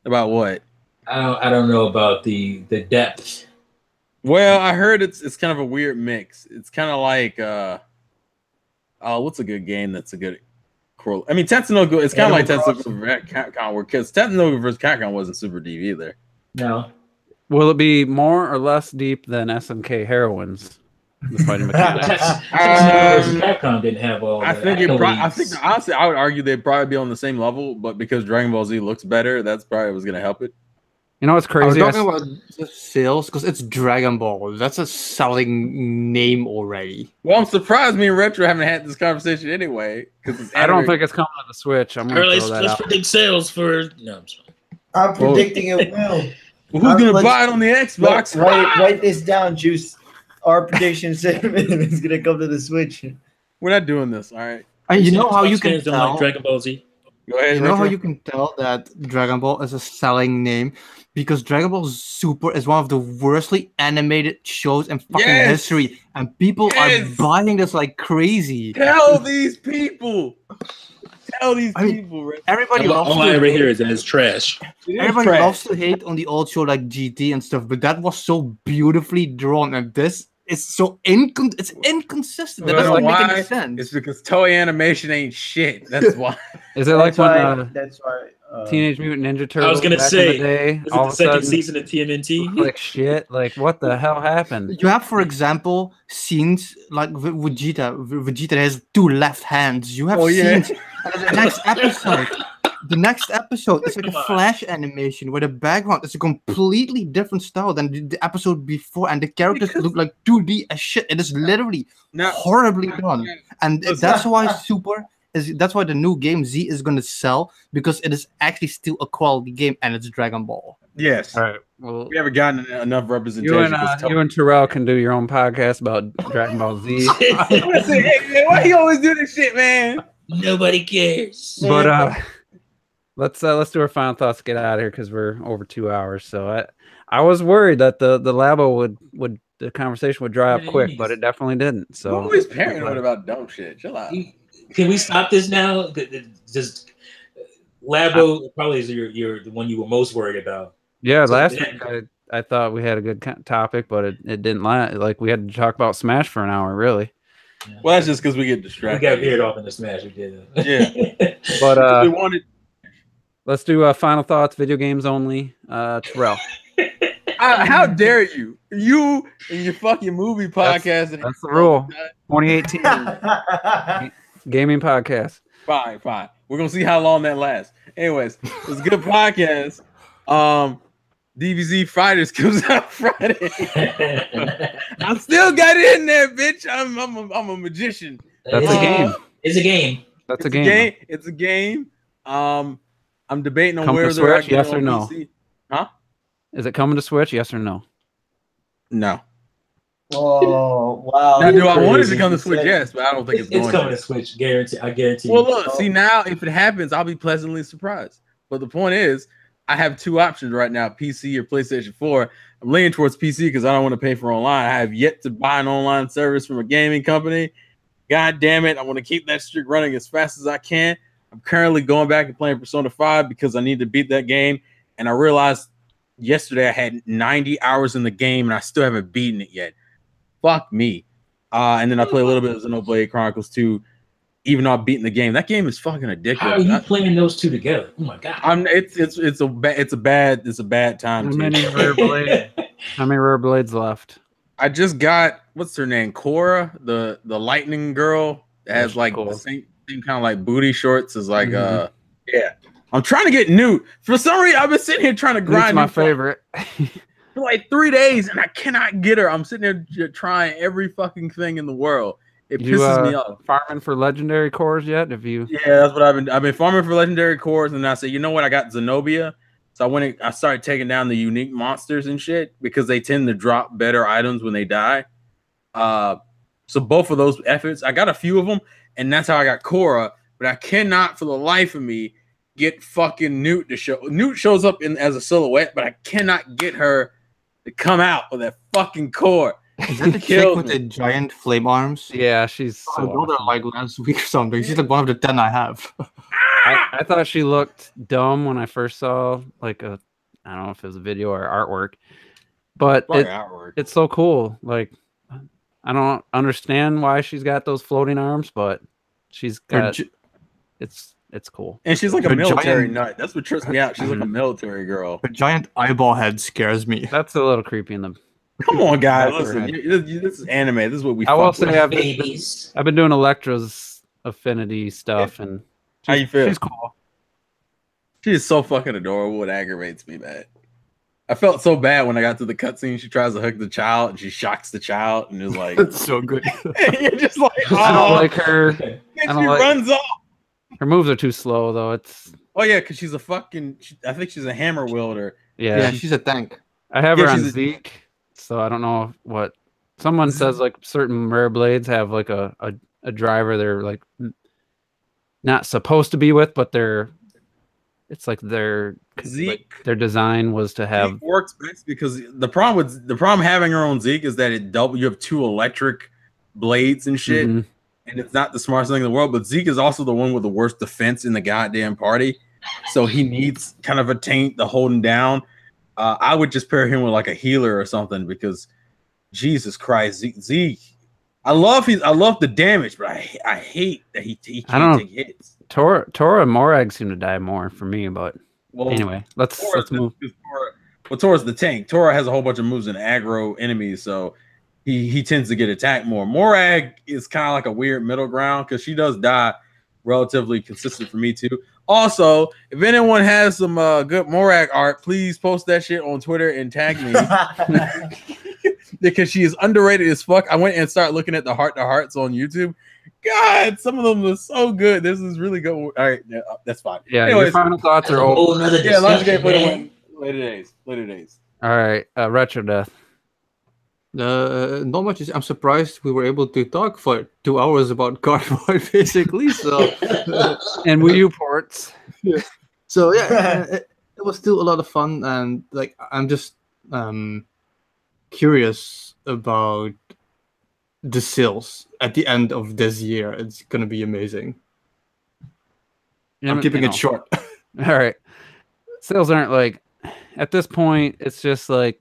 About what? I don't know about the depth. Well, I heard it's kind of a weird mix. It's kind of like what's a good game that's a good I mean, Tetsuno. It's kind of like Tetsuno vs. Capcom, because Tetsuno vs. Capcom wasn't super deep either. No. Will it be more or less deep than SNK Heroines? The fighting mechanics. Capcom didn't have all. I think honestly, I would argue they'd probably be on the same level, but because Dragon Ball Z looks better, that's probably what's going to help it. You know what's crazy? I was talking about the sales because it's Dragon Ball. That's a selling name already. Well, I'm surprised me and Retro haven't had this conversation anyway. Because I don't think it's coming to the Switch. I'm going to throw that let's out. predict sales for. No, I'm predicting it will. Well, who's going to buy it on the Xbox? Write this down, Juice. Our prediction statement is going to come to the Switch. We're not doing this, all right? You know how you can tell like Dragon Ball Z. Go ahead. You know how you can tell that Dragon Ball is a selling name? Because Dragon Ball Super is one of the worstly animated shows in fucking history, and people are buying this like crazy. Tell these people. Everybody loves all I ever hear is that it's trash. Everybody loves to hate on the old show like GT and stuff, but that was so beautifully drawn, and this is so it's inconsistent. That doesn't make any sense. It's because Toei Animation ain't shit. That's why. Is it like that's why Teenage Mutant Ninja Turtles. I was gonna back say, in the day, is it all the of a second sudden, season of TMNT? like shit. Like what the hell happened? You have, for example, scenes like Vegeta. Vegeta has 2 left hands. You have scenes. And the next episode is like a flash animation where the background is a completely different style than the episode before, and the characters look like 2D as shit. It is literally horribly done, and that's why that's why the new game Z is going to sell, because it is actually still a quality game and it's Dragon Ball. Yes. All right. Well, we haven't gotten enough representation. You and Terrell can do your own podcast about Dragon Ball Z. Hey, man, why you always do this shit, man? Nobody cares. But let's do our final thoughts. Get out of here because we're over 2 hours. So I was worried that the Labo would the conversation would dry up quick, but it definitely didn't. So I'm always paranoid about dumb shit. Chill out. Can we stop this now? Just Labo probably is the one you were most worried about. Yeah, last week I thought we had a good topic, but it didn't last. Like we had to talk about Smash for an hour, really. Yeah. Well, that's just because we get distracted. We got veered off in the Smash. We did. Yeah, but we wanted. Let's do final thoughts. Video games only. Terrell. How dare you? You and your fucking movie podcast. That's the rule. 2018 gaming podcast. Fine. We're gonna see how long that lasts. Anyways, it's a good podcast. DBZ Fighters comes out Friday. I still got it in there, bitch. I'm a magician. That's a game. It's a game. That's a game. It's a game. I'm debating on Come where to they're Switch, yes or no? PC. Huh? Is it coming to Switch? Yes or no? No. Oh wow! Now, do I want it to come to Switch? Yes, but I don't think it's coming to Switch. I guarantee. Well, look, see now, if it happens, I'll be pleasantly surprised. But the point is, I have 2 options right now: PC or PlayStation 4. I'm leaning towards PC because I don't want to pay for online. I have yet to buy an online service from a gaming company. God damn it! I want to keep that streak running as fast as I can. I'm currently going back and playing Persona 5 because I need to beat that game, and I realized yesterday I had 90 hours in the game and I still haven't beaten it yet. Fuck me. And then I play a little bit of Xenoblade Chronicles 2, even though I've beaten the game. That game is fucking addictive. How are you playing those 2 together? Oh my god! It's a bad time. How many rare blades left? I just got, what's her name? Cora, the lightning girl that has like the same kind of like booty shorts as like yeah. I'm trying to get Newt. For some reason, I've been sitting here trying to grind. Newt's my favorite. For like 3 days, and I cannot get her. I'm sitting there trying every fucking thing in the world. It pisses me off. Farming for legendary cores yet? Yeah, that's what I've been farming for legendary cores, and I said, you know what? I got Zenobia, so I started taking down the unique monsters and shit because they tend to drop better items when they die. So both of those efforts, I got a few of them, and that's how I got Cora. But I cannot, for the life of me, get fucking Newt to show. Newt shows up as a silhouette, but I cannot get her to come out with that fucking core. Is that the chick with the giant flame arms? Yeah, she's. I got her like last week or something. She's like one of the 10 I have. I thought she looked dumb when I first saw like I don't know if it was a video or artwork, but it's so cool. Like I don't understand why she's got those floating arms, but she's got it's cool. And she's like a military nut. That's what trips me out. She's like a military girl. Her giant eyeball head scares me. That's a little creepy in the. Come on, guys. Listen, this is anime. This is what we. I will say I've been doing Electra's affinity stuff, and how you feel? She's cool. She is so fucking adorable. It aggravates me, man. I felt so bad when I got to the cutscene. She tries to hug the child, and she shocks the child, and is like, "That's so good." And you're just like, oh. I don't like her. And she runs off. Her moves are too slow, though. Because she's a fucking. I think she's a hammer wielder. Yeah, she's a tank. I have her on Zeke, so I don't know what someone says. Like certain rare blades have like a driver they're like not supposed to be with, but it's like their design was to have. Zeke works best because the problem having her on Zeke is that you have 2 electric blades and shit. Mm-hmm. And it's not the smartest thing in the world, but Zeke is also the one with the worst defense in the goddamn party. So he needs kind of a taint to hold him down. I would just pair him with like a healer or something because Jesus Christ, Zeke. I love the damage, but I hate that he can't take hits. Tora and Morag seem to die more for me, but anyway, let's move. Tora's the tank. Tora has a whole bunch of moves and aggro enemies, so he tends to get attacked more. Morag is kind of like a weird middle ground because she does die relatively consistent for me too. Also, if anyone has some good Morag art, please post that shit on Twitter and tag me because she is underrated as fuck. I went and started looking at the heart-to-hearts on YouTube. God, some of them are so good. This is really good. All right, yeah, that's fine. Yeah, anyways, your final thoughts are over. Yeah, let's get later days. All right, Retro Death. Not much. I'm surprised we were able to talk for 2 hours about cardboard, basically. So, and Wii U ports. Yeah. So yeah, it was still a lot of fun, and like I'm just curious about the sales at the end of this year. It's gonna be amazing. I'm keeping it short. All right, sales aren't like at this point. It's just like,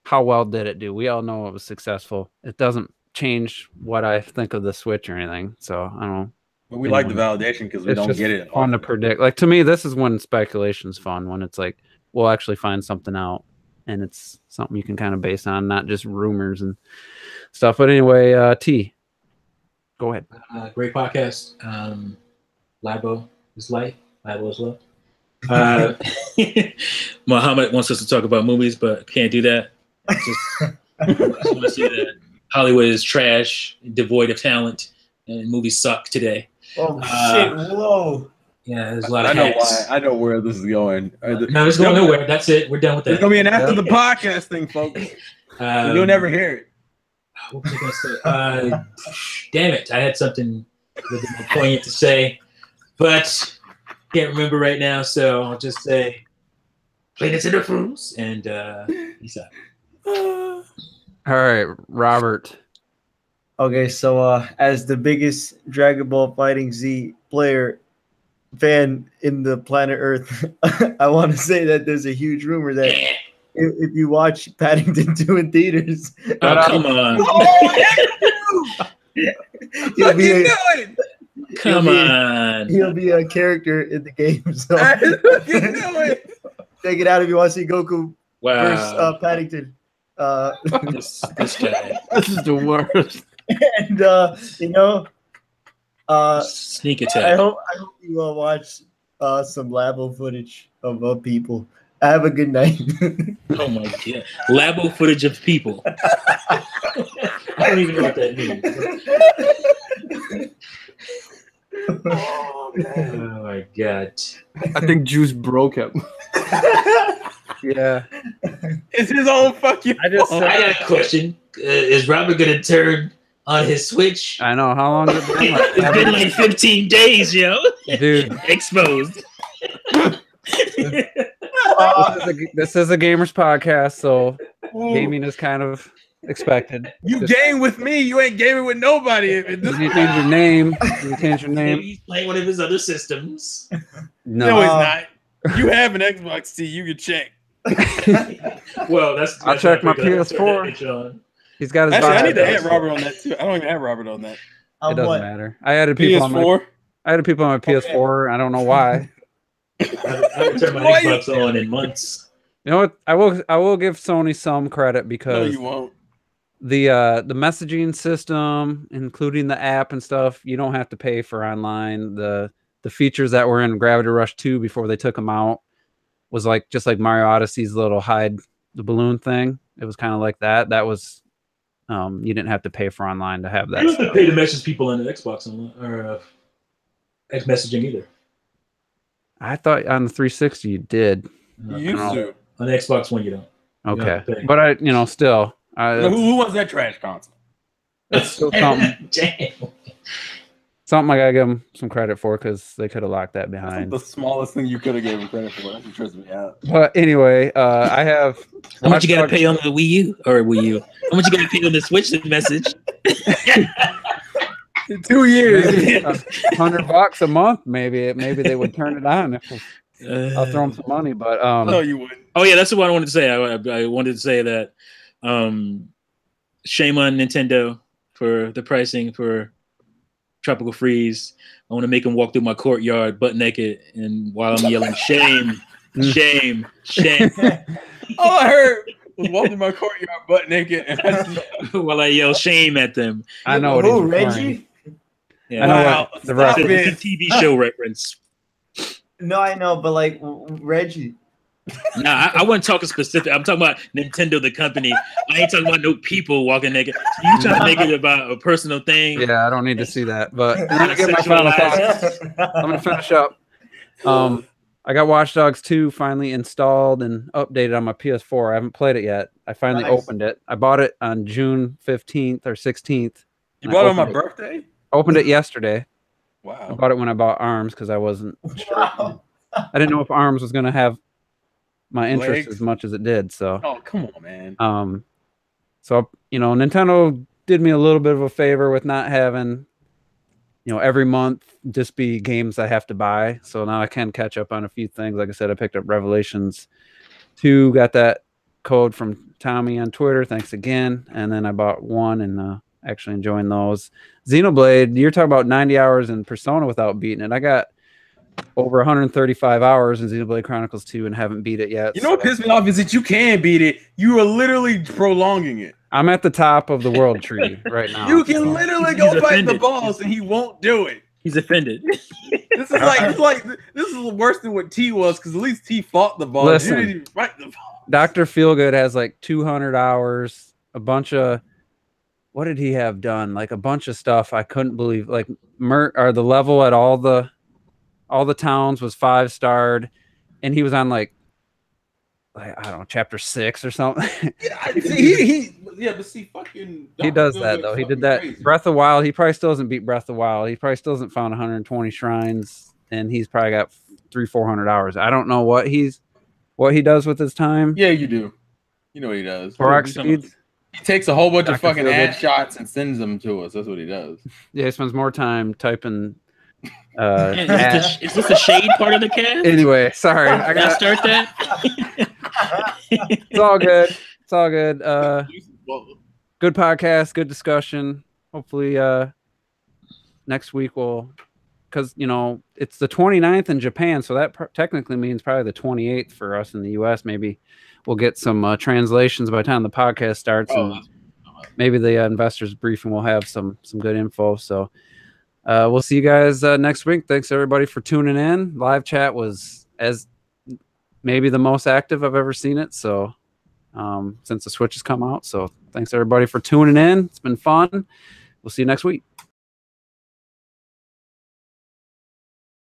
how well did it do? We all know it was successful. It doesn't change what I think of the Switch or anything. So I don't know. But we like the validation because we don't get it. It's fun to predict. Like to me, this is when speculation's fun. When it's like we'll actually find something out, and it's something you can kind of base on, not just rumors and stuff. But anyway, T, go ahead. Great podcast. Labo is life. Labo is love. Muhammad wants us to talk about movies, but can't do that. I just want to say that Hollywood is trash, devoid of talent, and movies suck today. Oh shit! Whoa. Yeah, there's a lot of hacks. I know where this is going. No, it's going nowhere. That's it. We're done with that. It's gonna be an after the podcast thing, folks. You'll never hear it. What was I gonna say? Damn it! I had something poignant to say, but can't remember right now. So I'll just say, play Nintendo Fruits and peace out. All right, Robert. Okay, so as the biggest Dragon Ball Fighting Z fan in the planet Earth, I want to say that there's a huge rumor that if you watch Paddington 2 in theaters, come on, he'll be a character in the game. So check it out if you want to see Goku versus Paddington. This guy. This is the worst. And sneak attack. I hope you will watch some Labo footage of people. Have a good night. Oh my god, Labo footage of people. I don't even know what that means. Oh my god. I think Juice broke him. Yeah. It's his own fucking. I got a question. Is Robert gonna turn on his Switch? I know. How long has it been? It's been like 15 days, yo. Dude. Exposed. This is a gamers podcast, so gaming is kind of expected. You game with me. You ain't gaming with nobody. You change your name. You change your name. Maybe he's playing one of his other systems. No, he's not. You have an Xbox T. You can check. Well, that's I'll check my PS4. He's got his. Actually, I need to add Robert on that too. I don't even have Robert on that. It doesn't matter. I added people PS4. I added people on my PS4. I don't know why. I haven't turned my Xbox on in months. You know what? I will give Sony some credit because you won't. The messaging system, including the app and stuff, you don't have to pay for online. The features that were in Gravity Rush 2 before they took them out was like just like Mario Odyssey's little hide the balloon thing. It was kind of like that. That was you didn't have to pay for online to have that. You don't have to pay to message people on the Xbox or X messaging either. I thought on the 360 you did. You used to. On the Xbox One you don't. Okay, but still. Who wants that trash console? It's still something. Something I gotta give them some credit for because they could have locked that behind. That's the smallest thing you could have given credit for. That trips me out. But anyway, I have. How much you gotta pay on the Wii U or Wii U? How much you gotta pay on the Switch message? 2 years. $100 a month, maybe they would turn it on. I'll throw them some money, but no, you wouldn't. Oh yeah, that's what I wanted to say. I wanted to say that shame on Nintendo for the pricing for tropical freeze. I want to make him walk through my courtyard butt naked, and while I'm yelling shame, shame, shame. All I heard was walk through my courtyard butt naked, and while I yell shame at them. I know what he's Reggie. Yeah. I know what the rest. It's a TV show reference. No, I know, but like Reggie. Nah, I wasn't talking specific. I'm talking about Nintendo, the company. I ain't talking about no people walking naked. So you trying to make it about a personal thing? Yeah, I don't need to see that. But I'm gonna get my final thoughts. I'm gonna finish up. I got Watch Dogs 2 finally installed and updated on my PS4. I haven't played it yet. I finally opened it. I bought it on June 15th or 16th. You bought it on my birthday? Opened it yesterday. Wow. I bought it when I bought ARMS because I wasn't sure. Wow. I didn't know if ARMS was going to have my interest as much as it did. So. Oh, come on, man. So, you know, Nintendo did me a little bit of a favor with not having, you know, every month just be games I have to buy. So now I can catch up on a few things. Like I said, I picked up Revelations 2, got that code from Tommy on Twitter. Thanks again. And then I bought 1 and actually enjoying those. Xenoblade, you're talking about 90 hours in Persona without beating it. I got over 135 hours in Xenoblade Chronicles 2 and haven't beat it yet. You know what pissed me off is that you can beat it. You are literally prolonging it. I'm at the top of the world tree right now. You can literally go fight the boss and he won't do it. He's offended. This is worse than what T was, because at least T fought the boss. Listen, you didn't even fight the boss. Dr. Feelgood has like 200 hours, a bunch of, what did he have done? Like a bunch of stuff I couldn't believe. Like the level at all the towns was 5-starred, and he was on like I don't know, chapter 6 or something. Yeah, but see, fucking. He does that though. He did that. Crazy. Breath of the Wild. He probably still doesn't beat Breath of the Wild. He probably still hasn't found 120 shrines, and he's probably got 300-400 hours. I don't know what he does with his time. Yeah, you do. You know what he does. Forex speeds. He takes a whole bunch of fucking ad shots and sends them to us. That's what he does. Yeah, he spends more time typing. Is this a shade part of the cast? Anyway, sorry. I gotta start that. It's all good. It's all good. Good podcast, good discussion. Hopefully next week because you know it's the 29th in Japan, so that technically means probably the 28th for us in the US. Maybe we'll get some translations by the time the podcast starts, and maybe the investors briefing will have some good info. So we'll see you guys next week. Thanks everybody for tuning in. Live chat was maybe the most active I've ever seen it. So since the Switch has come out. So thanks everybody for tuning in. It's been fun. We'll see you next week.